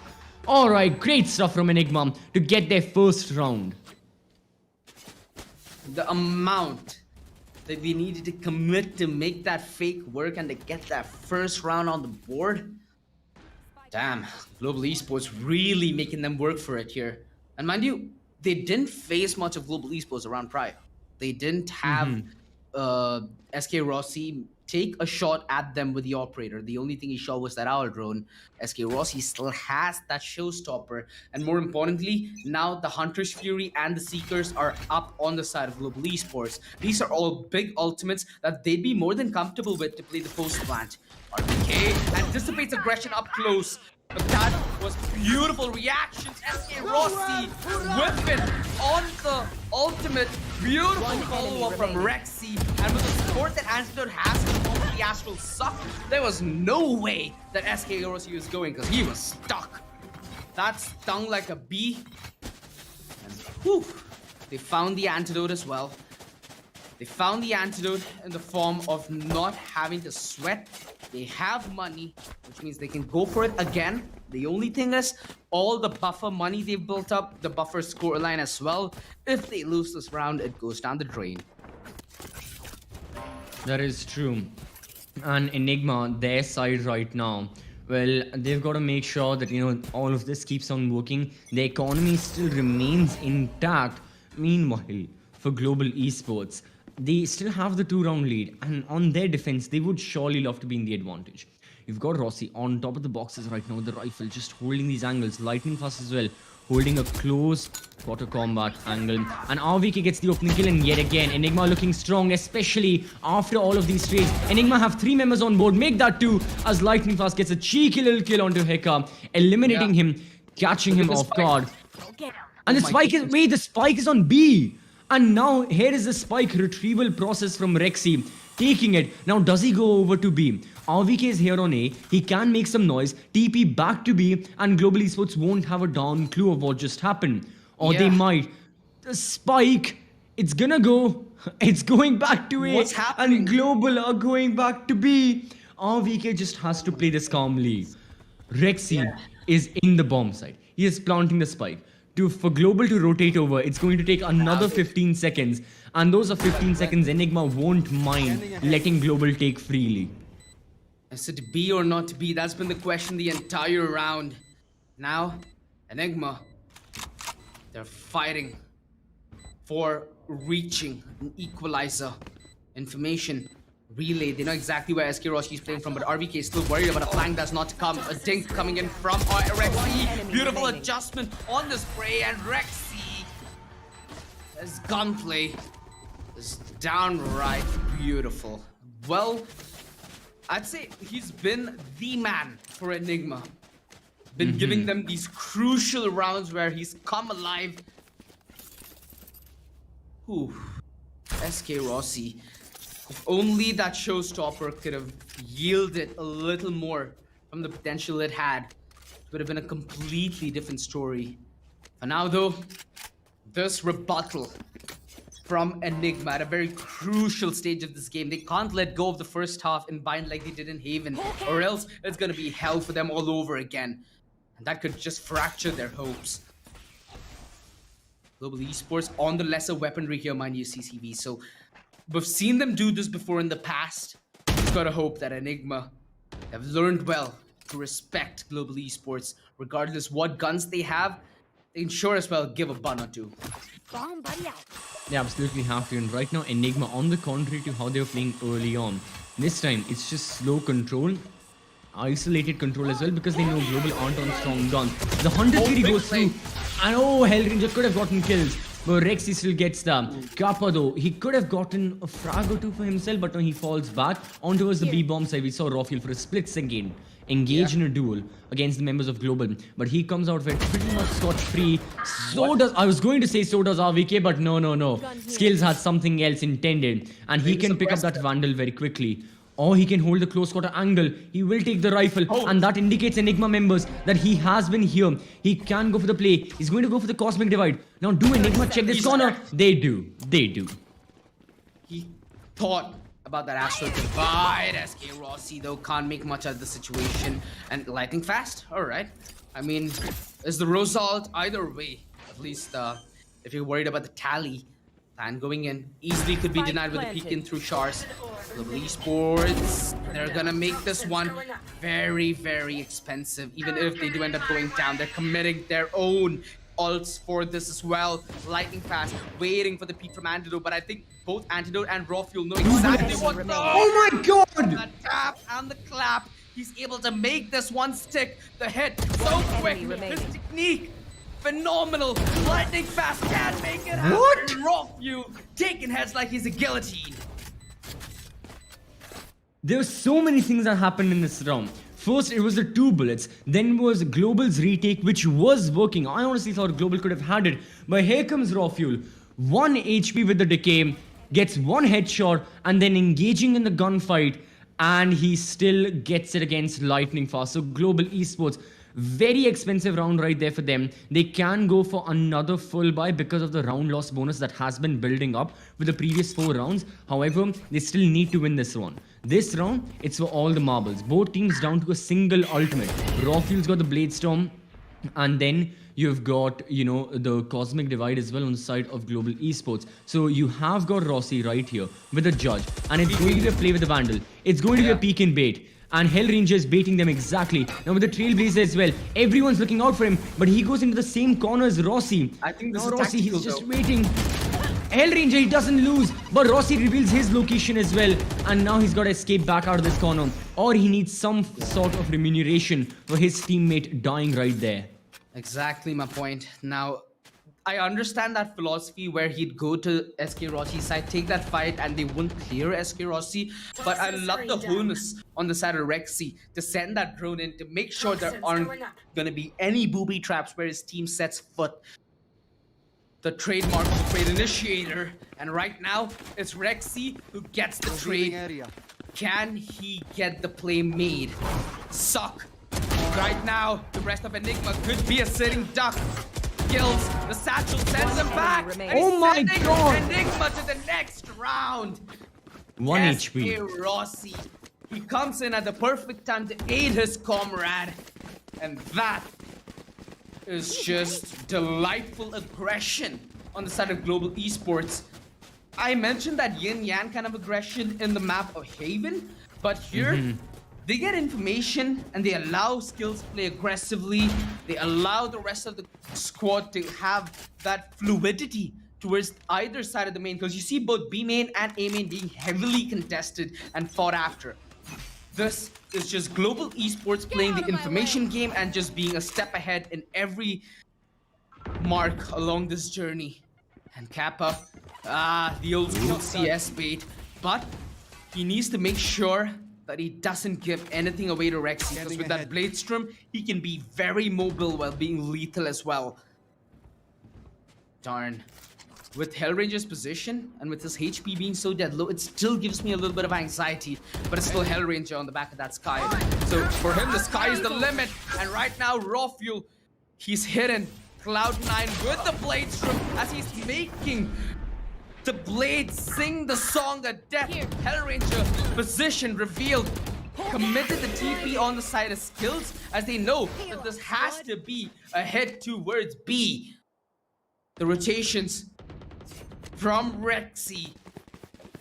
Alright, great stuff from Enigma to get their first round. The amount that we needed to commit to make that fake work and to get that first round on the board. Damn, Global Esports really making them work for it here. And mind you, they didn't face much of Global Esports around prior. They didn't have SK Rossi take a shot at them with the operator. The only thing he shot was that owl drone. SK Rossi still has that showstopper. And more importantly, now the Hunter's Fury and the Seekers are up on the side of Global Esports. These are all big ultimates that they'd be more than comfortable with to play the post plant. RPK anticipates aggression up close. But that was beautiful reactions. SK Rossi whipping on the ultimate. Beautiful follow-up from Rexy. And with the support that Antidote has in the form of the Astral Suck, there was no way that SK Rossi was going because he was stuck. That stung like a bee. And whew, they found the antidote as well. They found the antidote in the form of not having to sweat. They have money, which means they can go for it again. The only thing is, all the buffer money they've built up, the buffer scoreline as well, if they lose this round, it goes down the drain. That is true. And Enigma, their side right now, well, they've got to make sure that, all of this keeps on working. The economy still remains intact. Meanwhile, for Global Esports, they still have the 2-round lead, and on their defense, they would surely love to be in the advantage. You've got Rossi on top of the boxes right now with the rifle, just holding these angles. Lightning Fast as well, holding a close quarter combat angle. And RVK gets the opening kill, and yet again, Enigma looking strong, especially after all of these trades. Enigma have 3 members on board, make that 2, as Lightning Fast gets a cheeky little kill onto Heka, eliminating him, catching him off guard. And the spike is, the spike is on B. And now here is the spike retrieval process from Rexy. Taking it. Now does he go over to B? RVK is here on A. He can make some noise. TP back to B. And Global Esports won't have a darn clue of what just happened. Or they might. The spike. It's gonna go. It's going back to A. What's happening? And Global are going back to B. RVK just has to play this calmly. Rexy is in the bomb site. He is planting the spike. For Global to rotate over, it's going to take another 15 seconds. And those are 15 seconds Enigma won't mind letting Global take freely. Is it B or not B? That's been the question the entire round. Now, Enigma, they're fighting for reaching an equalizer. Information relay. They know exactly where SK Roshi is playing from, but RVK is still worried about a flank does not come. A dink coming in from Rexy. Beautiful adjustment on the spray, and Rexy, his gunplay is downright beautiful. Well, I'd say he's been the man for Enigma. Been giving them these crucial rounds where he's come alive. Whew. SK Rossi. If only that showstopper could have yielded a little more from the potential it had, it would have been a completely different story. For now though, this rebuttal from Enigma at a very crucial stage of this game. They can't let go of the first half and bind like they did in Haven, or else it's gonna be hell for them all over again. And that could just fracture their hopes. Global Esports on the lesser weaponry here, mind you, CCV. So we've seen them do this before in the past. Just gotta hope that Enigma have learned well to respect Global Esports. Regardless what guns they have, they can sure as well give a bun or two. Bomb buddy out. They absolutely have to. And right now, Enigma, on the contrary to how they were playing early on, this time it's just slow control, isolated control as well, because they know Global aren't on strong guns. The 100 goes through, and oh, Hellranger could have gotten kills. But Rexy still gets the Kappa though. He could have gotten a frag or two for himself, but no, he falls back on towards the B-bomb side. We saw Rafiel for a split second engage in a duel against the members of Global, but he comes out with pretty much scot-free. So does, I was going to say so does RVK, but no. Skills had something else intended, and he can pick up that Vandal very quickly. Or he can hold the close quarter angle. He will take the rifle, and that indicates Enigma members that he has been here. He can go for the play. He's going to go for the Cosmic Divide. Now, do Enigma check this corner? They do. He thought about that Astral Divide. SK Rossi, though, can't make much of the situation. And lightning fast? Alright. I mean, is the result either way? At least, if you're worried about the tally, plan going in easily could be denied with a peek in through Shars. Global Esports, they're gonna make this one very, very expensive. Even if they do end up going down, they're committing their own ults for this as well. Lightning fast, waiting for the peek from Antidote, but I think both Antidote and Raw Fuel know exactly what the— Oh my god! The tap and the clap. He's able to make this one stick. The hit so quick. His technique phenomenal. Lightning fast can't make it happen. What? Raw Fuel taking heads like he's a guillotine. There were so many things that happened in this round. First, it was the 2 bullets. Then was Global's retake, which was working. I honestly thought Global could have had it. But here comes Raw Fuel. 1 HP with the decay, gets 1 headshot, and then engaging in the gunfight. And he still gets it against Lightning Fast. So Global Esports, very expensive round right there for them. They can go for another full buy because of the round loss bonus that has been building up with the previous 4 rounds. However, they still need to win this one. This round, it's for all the marbles. Both teams down to a single ultimate. Rawfuel's got the Blade Storm, and then you've got, you know, the Cosmic Divide as well on the side of Global Esports. So you have got Rossi right here with the Judge, and it's going to be a play with the Vandal. It's going to be a peek and bait. And Hellranger is baiting them exactly. Now with the Trailblazer as well, everyone's looking out for him, but he goes into the same corner as Rossi. I think this now is Rossi, he's tactical, just though. waiting. Hellranger, he doesn't lose, but Rossi reveals his location as well, and now he's got to escape back out of this corner, or he needs some sort of remuneration for his teammate dying right there. Exactly my point. Now, I understand that philosophy where he'd go to SK Rossi's side, take that fight, and they wouldn't clear SK Rossi. But I love the wholeness on the side of Rexy to send that drone in to make sure there aren't going to be any booby traps where his team sets foot. the trademark of the trade initiator. And right now, it's Rexy who gets the trade. Can he get the play made? Suck. Right now, the rest of Enigma could be a sitting duck. Kills, the satchel sends him back. remaining. And he's Oh my sending God. Enigma to the next round. 1 S.K. HP. Rossi. He comes in at the perfect time to aid his comrade. And that is just delightful aggression on the side of Global Esports. I mentioned that yin-yang kind of aggression in the map of Haven, but here they get information and they allow skills to play aggressively. They allow the rest of the squad to have that fluidity towards either side of the main, because you see both B main and A main being heavily contested and fought after. This is just Global Esports playing the information game and just being a step ahead in every mark along this journey. And Kappa, the old school CS bait, but he needs to make sure that he doesn't give anything away to Rexy, because with that Bladestrom, he can be very mobile while being lethal as well. Darn. With Hellranger's position and with his HP being so dead low, it still gives me a little bit of anxiety, but it's still Hellranger on the back of that Sky. So for him, the sky is the limit, and right now, Raw Fuel, he's hidden. Cloud9 with the Bladestrom as he's making the blade sing the song of death. Hellranger position revealed. Committed the TP on the side of skills as they know that this has to be a hit towards B. The rotations from Rexy.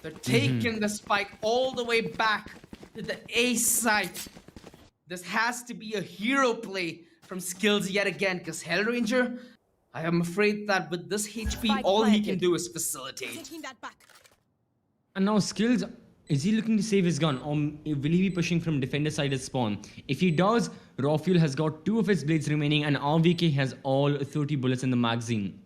They're taking the spike all the way back to the A site. This has to be a hero play from skills yet again, because Hellranger, I am afraid that with this HP, Spike all he can planted. do is facilitate. Taking that back. And now Skills, is he looking to save his gun, or will he be pushing from defender side at spawn? If he does, Raw Fuel has got 2 of his blades remaining and RVK has all 30 bullets in the magazine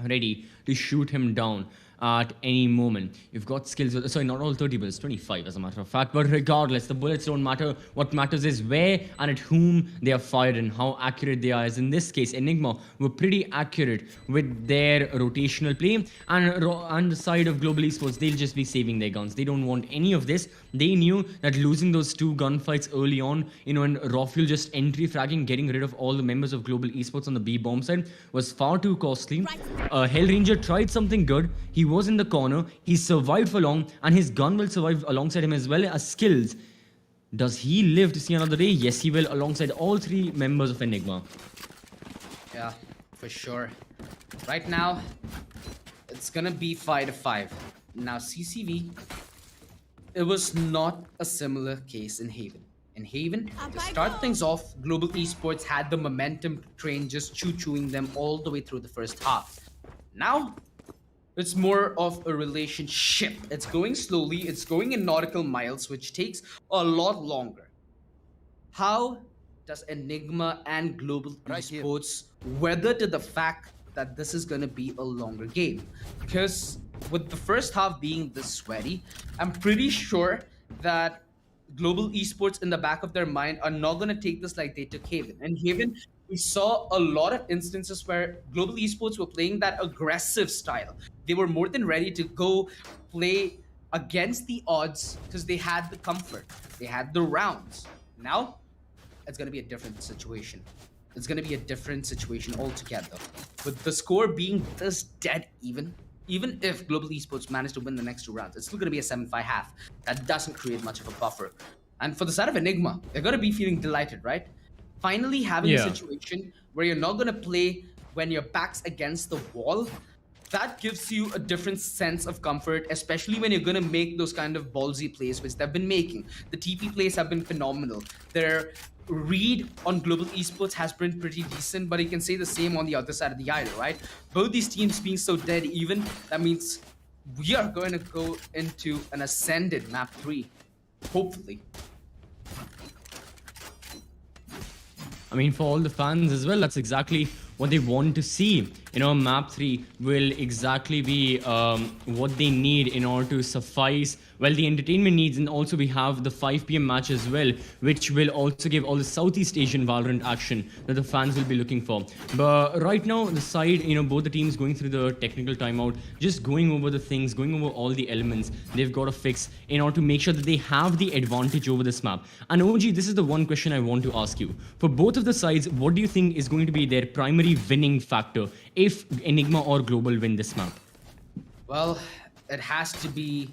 ready to shoot him down at any moment. You've got skills, sorry, not all 30 bullets, 25 as a matter of fact, but regardless, the bullets don't matter. What matters is where and at whom they are fired and how accurate they are. As in this case, Enigma were pretty accurate with their rotational play, and on the side of Global Esports, they'll just be saving their guns. They don't want any of this. They knew that losing those 2 gunfights early on, and Raw Fuel just entry fragging, getting rid of all the members of Global Esports on the B bomb side was far too costly. Hellranger tried something good. He was in the corner, he survived for long, and his gun will survive alongside him as well as skills. Does he live to see another day? Yes, he will, alongside all 3 members of Enigma. Yeah, for sure. Right now, it's gonna be 5-5. Now, CCV, it was not a similar case in Haven. In Haven, to start things off, Global Esports had the momentum train just choo-chooing them all the way through the first half. Now, it's more of a relationship. It's going slowly, it's going in nautical miles, which takes a lot longer. How does Enigma and Global Esports weather to the fact that this is going to be a longer game? Because with the first half being this sweaty, I'm pretty sure that Global Esports in the back of their mind are not going to take this like they took Haven. And Haven, we saw a lot of instances where Global Esports were playing that aggressive style. They were more than ready to go play against the odds because they had the comfort. They had the rounds. Now, it's going to be a different situation. It's going to be a different situation altogether. With the score being this dead even if Global Esports managed to win the next 2 rounds, it's still going to be a 7-5 half. That doesn't create much of a buffer. And for the side of Enigma, they're going to be feeling delighted, right? Finally having a situation where you're not going to play when your back's against the wall. That gives you a different sense of comfort, especially when you're going to make those kind of ballsy plays, which they've been making. The TP plays have been phenomenal. Their read on Global Esports has been pretty decent, but you can say the same on the other side of the aisle, right? Both these teams being so dead even, that means we are going to go into an ascended map 3, hopefully. I mean, for all the fans as well, that's exactly what they want to see. Map 3 will exactly be what they need in order to suffice Well, the entertainment needs, and also we have the 5 p.m. match as well, which will also give all the Southeast Asian Valorant action that the fans will be looking for. But right now, the side, both the teams going through the technical timeout, just going over the things, going over all the elements they've got to fix in order to make sure that they have the advantage over this map. And OG, this is the one question I want to ask you. For both of the sides, what do you think is going to be their primary winning factor if Enigma or Global win this map? Well, it has to be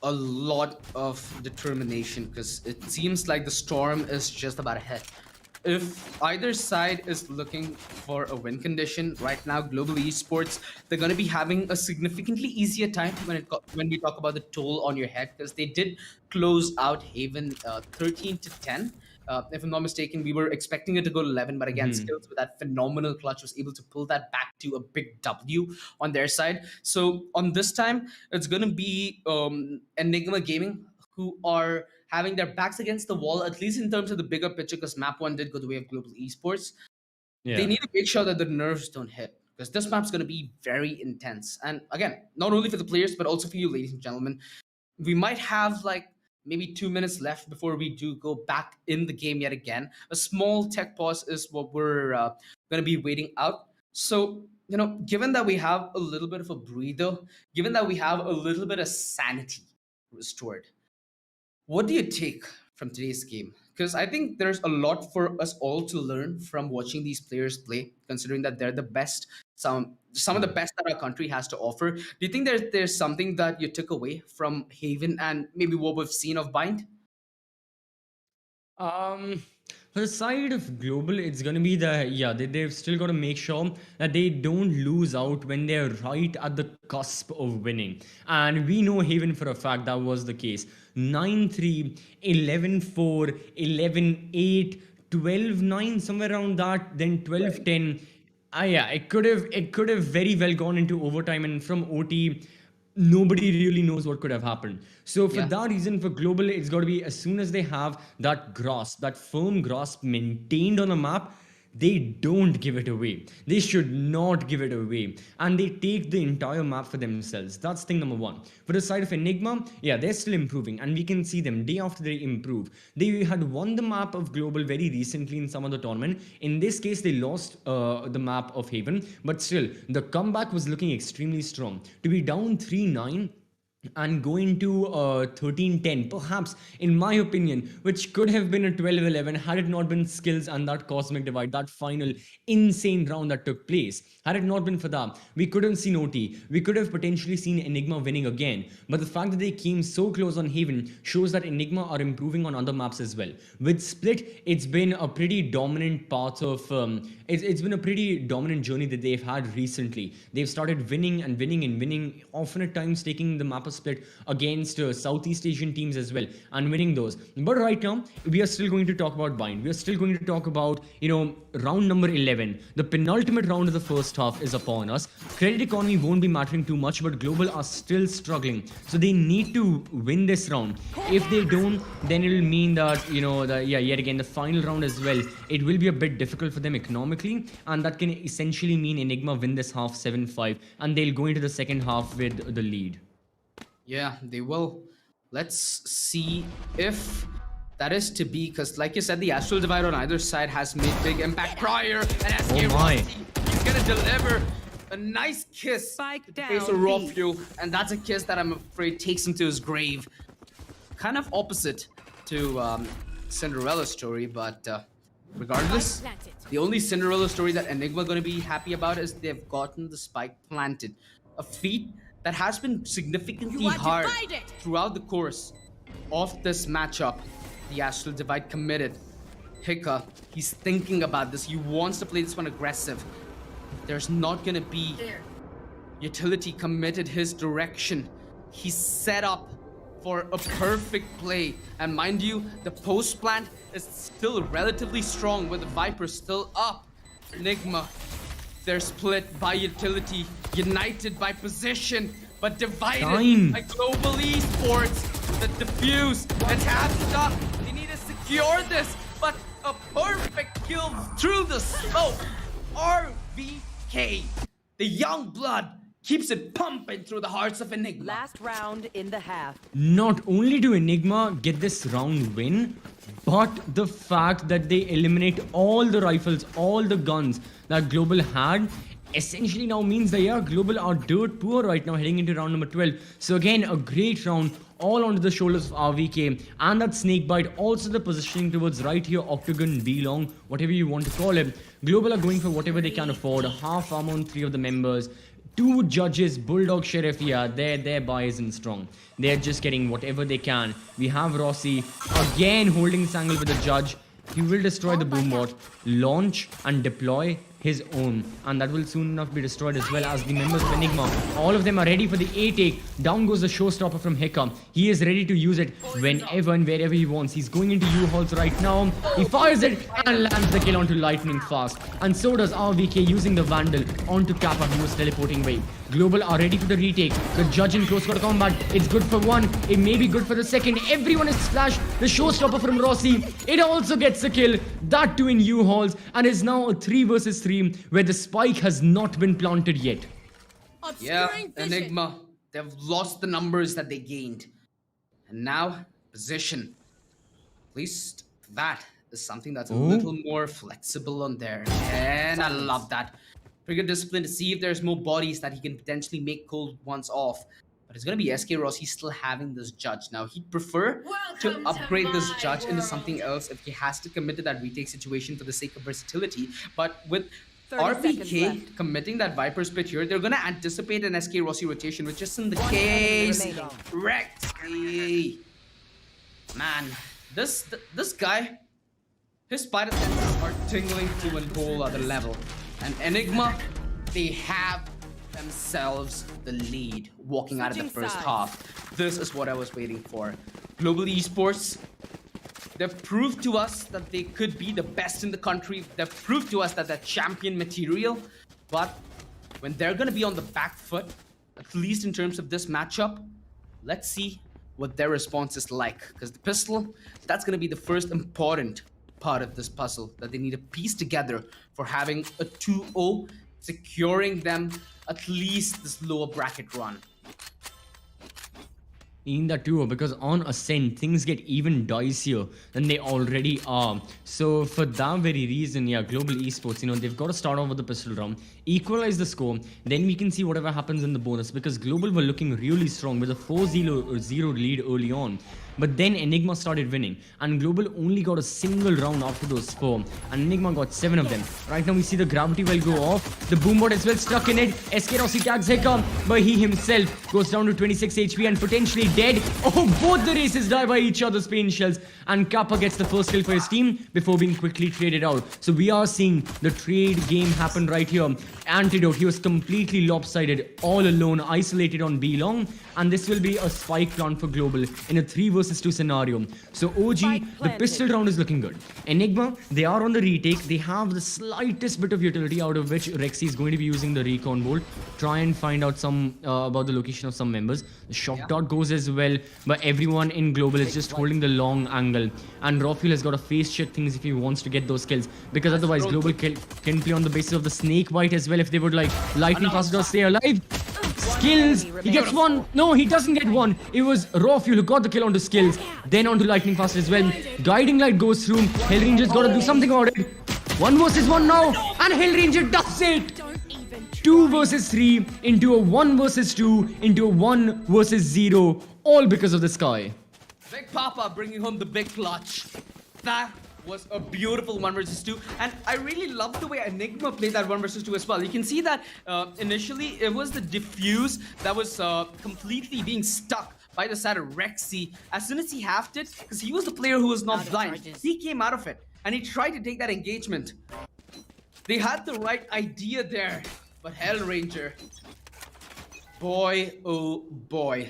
a lot of determination because it seems like the storm is just about ahead. If either side is looking for a win condition right now, Global Esports, they're going to be having a significantly easier time when we talk about the toll on your head, because they did close out Haven 13 to 10. If I'm not mistaken, we were expecting it to go to 11, but again, Skills with that phenomenal clutch was able to pull that back to a big W on their side. So on this time, it's going to be Enigma Gaming who are having their backs against the wall, at least in terms of the bigger picture, because map 1 did go the way of Global Esports. Yeah. They need to make sure that the nerves don't hit, because this map's going to be very intense. And again, not only for the players, but also for you, ladies and gentlemen. We might have like maybe 2 minutes left before we do go back in the game yet again. A small tech pause is what we're going to be waiting out. So, given that we have a little bit of a breather, given that we have a little bit of sanity restored, what do you take from today's game? Because I think there's a lot for us all to learn from watching these players play, considering that they're the best, some of the best that our country has to offer. Do you think there's something that you took away from Haven and maybe what we've seen of Bind? For the side of Global, it's going to be they've still got to make sure that they don't lose out when they're right at the cusp of winning. And we know Haven for a fact that was the case. 9-3, 11-4, 11-8, 12-9, somewhere around that, then 12-10. It could have very well gone into overtime, and from OT, nobody really knows what could have happened. So for that reason, for Global, it's got to be as soon as they have that grasp, that firm grasp maintained on a map, they don't give it away. They should not give it away. And they take the entire map for themselves. That's thing number one. For the side of Enigma, they're still improving. And we can see them day after they improve. They had won the map of Global very recently in some other tournament. In this case, they lost the map of Haven. But still, the comeback was looking extremely strong. To be down 3-9 and going to 13-10, perhaps, in my opinion, which could have been a 12-11 had it not been Skills and that Cosmic Divide, that final insane round that took place. Had it not been for that, we could have seen OT. We could have potentially seen Enigma winning again. But the fact that they came so close on Haven shows that Enigma are improving on other maps as well. With Split, it's been a pretty dominant part of... It's been a pretty dominant journey that they've had recently. They've started winning and winning and winning, often at times taking the map of Split against Southeast Asian teams as well and winning those. But right now, we are still going to talk about Bind. We are still going to talk about, round number 11. The penultimate round of the first half is upon us. Credit economy won't be mattering too much, but Global are still struggling. So they need to win this round. If they don't, then it will mean that, yet again, the final round as well, it will be a bit difficult for them economically, and that can essentially mean Enigma win this half 7-5, and they'll go into the second half with the lead. Yeah, they will. Let's see if that is to be, because like you said, the Astral Divide on either side has made big impact prior, and SK Rossi, he's gonna deliver a nice kiss Spike to down, face a raw B. fuel, and that's a kiss that I'm afraid takes him to his grave. Kind of opposite to Cinderella's story, but regardless, the only Cinderella story that Enigma going to be happy about is they've gotten the spike planted. A feat that has been significantly hard throughout the course of this matchup. The Astral Divide committed. Hika, he's thinking about this. He wants to play this one aggressive. There's not going to be utility committed his direction. He's set up for a perfect play. And mind you, the post plant is still relatively strong with the Viper still up. Enigma, they're split by utility, united by position, but divided by Global Esports. The defuse, it's half stuck. They need to secure this, but a perfect kill through the smoke. RVK, the young blood, keeps it pumping through the hearts of Enigma. Last round in the half. Not only do Enigma get this round win, but the fact that they eliminate all the rifles, all the guns that Global had, essentially now means that, yeah, Global are dirt poor right now heading into round number 12. So again, a great round, all onto the shoulders of RVK, and that Snake Bite, also the positioning towards right here, Octagon, B-Long, whatever you want to call it. Global are going for whatever they can afford, half armor on 3 of the members. 2 judges, Bulldog, Sheriff, yeah, their buy isn't strong. They're just getting whatever they can. We have Rossi again holding this angle with the judge. He will destroy the boombot, launch and deploy his own, and that will soon enough be destroyed as well as the members of Enigma. All of them are ready for the A take. Down goes the showstopper from Hiccup. He is ready to use it whenever and wherever he wants. He's going into U-Halls right now. He fires it and lands the kill onto Lightning Fast. And so does RVK using the Vandal onto Kappa, who was teleporting away. Global are ready for the retake. The judge in close quarter combat. It's good for one. It may be good for the second. Everyone is splashed. The showstopper from Rossi. It also gets a kill. That too in U-Halls. And is now a 3 versus 3 where the spike has not been planted yet. Yeah, Enigma. They've lost the numbers that they gained. And now, position. At least that is something that's a little more flexible on there. And I love that. Pretty good discipline to see if there's more bodies that he can potentially make cold ones off. But it's going to be SK Rossi still having this judge. Now, he'd prefer to upgrade this judge into something else if he has to commit to that retake situation for the sake of versatility. But with RVK committing that Viper Spit here, they're going to anticipate an SK Rossi rotation, which isn't the case. Rexy. Man, this guy, his spider senses are tingling to a whole other level. And Enigma, they have themselves the lead walking out of the first half. This is what I was waiting for. Global Esports, they've proved to us that they could be the best in the country. They've proved to us that they're champion material. But when they're going to be on the back foot, at least in terms of this matchup, let's see what their response is like. Because the pistol, that's going to be the first important part of this puzzle that they need to piece together for having a 2-0, securing them at least this lower bracket run. In that too, because on Ascent, things get even dicier than they already are. So for that very reason, yeah, Global Esports, they've got to start off with the pistol round, equalize the score, then we can see whatever happens in the bonus, because Global were looking really strong with a 4-0 lead early on. But then Enigma started winning, and Global only got a single round after those 4, and Enigma got 7 of them. Right now we see the gravity well go off, the boombot is well stuck in it, SK Rossi tags Hiccup, but he himself goes down to 26 HP and potentially dead. Oh, both the races die by each other's pain shells, and Kappa gets the first kill for his team before being quickly traded out. So we are seeing the trade game happen right here. Antidote, he was completely lopsided, all alone, isolated on B-Long, and this will be a spike plant for Global in a 3 versus 2 scenario. So OG, the pistol round is looking good. Enigma, they are on the retake. They have the slightest bit of utility, out of which Rexy is going to be using the recon bolt, try and find out some about the location of some members. The shock dart goes as well, but everyone in Global is just holding the long angle, and Rafiel has got to face check things if he wants to get those kills, because otherwise Global can play on the basis of the Snake Bite as well if they would like. Lightning Fast does stay alive. Skills, he gets one. No, he doesn't get one. It was Rafiel who got the kill onto Skills, then onto Lightning Fast as well. Guiding Light goes through. Hellranger's got to do something about it. 1 versus 1 now, and Hellranger does it. 2 versus 3 into a 1 versus 2 into a 1 versus 0, all because of the sky. Big Papa bringing home the big clutch. That was a beautiful 1 versus 2, and I really love the way Enigma played that 1 versus 2 as well. You can see that initially it was the diffuse that was completely being stuck by the side of Rexy. As soon as he halved it, because he was the player who was not blind, he came out of it and he tried to take that engagement. They had the right idea there, but Hellranger, boy oh boy.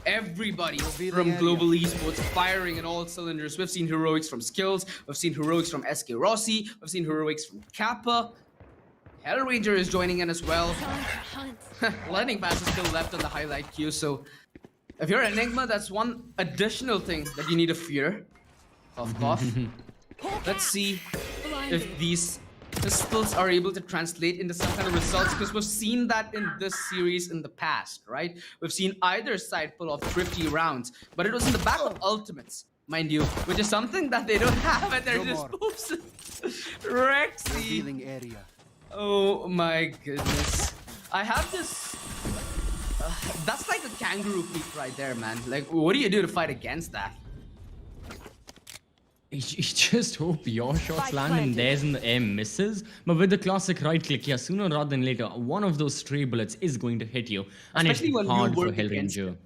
Everybody from Global Esports firing in all cylinders. We've seen heroics from Skills, we've seen heroics from SK Rossi, we've seen heroics from Kappa. Hellranger is joining in as well. Lightning Fast is still left on the highlight queue, so if you're Enigma, that's one additional thing that you need to fear. Cough, cough. Let's see if these pistols are able to translate into some kind of results, because we've seen that in this series in the past, right? We've seen either side pull off thrifty rounds, but it was in the back of ultimates, mind you, which is something that they don't have at their disposal. Rexy. Area. Oh my goodness. I have this. That's like a kangaroo peak right there, man. Like, what do you do to fight against that? You just hope your shots Spike land and planted. theirs in the air misses. But with the classic right click, yeah, sooner rather than later, one of those stray bullets is going to hit you. And Especially it's when you hard for work against Hellranger. it.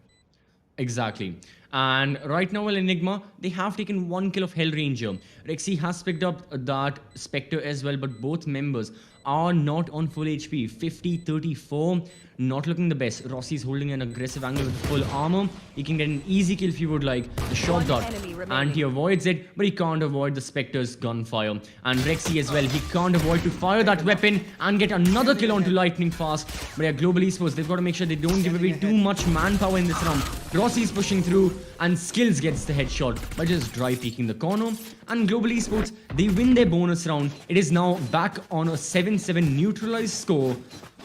Exactly. And right now, well, Enigma, they have taken 1 kill of Hellranger. Rexy has picked up that Spectre as well, but both members are not on full HP. 50-34, not looking the best. Rossi's holding an aggressive angle with full armor. He can get an easy kill if he would like. The shot One dot, enemy and remaining. he avoids it, but he can't avoid the Spectre's gunfire. And Rexy as well, he can't avoid to fire that weapon and get another kill onto Lightning Fast. But yeah, Global Esports, they've got to make sure they don't give away too much manpower in this round. Rossi's pushing through, and Skills gets the headshot by just dry peeking the corner. And Global Esports, they win their bonus round. It is now back on a 7-7 neutralized score.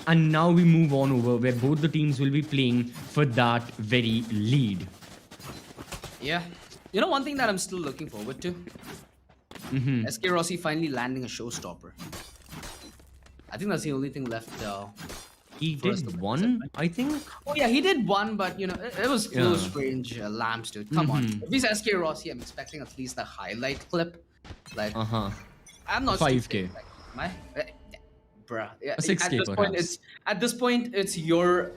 And now we move on over where both the teams will be playing for that very lead. Yeah. You know, one thing that I'm still looking forward to? SK Rossi finally landing a showstopper. I think that's the only thing left. He For us to did win, one, right? I think. Oh yeah, he did one, but you know, it was close Yeah. range lamps, dude. Come on. If he's SK Rossi, I'm expecting at least a highlight clip. Like, Uh-huh. I'm not 5K. stupid. Like, bruh. Yeah, A 6K at this point, perhaps. it's your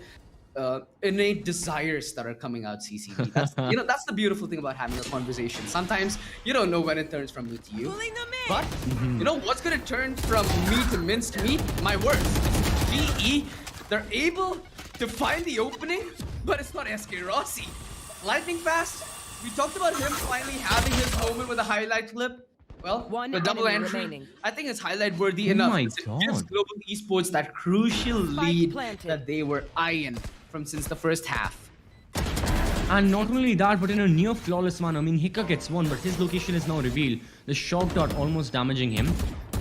innate desires that are coming out, CCB. That's, you know, that's the beautiful thing about having a conversation. Sometimes you don't know when it turns from me to you. Pulling them in. But you know what's gonna turn from me to minced meat? My words. GE, they're able to find the opening, but it's not SK Rossi. Lightning Fast, we talked about him finally having his moment with a highlight clip. Well, One the double enemy entry, remaining. I think it's highlight worthy Oh enough. my It gives God. Global Esports that crucial lead planted. that they were eyeing from since the first half. And not only that, but in a near flawless manner. I mean, Hika gets one, but his location is now revealed. The shock dot almost damaging him.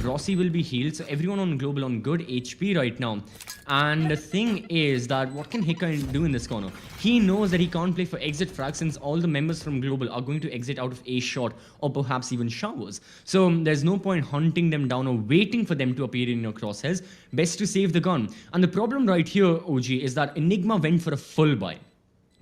Rossi will be healed, so everyone on Global on good HP right now. And the thing is that what can Hika do in this corner? He knows that he can't play for exit frag since all the members from Global are going to exit out of a shot or perhaps even showers. So there's no point hunting them down or waiting for them to appear in your crosshairs. Best to save the gun. And the problem right here, OG, is that Enigma went for a full buy.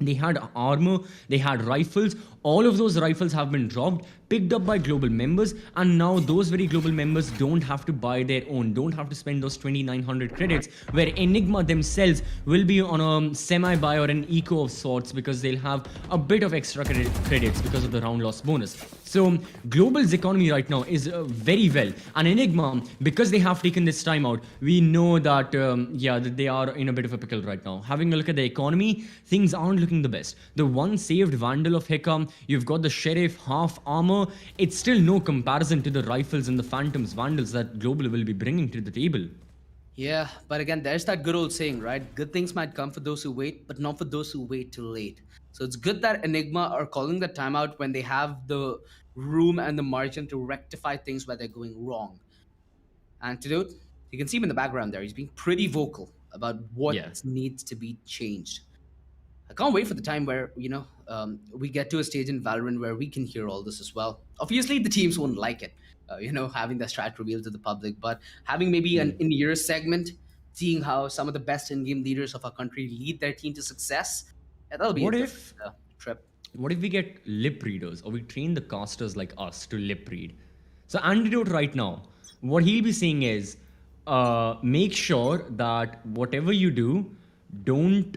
They had armor, they had rifles. All of those rifles have been dropped, picked up by global members, and now those very global members don't have to buy their own, don't have to spend those 2,900 credits, where Enigma themselves will be on a semi-buy or an eco of sorts because they'll have a bit of extra credits because of the round loss bonus. So Global's economy right now is very well, and Enigma, because they have taken this time out, we know that that they are in a bit of a pickle right now. Having a look at the economy, things aren't looking the best. The one saved Vandal of Heka, you've got the Sheriff half armor. It's still no comparison to the rifles and the Phantoms Vandals that Global will be bringing to the table. Yeah, but again, there's that good old saying, right? Good things might come for those who wait, but not for those who wait too late. So it's good that Enigma are calling the timeout when they have the room and the margin to rectify things where they're going wrong. Antidote, you can see him in the background there. He's being pretty vocal about what Yeah. needs to be changed. I can't wait for the time where, we get to a stage in Valorant where we can hear all this as well. Obviously, the teams won't like it, having the strat revealed to the public, but having maybe an in-year segment, seeing how some of the best in-game leaders of our country lead their team to success, that'll be What a if- different, trip. What if we get lip readers, or we train the casters like us to lip read? So Antidote right now, what he'll be saying is, make sure that whatever you do, don't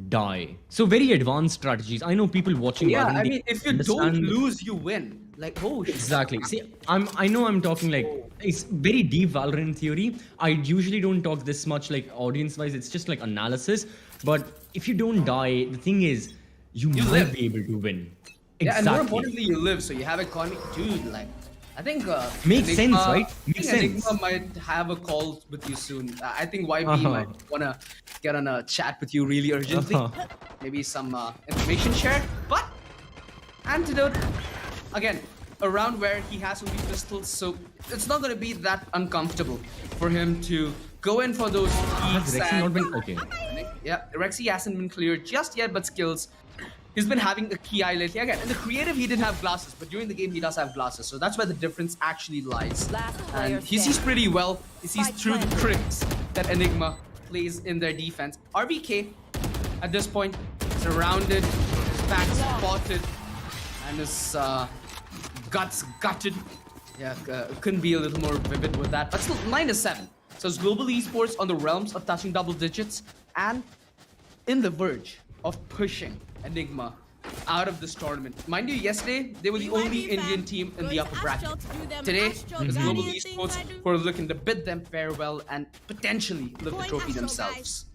die. So very advanced strategies. I know people watching. Yeah, Valorant, I they mean, if you don't understand- lose, you win. Like, oh, shit. Exactly. See, I know I'm talking like it's very deep Valorant theory. I usually don't talk this much like audience-wise. It's just like analysis. But if you don't die, the thing is, you might live. be able to win. Yeah, and more Exactly. importantly, you live, so you have economy. Dude, like, I think Makes sense, right? Makes I think sense. Enigma might have a call with you soon. I think YB Uh-huh. might wanna get on a chat with you really urgently. Uh-huh. Maybe some information shared. But Antidote, again, a round where he has only pistols, so it's not going to be that uncomfortable for him to go in for those Has peaks. Rexy not been okay? Yeah, Rexy hasn't been cleared just yet, but skills. He's been having a key eye lately. Again, in the creative, he didn't have glasses, but during the game, he does have glasses. So that's where the difference actually lies. Last player And he sees standing. pretty well. He sees Spike through the planted. tricks that Enigma plays in their defense. RBK, at this point, surrounded, his back spotted, and his guts gutted. Yeah, couldn't be a little more vivid with that. But still, 9-7. So it's Global Esports on the realms of touching double digits and in the verge of pushing Enigma out of this tournament. Mind you, yesterday, they were the only Indian team in the upper bracket. Today, it's Global Esports who are looking to bid them farewell and potentially lift the trophy themselves.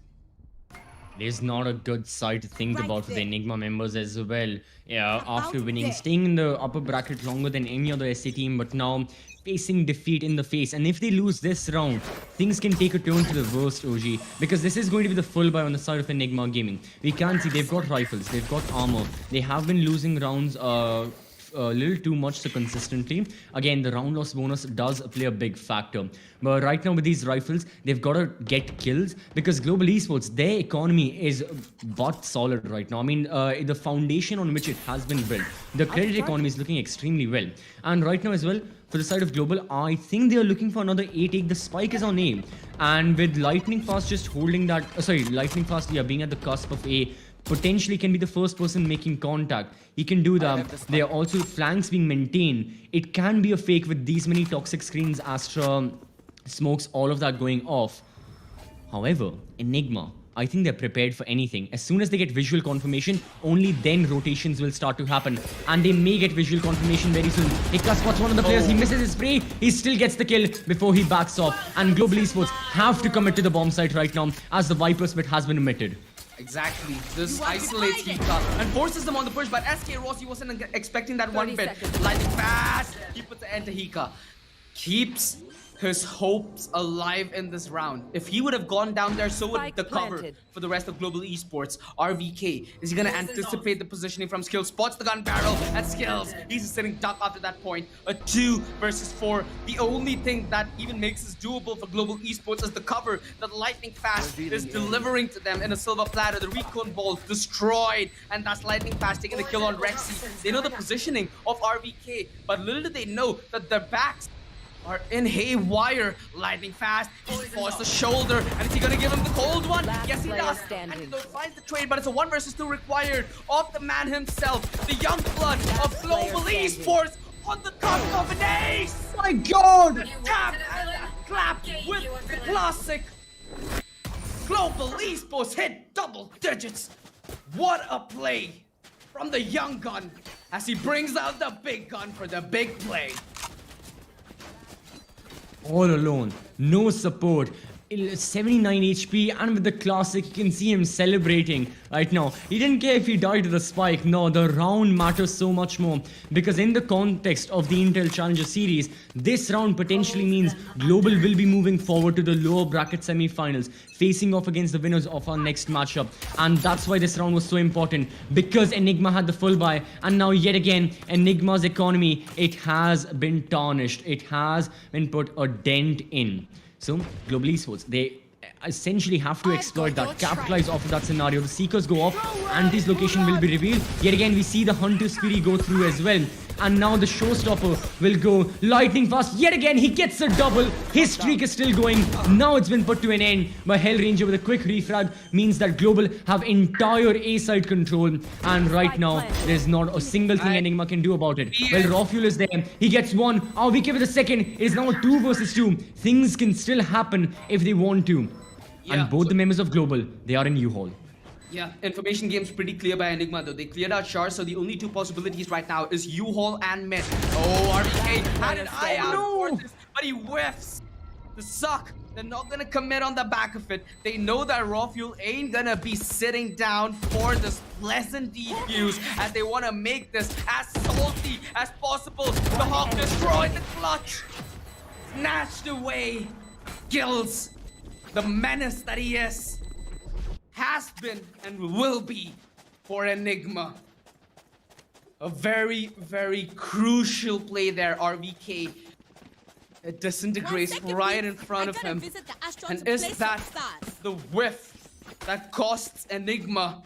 It is not a good side to think about for the Enigma members as well. Yeah, after winning, staying in the upper bracket longer than any other SA team, but now facing defeat in the face. And if they lose this round, things can take a turn to the worst, OG, because this is going to be the full buy on the side of Enigma Gaming. We can see they've got rifles, they've got armor. They have been losing rounds a little too much so consistently. Again, the round loss bonus does play a big factor. But right now with these rifles, they've got to get kills because Global Esports, their economy is but solid right now. I mean, the foundation on which it has been built, the credit economy is looking extremely well. And right now as well, for the side of Global, I think they are looking for another A take. The spike is on A. And with Lightning Fast just holding that, Lightning Fast, yeah, being at the cusp of A, potentially can be the first person making contact. He can do that. There are also flanks being maintained. It can be a fake with these many toxic screens, Astra, smokes, all of that going off. However, Enigma, I think they're prepared for anything. As soon as they get visual confirmation, only then rotations will start to happen. And they may get visual confirmation very soon. Hika spots one of the players, he misses his spray, he still gets the kill before he backs off. And Global Esports have to commit to the bomb site right now as the Viper spit has been emitted. Exactly. This isolates Hika and forces them on the push, but SK Rossi wasn't expecting that one bit. Lightning fast! He puts the end to Hika. Keeps his hopes alive in this round. If he would have gone down there, so would Spike the cover planted. for the rest of Global Esports. RVK, is he gonna anticipate the positioning from Skills? Spots the gun barrel at Skills. He's sitting duck after that point. A 2 versus 4. The only thing that even makes this doable for Global Esports is the cover that Lightning Fast is delivering to them in a silver platter. The recon ball destroyed, and that's Lightning Fast taking the kill on Rexy. They know the positioning of RVK, but little do they know that their backs are in haywire. Lightning Fast, he falls the shoulder, and is he gonna give him the cold one? Last Yes, he player does. standing. And he finds the trade, but it's a 1 versus 2 required of the man himself, the young blood of Global player Esports on the cusp of an ace. My God! Tap and clap with the classic. Global Esports hit double digits. What a play from the young gun as he brings out the big gun for the big play. All alone, no support, 79 HP, and with the classic, you can see him celebrating right now. He didn't care if he died to the spike. No, the round matters so much more because in the context of the Intel Challenger Series, this round potentially means Global will be moving forward to the lower bracket semi-finals, facing off against the winners of our next matchup. And that's why this round was so important, because Enigma had the full buy, and now yet again, Enigma's economy, it has been tarnished. It has been put a dent in. So, Global Esports, they essentially have to exploit that, capitalize off of that scenario. The Seekers go off, Anti's location will be revealed. Yet again, we see the Hunter's Fury go through as well. And now the Showstopper will go lightning fast. Yet again, he gets a double. His streak is still going. Now it's been put to an end by Hellranger with a quick refrag. Means that Global have entire A-side control. And right now, there's not a single thing Enigma can do about it. Well, Rawfuel is there. He gets one. RVK with a second. It is now a 2 versus 2. Things can still happen if they want to. And both the members of Global, they are in U-Haul. Yeah, information game's pretty clear by Enigma though. They cleared out Shar, so the only 2 possibilities right now is U-Haul and Mid. Oh, RBK had an eye out for this, but he whiffs. The suck. They're not gonna commit on the back of it. They know that Rawfuel ain't gonna be sitting down for this pleasant defuse as they wanna make this as salty as possible. The Hawk destroyed the clutch. Snatched away. Kills. The menace that he is. Has been and will be for Enigma. A very, very crucial play there, RVK. It disintegrates right in front of him. And is that the whiff that costs Enigma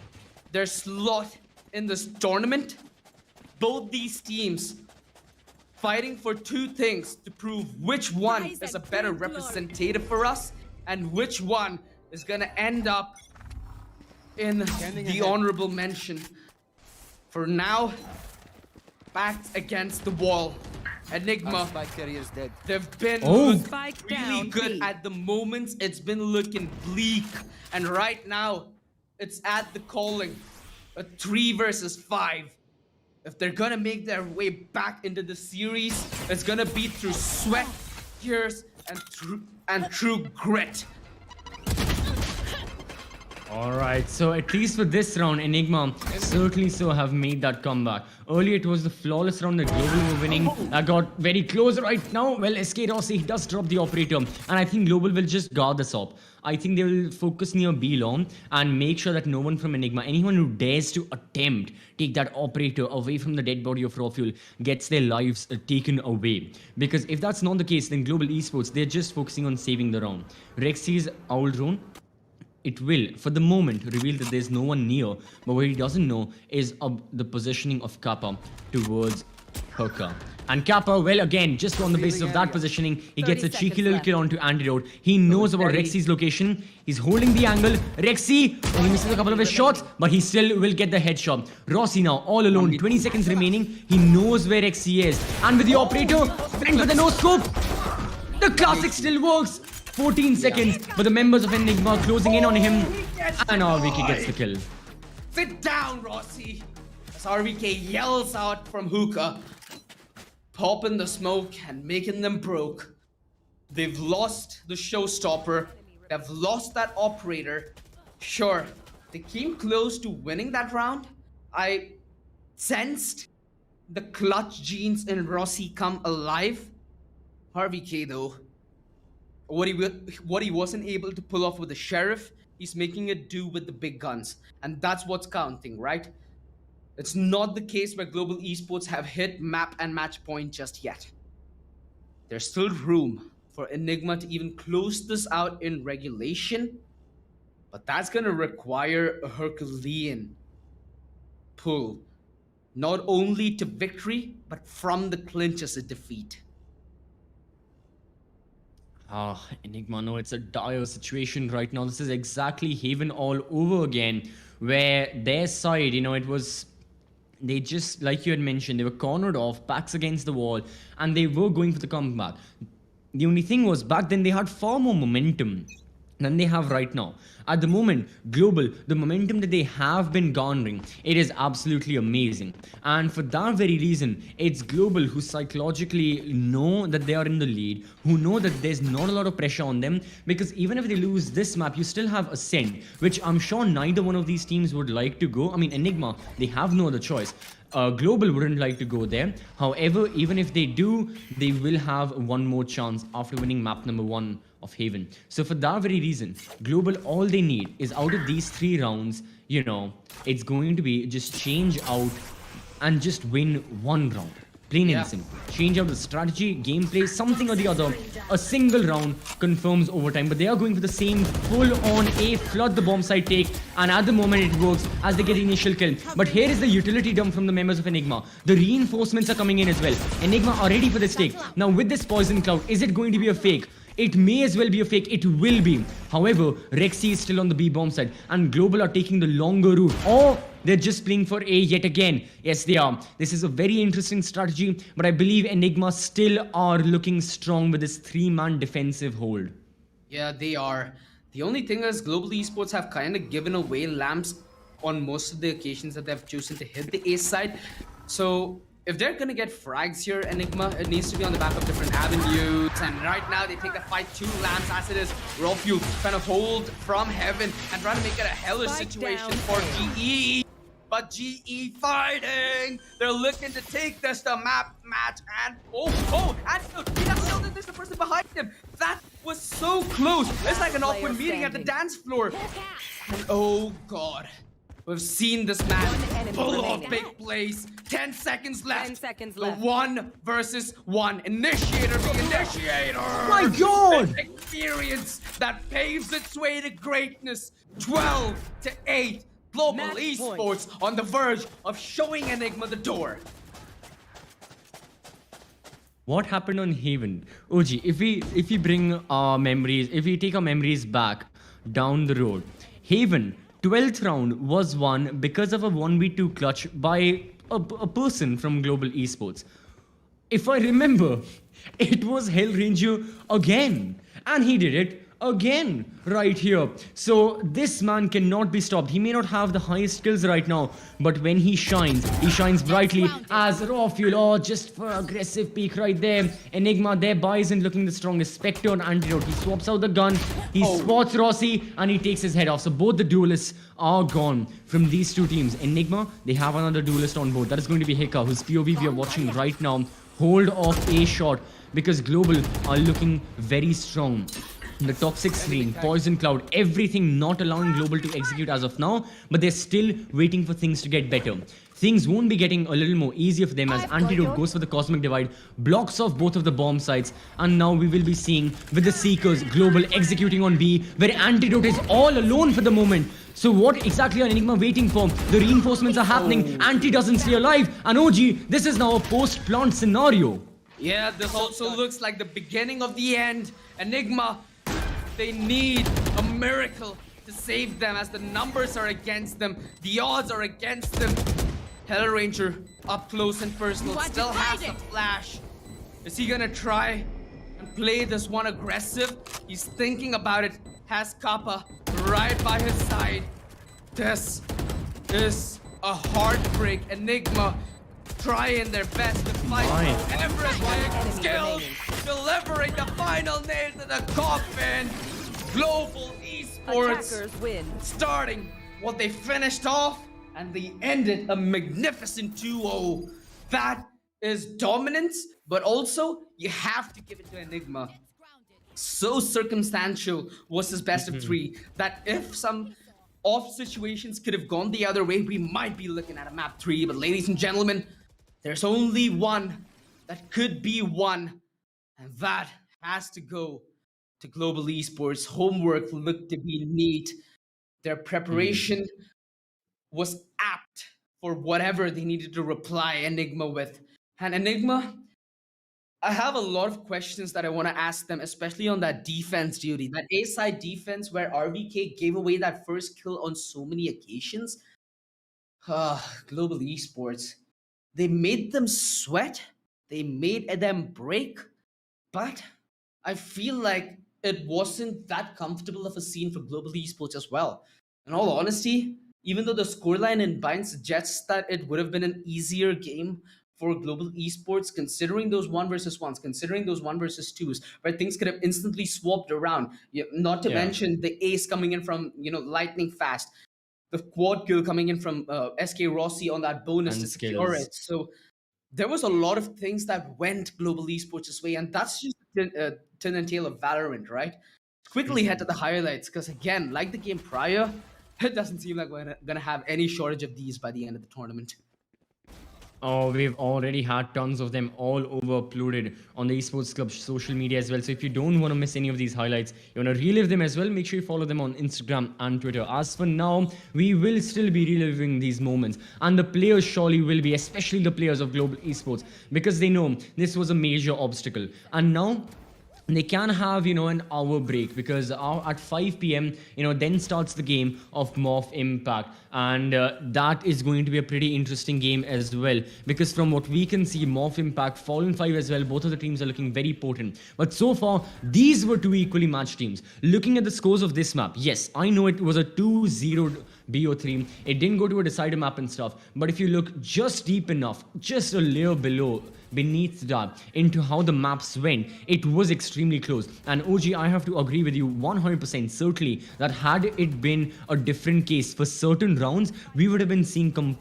their slot in this tournament? Both these teams fighting for two things to prove which one is a better representative for us and which one is gonna end up in the honorable mention. For now, backed against the wall. Enigma, they've been looking really good at the moments. It's been looking bleak. And right now, it's at the calling. A 3 versus 5. If they're gonna make their way back into the series, it's gonna be through sweat, tears, and true grit. Alright, so at least for this round, Enigma certainly so have made that comeback. Earlier it was the flawless round that Global were winning. That got very close right now. Well, SK Rossi does drop the operator, and I think Global will just guard this up. I think they will focus near B long and make sure that no one from Enigma, anyone who dares to attempt take that operator away from the dead body of Raw Fuel, gets their lives taken away. Because if that's not the case, then Global Esports, they're just focusing on saving the round. Rexy's owl drone, it will, for the moment, reveal that there's no one near, but what he doesn't know is the positioning of Kappa towards Herka. And Kappa, well, again, just on the basis of that positioning, he gets a cheeky little kill onto Antidote. He knows about Rexy's location. He's holding the angle. Rexy only misses a couple of his shots, but he still will get the headshot. Rossi now, all alone, 20 seconds remaining. He knows where Rexy is. And with the operator, and with the no-scope, the classic still works. 14 seconds, but the members of Enigma closing in on him, and RVK gets the kill. Sit down, Rossi! As RVK yells out from hookah, popping the smoke and making them broke. They've lost the showstopper. They've lost that operator. Sure, they came close to winning that round. I sensed the clutch genes in Rossi come alive. RVK though, what he wasn't able to pull off with the Sheriff, he's making it do with the big guns. And that's what's counting, right? It's not the case where Global Esports have hit map and match point just yet. There's still room for Enigma to even close this out in regulation, but that's gonna require a Herculean pull, not only to victory, but from the clinch as a defeat. Enigma, no, it's a dire situation right now. This is exactly Haven all over again, where their side, it was... They just, like you had mentioned, they were cornered off, backs against the wall, and they were going for the comeback. The only thing was, back then they had far more momentum than they have right now. At the moment, Global, the momentum that they have been garnering, it is absolutely amazing. And for that very reason, it's Global who psychologically know that they are in the lead, who know that there's not a lot of pressure on them, because even if they lose this map, you still have Ascent, which I'm sure neither one of these teams would like to go. I mean, Enigma, they have no other choice. Global wouldn't like to go there. However, even if they do, they will have one more chance after winning map number 1 of Haven. So for that very reason, Global, all they need is out of these 3 rounds, it's going to be just change out and just win 1 round. Plain and simple. Change out the strategy, gameplay, something or the other. A single round confirms overtime, but they are going for the same full-on A, flood the bomb site take, and at the moment it works as they get the initial kill. But here is the utility dump from the members of Enigma. The reinforcements are coming in as well. Enigma are ready for this take. Now with this poison cloud, is it going to be a fake? It may as well be a fake, it will be. However, Rexy is still on the B bomb side, and Global are taking the longer route. Or they're just playing for A yet again. Yes, they are. This is a very interesting strategy, but I believe Enigma still are looking strong with this 3-man defensive hold. Yeah, they are. The only thing is Global Esports have kind of given away lamps on most of the occasions that they've chosen to hit the A side. So if they're gonna get frags here, Enigma, it needs to be on the back of different avenues. And right now, they take the fight 2 lamps as it is. Raw Fuel trying to hold from heaven and trying to make it a hellish situation for GE. But GE fighting! They're looking to take this to map match and and he doesn't know that there's the person behind him. That was so close. It's like an awkward meeting at the dance floor. And oh god. We've seen this man One enemy full of remaining. big plays. 10 seconds left. 10 seconds The left. 1 versus 1. Initiator, the initiator. My God! This experience that paves its way to greatness. 12 to 8. Global Match point. Esports on the verge of showing Enigma the door. What happened on Haven? OG, if we bring our memories, if we take our memories back down the road, Haven 12th round was won because of a 1v2 clutch by a person from Global Esports. If I remember, it was Hellranger again, and he did it again right here. So this man cannot be stopped. He may not have the highest skills right now, but when he shines brightly as raw fuel. Oh, just for aggressive peak right there. Enigma there buys in looking the strongest. Spectre on Antidote. He swaps out the gun. He spots Rossi and he takes his head off. So both the duelists are gone from these two teams. Enigma, they have another duelist on board. That is going to be Hika, whose POV we are watching right now. Hold off a shot because Global are looking very strong. The toxic screen, poison cloud, everything not allowing Global to execute as of now, but they're still waiting for things to get better. Things won't be getting a little more easier for them as Antidote goes for the Cosmic Divide, blocks off both of the bomb sites, and now we will be seeing with the Seekers, Global executing on B, where Antidote is all alone for the moment. So what exactly are Enigma waiting for? The reinforcements are happening, Anti doesn't stay alive, and OG, this is now a post-plant scenario. Yeah, this also looks like the beginning of the end. Enigma, they need a miracle to save them as the numbers are against them. The odds are against them. Hellranger, up close and personal, still has the flash. Is he gonna try and play this one aggressive? He's thinking about it. Has Kappa right by his side. This is a heartbreak. Enigma trying their best to fight for everything. Skills, delivering the final nail to the coffin. Global Esports Attackers win. starting what they finished off, and they ended a magnificent 2-0. That is dominance, but also you have to give it to Enigma. So circumstantial was his best of 3 that if some off situations could have gone the other way, we might be looking at a map 3. But ladies and gentlemen, there's only one that could be won, and that has to go to Global Esports. Homework looked to be neat. Their preparation was apt for whatever they needed to reply Enigma with. And Enigma, I have a lot of questions that I want to ask them, especially on that defense duty, that A-side defense where RVK gave away that first kill on so many occasions. Global Esports, they made them sweat, they made them break, but I feel like it wasn't that comfortable of a scene for Global Esports as well. In all honesty, even though the scoreline in Bind suggests that it would have been an easier game for Global Esports, considering those 1 versus 1s, considering those 1 versus 2s, where things could have instantly swapped around. Not to mention the ace coming in from, lightning fast, the quad kill coming in from SK Rossi on that bonus And to secure skills. it. So there was a lot of things that went Global Esports' way, and that's just the turn and tail of Valorant, right? Quickly head to the highlights, because again, like the game prior, it doesn't seem like we're gonna have any shortage of these by the end of the tournament. Oh, we've already had tons of them all over uploaded on the Esports Club social media as well. So if you don't want to miss any of these highlights, you want to relive them as well, make sure you follow them on Instagram and Twitter. As for now, we will still be reliving these moments. And the players surely will be, especially the players of Global Esports, because they know this was a major obstacle. And now they can have an hour break, because at 5 p.m. then starts the game of Morph Impact, and that is going to be a pretty interesting game as well, because from what we can see, Morph Impact, Fallen 5 as well, both of the teams are looking very potent. But so far these were two equally matched teams. Looking at the scores of this map, yes, I know it was a 2-0 BO3, it didn't go to a decider map and stuff, but if you look just deep enough, just a layer beneath that, into how the maps went, it was extremely close. And OG, I have to agree with you 100% certainly that had it been a different case for certain rounds, we would have been seeing an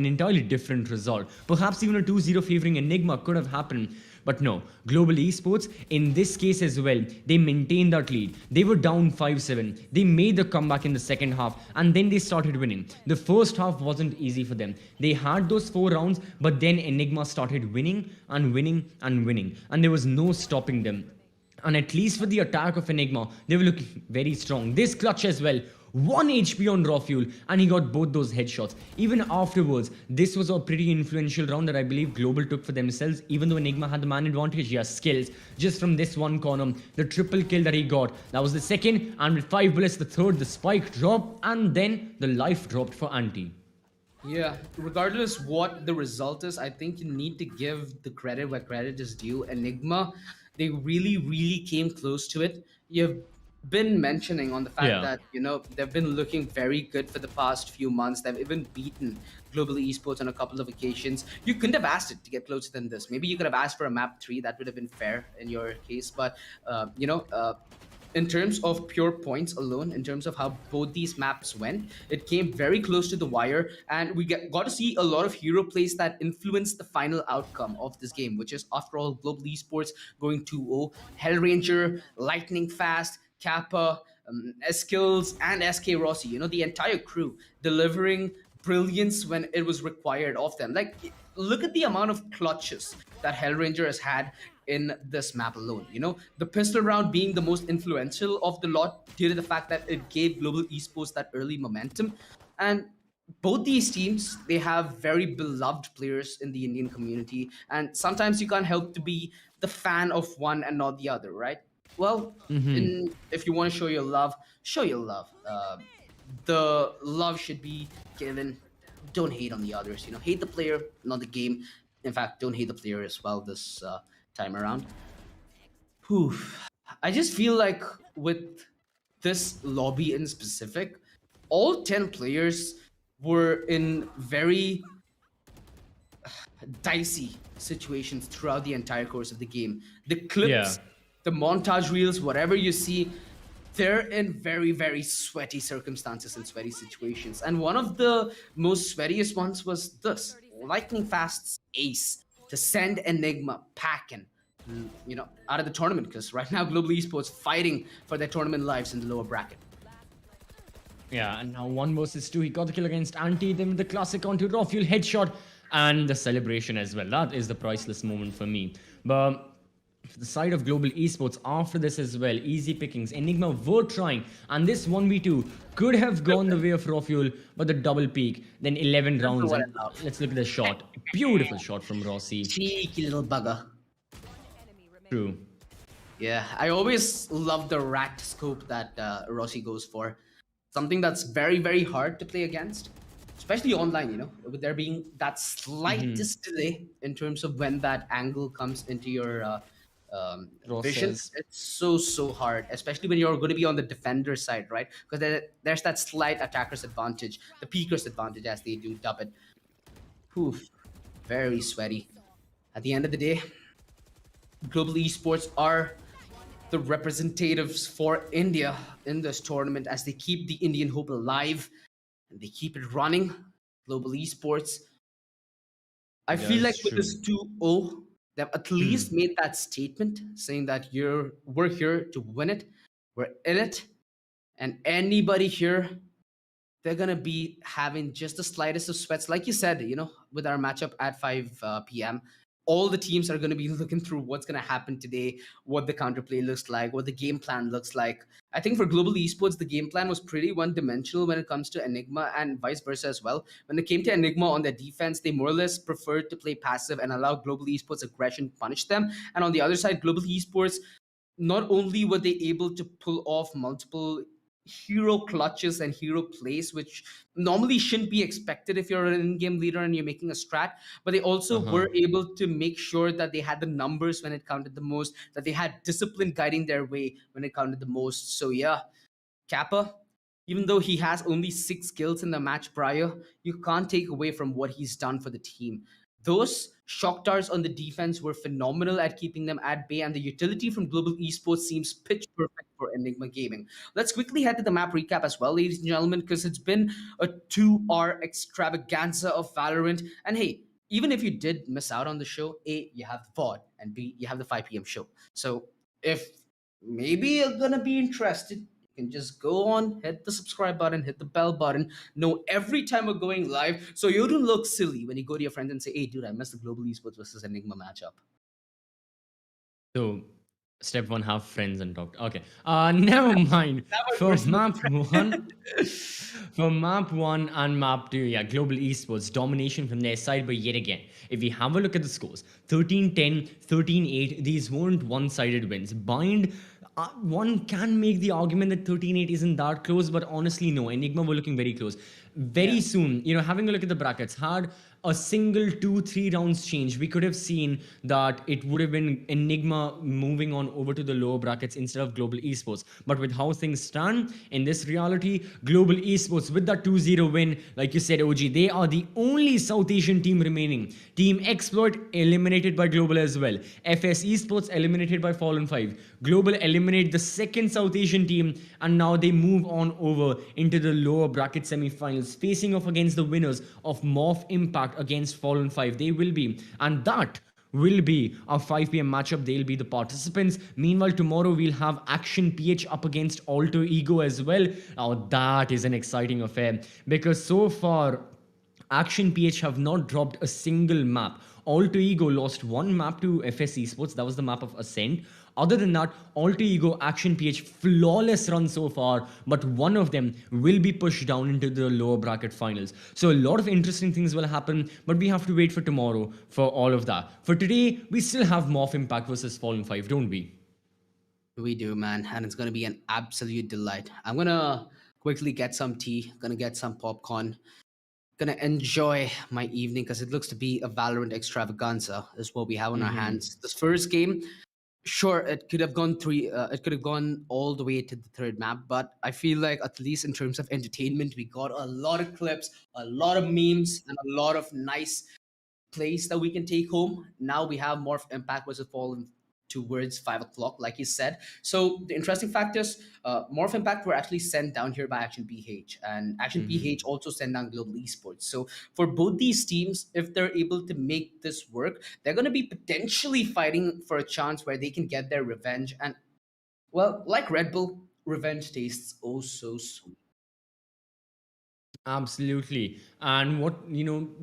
entirely different result. Perhaps even a 2-0 favoring Enigma could have happened. But no, Global Esports, in this case as well, they maintained that lead. They were down 5-7. They made the comeback in the second half and then they started winning. The first half wasn't easy for them. They had those 4 rounds, but then Enigma started winning and winning and winning, and there was no stopping them. And at least for the attack of Enigma, they were looking very strong. This clutch as well. 1 HP on raw fuel, and he got both those headshots. Even afterwards, this was a pretty influential round that I believe Global took for themselves. Even though Enigma had the man advantage, he has skills. Just from this one corner, the triple kill that he got, that was the second, and with 5 bullets, the third, the spike dropped, and then the life dropped for Anti. Yeah, regardless what the result is, I think you need to give the credit where credit is due. Enigma, they really, really came close to it. You've been mentioning on the fact Yeah. that, they've been looking very good for the past few months. They've even beaten Global Esports on a couple of occasions. You couldn't have asked it to get closer than this. Maybe you could have asked for a map 3. That would have been fair in your case. But, in terms of pure points alone, in terms of how both these maps went, it came very close to the wire, and we got to see a lot of hero plays that influenced the final outcome of this game, which is, after all, Global Esports going 2-0. Hellranger, Lightning Fast, Kappa, Skills, and SK Rossi, the entire crew delivering brilliance when it was required of them. Like, look at the amount of clutches that Hellranger has had in this map alone. The pistol round being the most influential of the lot due to the fact that it gave Global Esports that early momentum. And both these teams, they have very beloved players in the Indian community, and sometimes you can't help to be the fan of one and not the other, right? Well, if you want to show your love, show your love. The love should be given. Don't hate on the others. Hate the player, not the game. In fact, don't hate the player as well this time around. Whew. I just feel like with this lobby in specific, all 10 players were in very dicey situations throughout the entire course of the game. The clips, Yeah. the montage reels, whatever you see, they're in very, very sweaty circumstances and sweaty situations. And one of the most sweatiest ones was this Lightning Fast's ace to send Enigma packing, out of the tournament, because right now Global Esports fighting for their tournament lives in the lower bracket. Yeah, and now 1 versus 2. He got the kill against Anti, then with the classic onto raw fuel headshot, and the celebration as well. That is the priceless moment for me. But for the side of Global Esports, after this as well, easy pickings. Enigma were trying, and this 1v2 could have gone the way of raw fuel, but the double peak, then 11 rounds. what And I love. let's look at the shot. Beautiful shot from Rossi. Cheeky little bugger. True. Yeah, I always love the rat scope that Rossi goes for. Something that's very, very hard to play against, especially online, with there being that slightest delay in terms of when that angle comes into your vision. Process. It's so, so hard, especially when you're going to be on the defender side, right? Because there's that slight attacker's advantage, the peeker's advantage, as they do dub it. Whew, very sweaty. At the end of the day, Global Esports are the representatives for India in this tournament as they keep the Indian hope alive and they keep it running. Global Esports, I Yeah, feel like it's with true. this 2-0, they've at least made that statement saying that we're here to win it, we're in it, and anybody here, they're gonna be having just the slightest of sweats. Like you said, with our matchup at 5 p.m., all the teams are going to be looking through what's going to happen today, what the counterplay looks like, what the game plan looks like. I think for Global Esports, the game plan was pretty one-dimensional when it comes to Enigma, and vice versa as well. When it came to Enigma on their defense, they more or less preferred to play passive and allow Global Esports aggression punish them. And on the other side, Global Esports, not only were they able to pull off multiple hero clutches and hero plays, which normally shouldn't be expected if you're an in-game leader and you're making a strat, but they also were able to make sure that they had the numbers when it counted the most, that they had discipline guiding their way when it counted the most. So yeah, Kappa, even though he has only 6 kills in the match prior, you can't take away from what he's done for the team. Those Shocktars on the defense were phenomenal at keeping them at bay, and the utility from Global Esports seems pitch perfect for Enigma Gaming. Let's quickly head to the map recap as well, ladies and gentlemen, because it's been a 2-hour extravaganza of Valorant. And hey, even if you did miss out on the show, A, you have the VOD, and B, you have the 5 p.m. show. So if maybe you're gonna be interested, you can just go on, hit the subscribe button, hit the bell button, know every time we're going live, so you don't look silly when you go to your friends and say, "Hey, dude, I missed the Global Esports versus Enigma matchup." So, step one, have friends and talk. Okay. Never mind. For map one, for map one and map two, yeah, global esports domination from their side, but yet again, if we have a look at the scores, 13-10, 13-8, these weren't one-sided wins. Bind. One can make the argument that 13-8 isn't that close, but honestly, no. Enigma were looking very close. Very soon, having a look at the brackets, had a single 2-3 rounds change, we could have seen that it would have been Enigma moving on over to the lower brackets instead of Global Esports. But with how things stand in this reality, Global Esports with that 2-0 win, like you said, OG, they are the only South Asian team remaining. Team Exploit eliminated by Global as well. FS Esports eliminated by Fallen 5. Global eliminate the second South Asian team, and now they move on over into the lower bracket semi-finals, facing off against the winners of Morph Impact against Fallen 5. They will be, and that will be a 5 p.m. matchup. They'll be the participants. Meanwhile, tomorrow we'll have Action PH up against Alter Ego as well. Now that is an exciting affair, because so far Action PH have not dropped a single map. Alter Ego lost one map to FS Esports. That was the map of Ascent. Other than that, Alter Ego, Action PH, flawless run so far, but one of them will be pushed down into the lower bracket finals. So a lot of interesting things will happen, but we have to wait for tomorrow for all of that. For today, we still have Morph Impact versus Fallen 5, don't we? We do, man, and it's gonna be an absolute delight. I'm gonna quickly get some tea, gonna get some popcorn, gonna enjoy my evening because it looks to be a Valorant extravaganza is what we have on our hands. This first game, sure, it could have gone it could have gone all the way to the third map, but I feel like at least in terms of entertainment, we got a lot of clips, a lot of memes, and a lot of nice plays that we can take home. Now we have Morph Impact versus Fallen towards 5 o'clock, like you said. So the interesting fact is, Morph Impact were actually sent down here by Action PH, and Action PH also sent down Global Esports. So for both these teams, if they're able to make this work, they're going to be potentially fighting for a chance where they can get their revenge. And well, like Red Bull, revenge tastes oh so sweet. Absolutely. And what,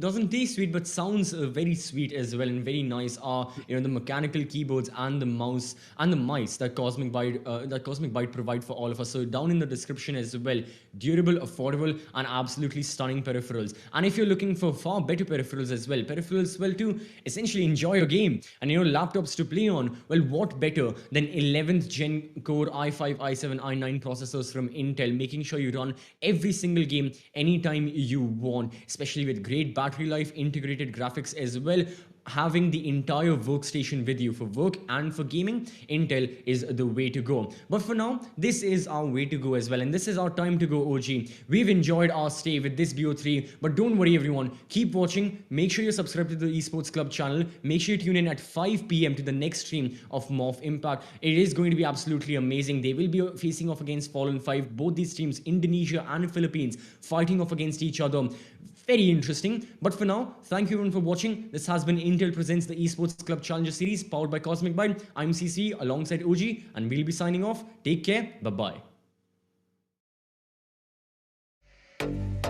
doesn't taste sweet, but sounds very sweet as well and very nice are, the mechanical keyboards and the mouse and the mice that Cosmic Byte provide for all of us. So down in the description as well, durable, affordable, and absolutely stunning peripherals. And if you're looking for far better peripherals as well, to essentially enjoy your game and, laptops to play on, well, what better than 11th gen Core i5, i7, i9 processors from Intel, making sure you run every single game anytime you want, especially with great battery life, integrated graphics as well. Having the entire workstation with you for work and for gaming, Intel is the way to go. But for now, this is our way to go as well, and this is our time to go, OG. We've enjoyed our stay with this BO3, but don't worry everyone, keep watching. Make sure you subscribe to the Esports Club channel. Make sure you tune in at 5 p.m. to the next stream of Morph Impact. It is going to be absolutely amazing. They will be facing off against Fallen 5, both these teams, Indonesia and Philippines, fighting off against each other. Very interesting. But for now, thank you everyone for watching. This has been Intel Presents the Esports Club Challenger Series powered by Cosmic Byte. I'm CC alongside OG, and we'll be signing off. Take care. Bye-bye.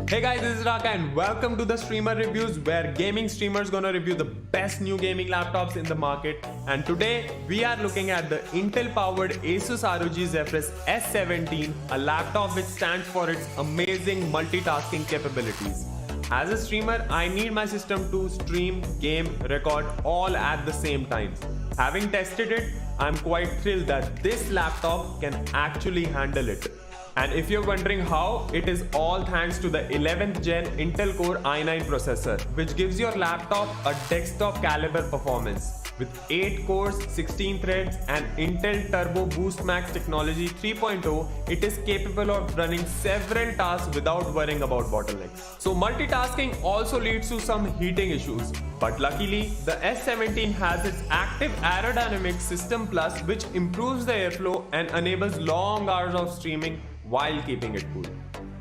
Hey guys, this is Raka and welcome to the Streamer Reviews, where gaming streamers gonna review the best new gaming laptops in the market. And today we are looking at the Intel powered Asus ROG Zephyrus S17, a laptop which stands for its amazing multitasking capabilities. As a streamer, I need my system to stream, game, record all at the same time. Having tested it, I'm quite thrilled that this laptop can actually handle it. And if you're wondering how, it is all thanks to the 11th gen Intel Core i9 processor, which gives your laptop a desktop caliber performance. With 8 cores, 16 threads and Intel Turbo Boost Max technology 3.0, it is capable of running several tasks without worrying about bottlenecks. So multitasking also leads to some heating issues, but luckily the S17 has its active aerodynamic system plus, which improves the airflow and enables long hours of streaming while keeping it cool.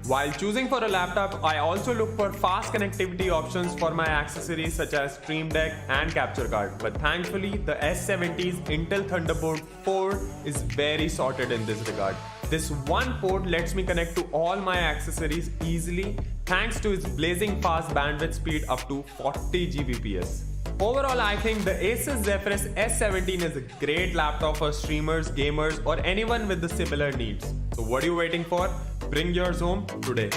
While choosing for a laptop, I also look for fast connectivity options for my accessories such as Stream Deck and capture card. But thankfully, the S70's Intel Thunderbolt 4 is very sorted in this regard. This one port lets me connect to all my accessories easily thanks to its blazing fast bandwidth speed up to 40 Gbps. Overall, I think the Asus Zephyrus S17 is a great laptop for streamers, gamers, or anyone with the similar needs. So what are you waiting for? Bring yours home today.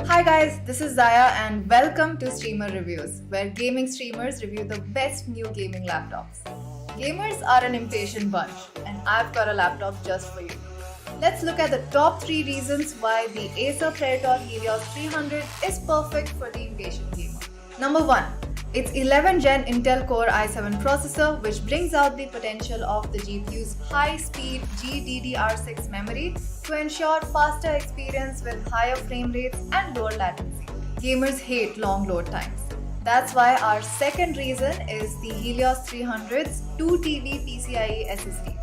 Hi guys, this is Zaya and welcome to Streamer Reviews, where gaming streamers review the best new gaming laptops. Gamers are an impatient bunch, and I've got a laptop just for you. Let's look at the top 3 reasons why the Acer Predator Helios 300 is perfect for the impatient gamer. Number 1. Its 11th Gen Intel Core i7 processor, which brings out the potential of the GPU's high-speed GDDR6 memory to ensure faster experience with higher frame rates and lower latency. Gamers hate long load times. That's why our second reason is the Helios 300's 2TB PCIe SSD.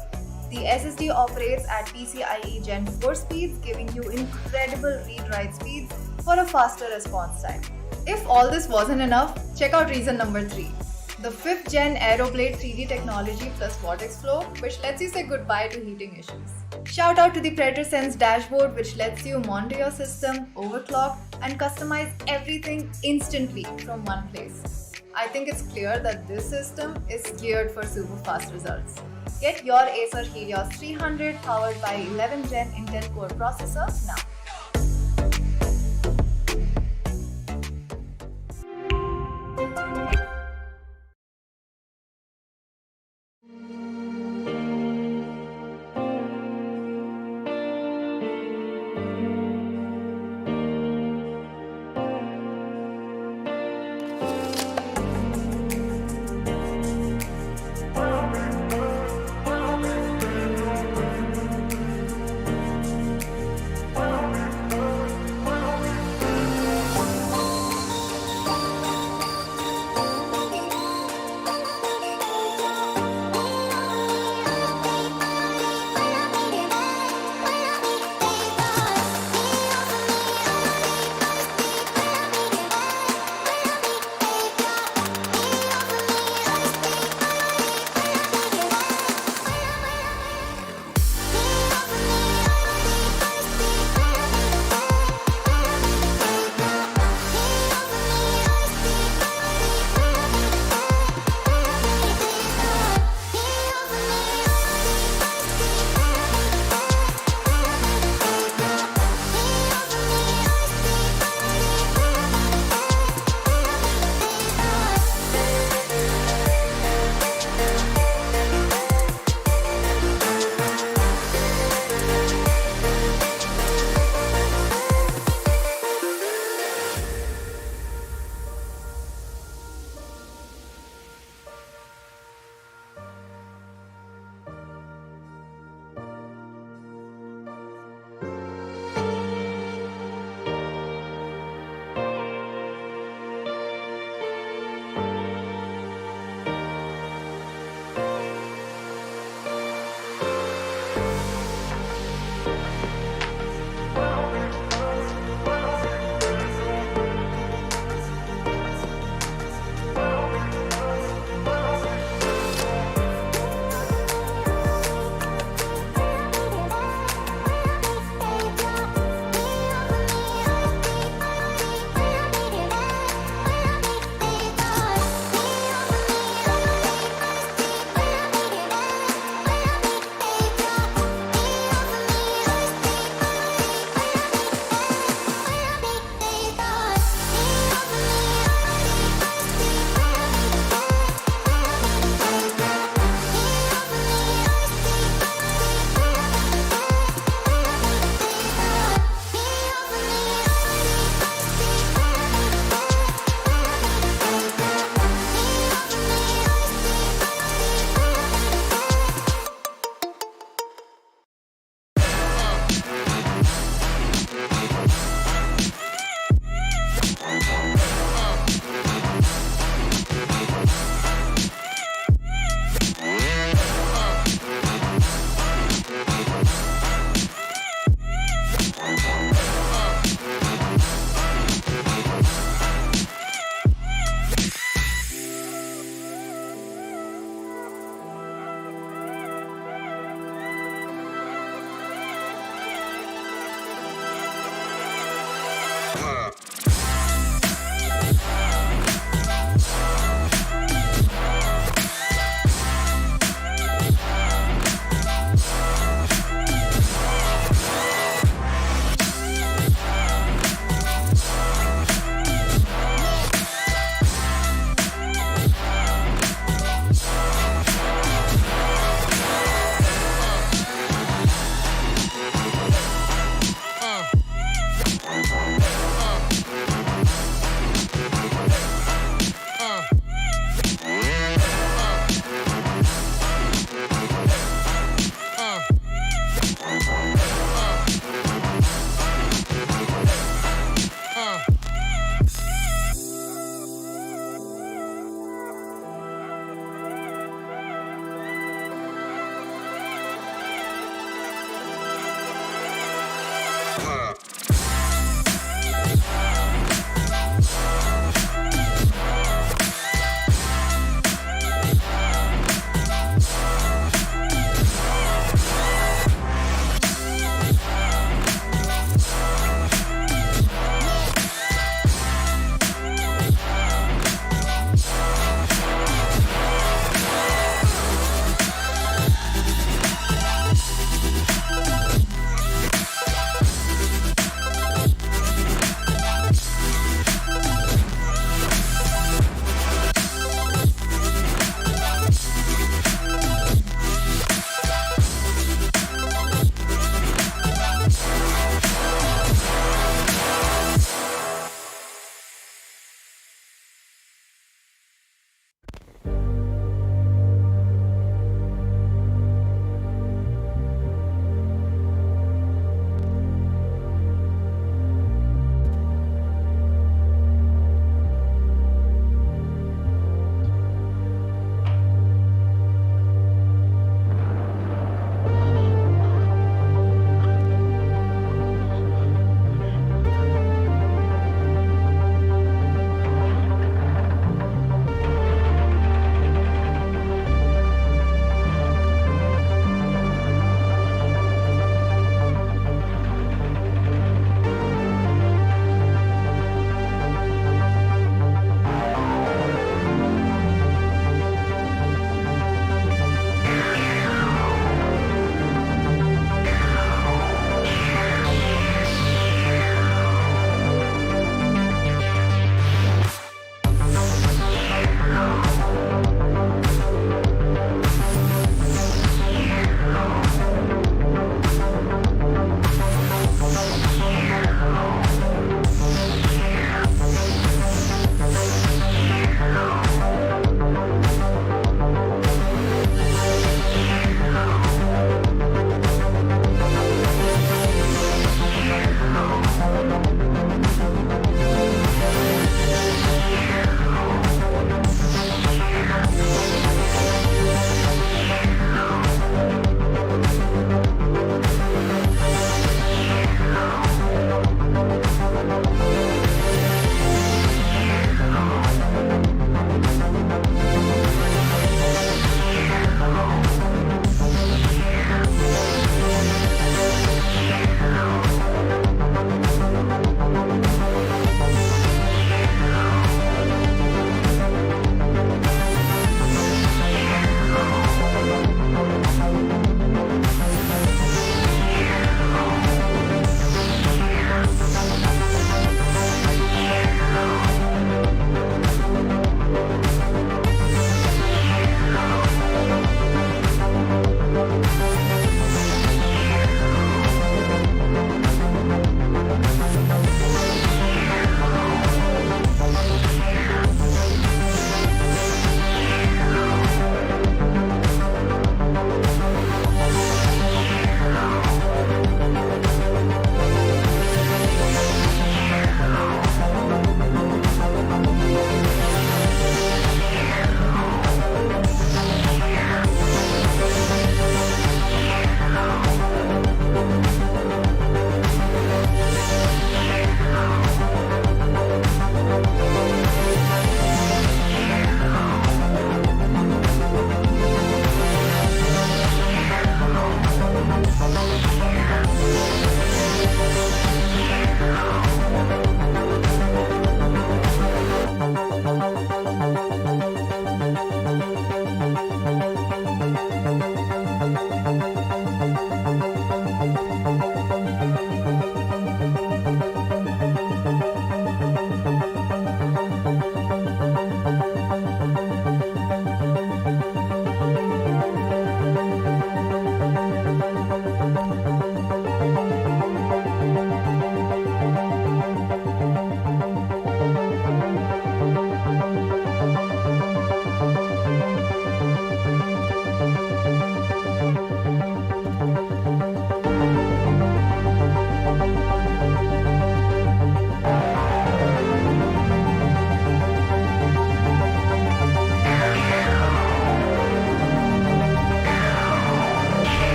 The SSD operates at PCIe Gen 4 speeds, giving you incredible read-write speeds for a faster response time. If all this wasn't enough, check out reason number 3. The 5th Gen Aeroblade 3D technology plus Vortex Flow, which lets you say goodbye to heating issues. Shout out to the Predator Sense dashboard, which lets you monitor your system, overclock, and customize everything instantly from one place. I think it's clear that this system is geared for super fast results. Get your Acer Helios 300 powered by 11th Gen Intel Core processor now.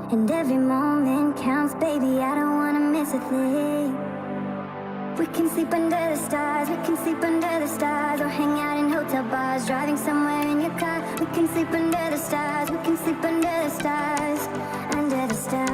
And every moment counts, baby, I don't wanna miss a thing. We can sleep under the stars, we can sleep under the stars, or hang out in hotel bars, driving somewhere in your car. We can sleep under the stars, we can sleep under the stars, under the stars.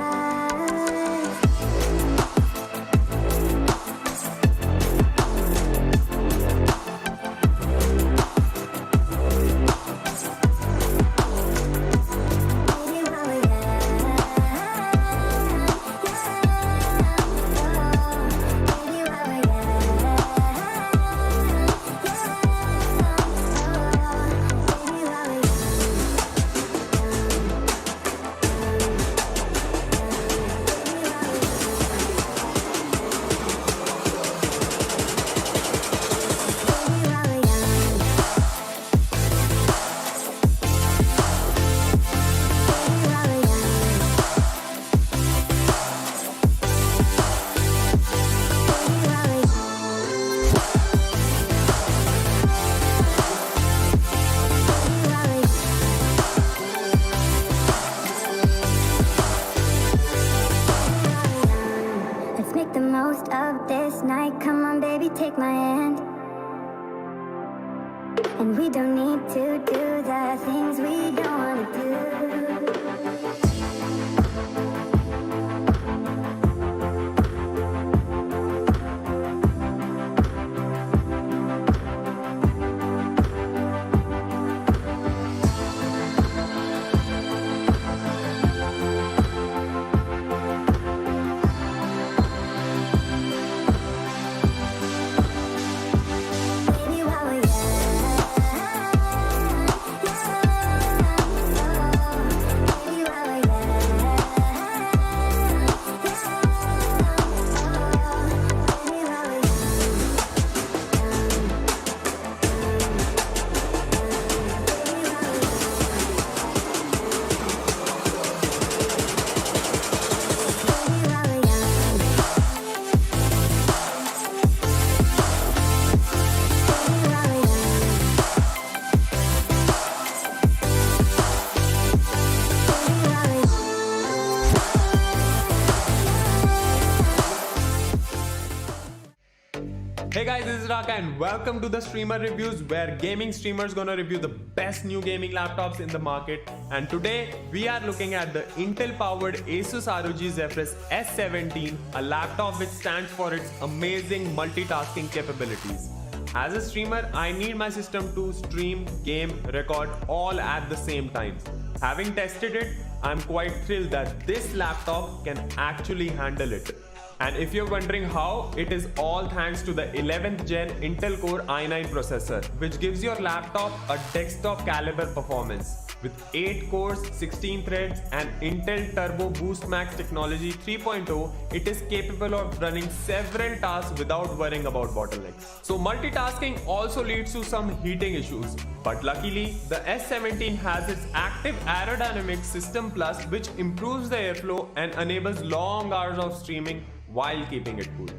Let's make the most of this night. Come on, baby, take my hand. And we don't need to do the things we don't want to do. Baby, while we're Hey guys, this is Raka and welcome to the Streamer Reviews, where gaming streamers gonna review the best new gaming laptops in the market. And today we are looking at the Intel powered Asus ROG Zephyrus S17, a laptop which stands for its amazing multitasking capabilities. As a streamer, I need my system to stream, game, record all at the same time. Having tested it, I'm quite thrilled that this laptop can actually handle it. And if you're wondering how, it is all thanks to the 11th gen Intel Core i9 processor, which gives your laptop a desktop caliber performance. With 8 cores, 16 threads and Intel Turbo Boost Max technology 3.0, it is capable of running several tasks without worrying about bottlenecks. So multitasking also leads to some heating issues, but luckily the S17 has its active aerodynamic system plus, which improves the airflow and enables long hours of streaming while keeping it cool.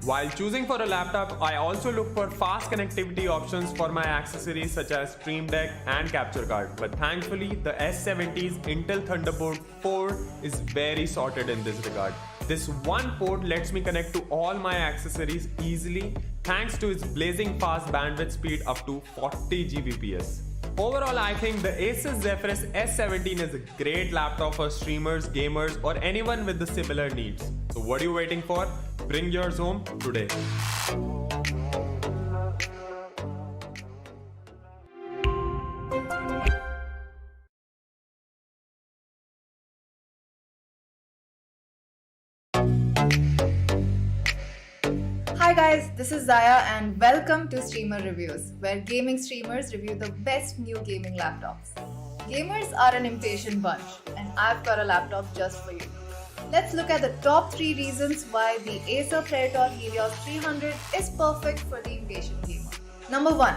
While choosing for a laptop, I also look for fast connectivity options for my accessories such as Stream Deck and capture card. But thankfully, the S70's Intel Thunderbolt 4 is very sorted in this regard. This one port lets me connect to all my accessories easily thanks to its blazing fast bandwidth speed up to 40 Gbps. Overall, I think the Asus Zephyrus S17 is a great laptop for streamers, gamers, or anyone with the similar needs. So what are you waiting for? Bring yours home today. Hi guys, this is Zaya and welcome to Streamer Reviews, where gaming streamers review the best new gaming laptops. Gamers are an impatient bunch, and I've got a laptop just for you. Let's look at the top 3 reasons why the Acer Predator Helios 300 is perfect for the impatient gamer. Number 1.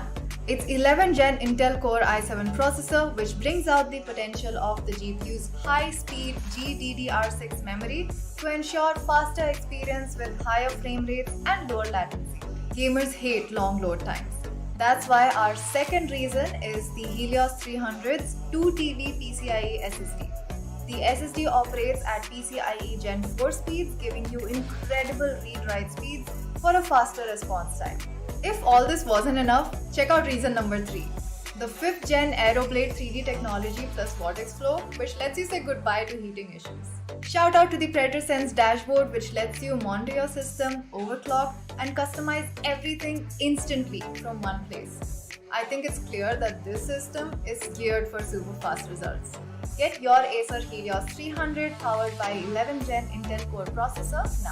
Its 11th gen Intel Core i7 processor, which brings out the potential of the GPU's high-speed GDDR6 memory to ensure faster experience with higher frame rates and lower latency. Gamers hate long load times. That's why our second reason is the Helios 300's 2 TB PCIe SSD. The SSD operates at PCIe Gen 4 speeds, giving you incredible read-write speeds for a faster response time. If all this wasn't enough, check out reason number 3. The 5th gen Aeroblade 3D technology plus vortex flow, which lets you say goodbye to heating issues. Shout out to the Predator Sense dashboard, which lets you monitor your system, overclock, and customize everything instantly from one place. I think it's clear that this system is geared for super fast results. Get your Acer Helios 300 powered by 11th gen Intel Core processor now.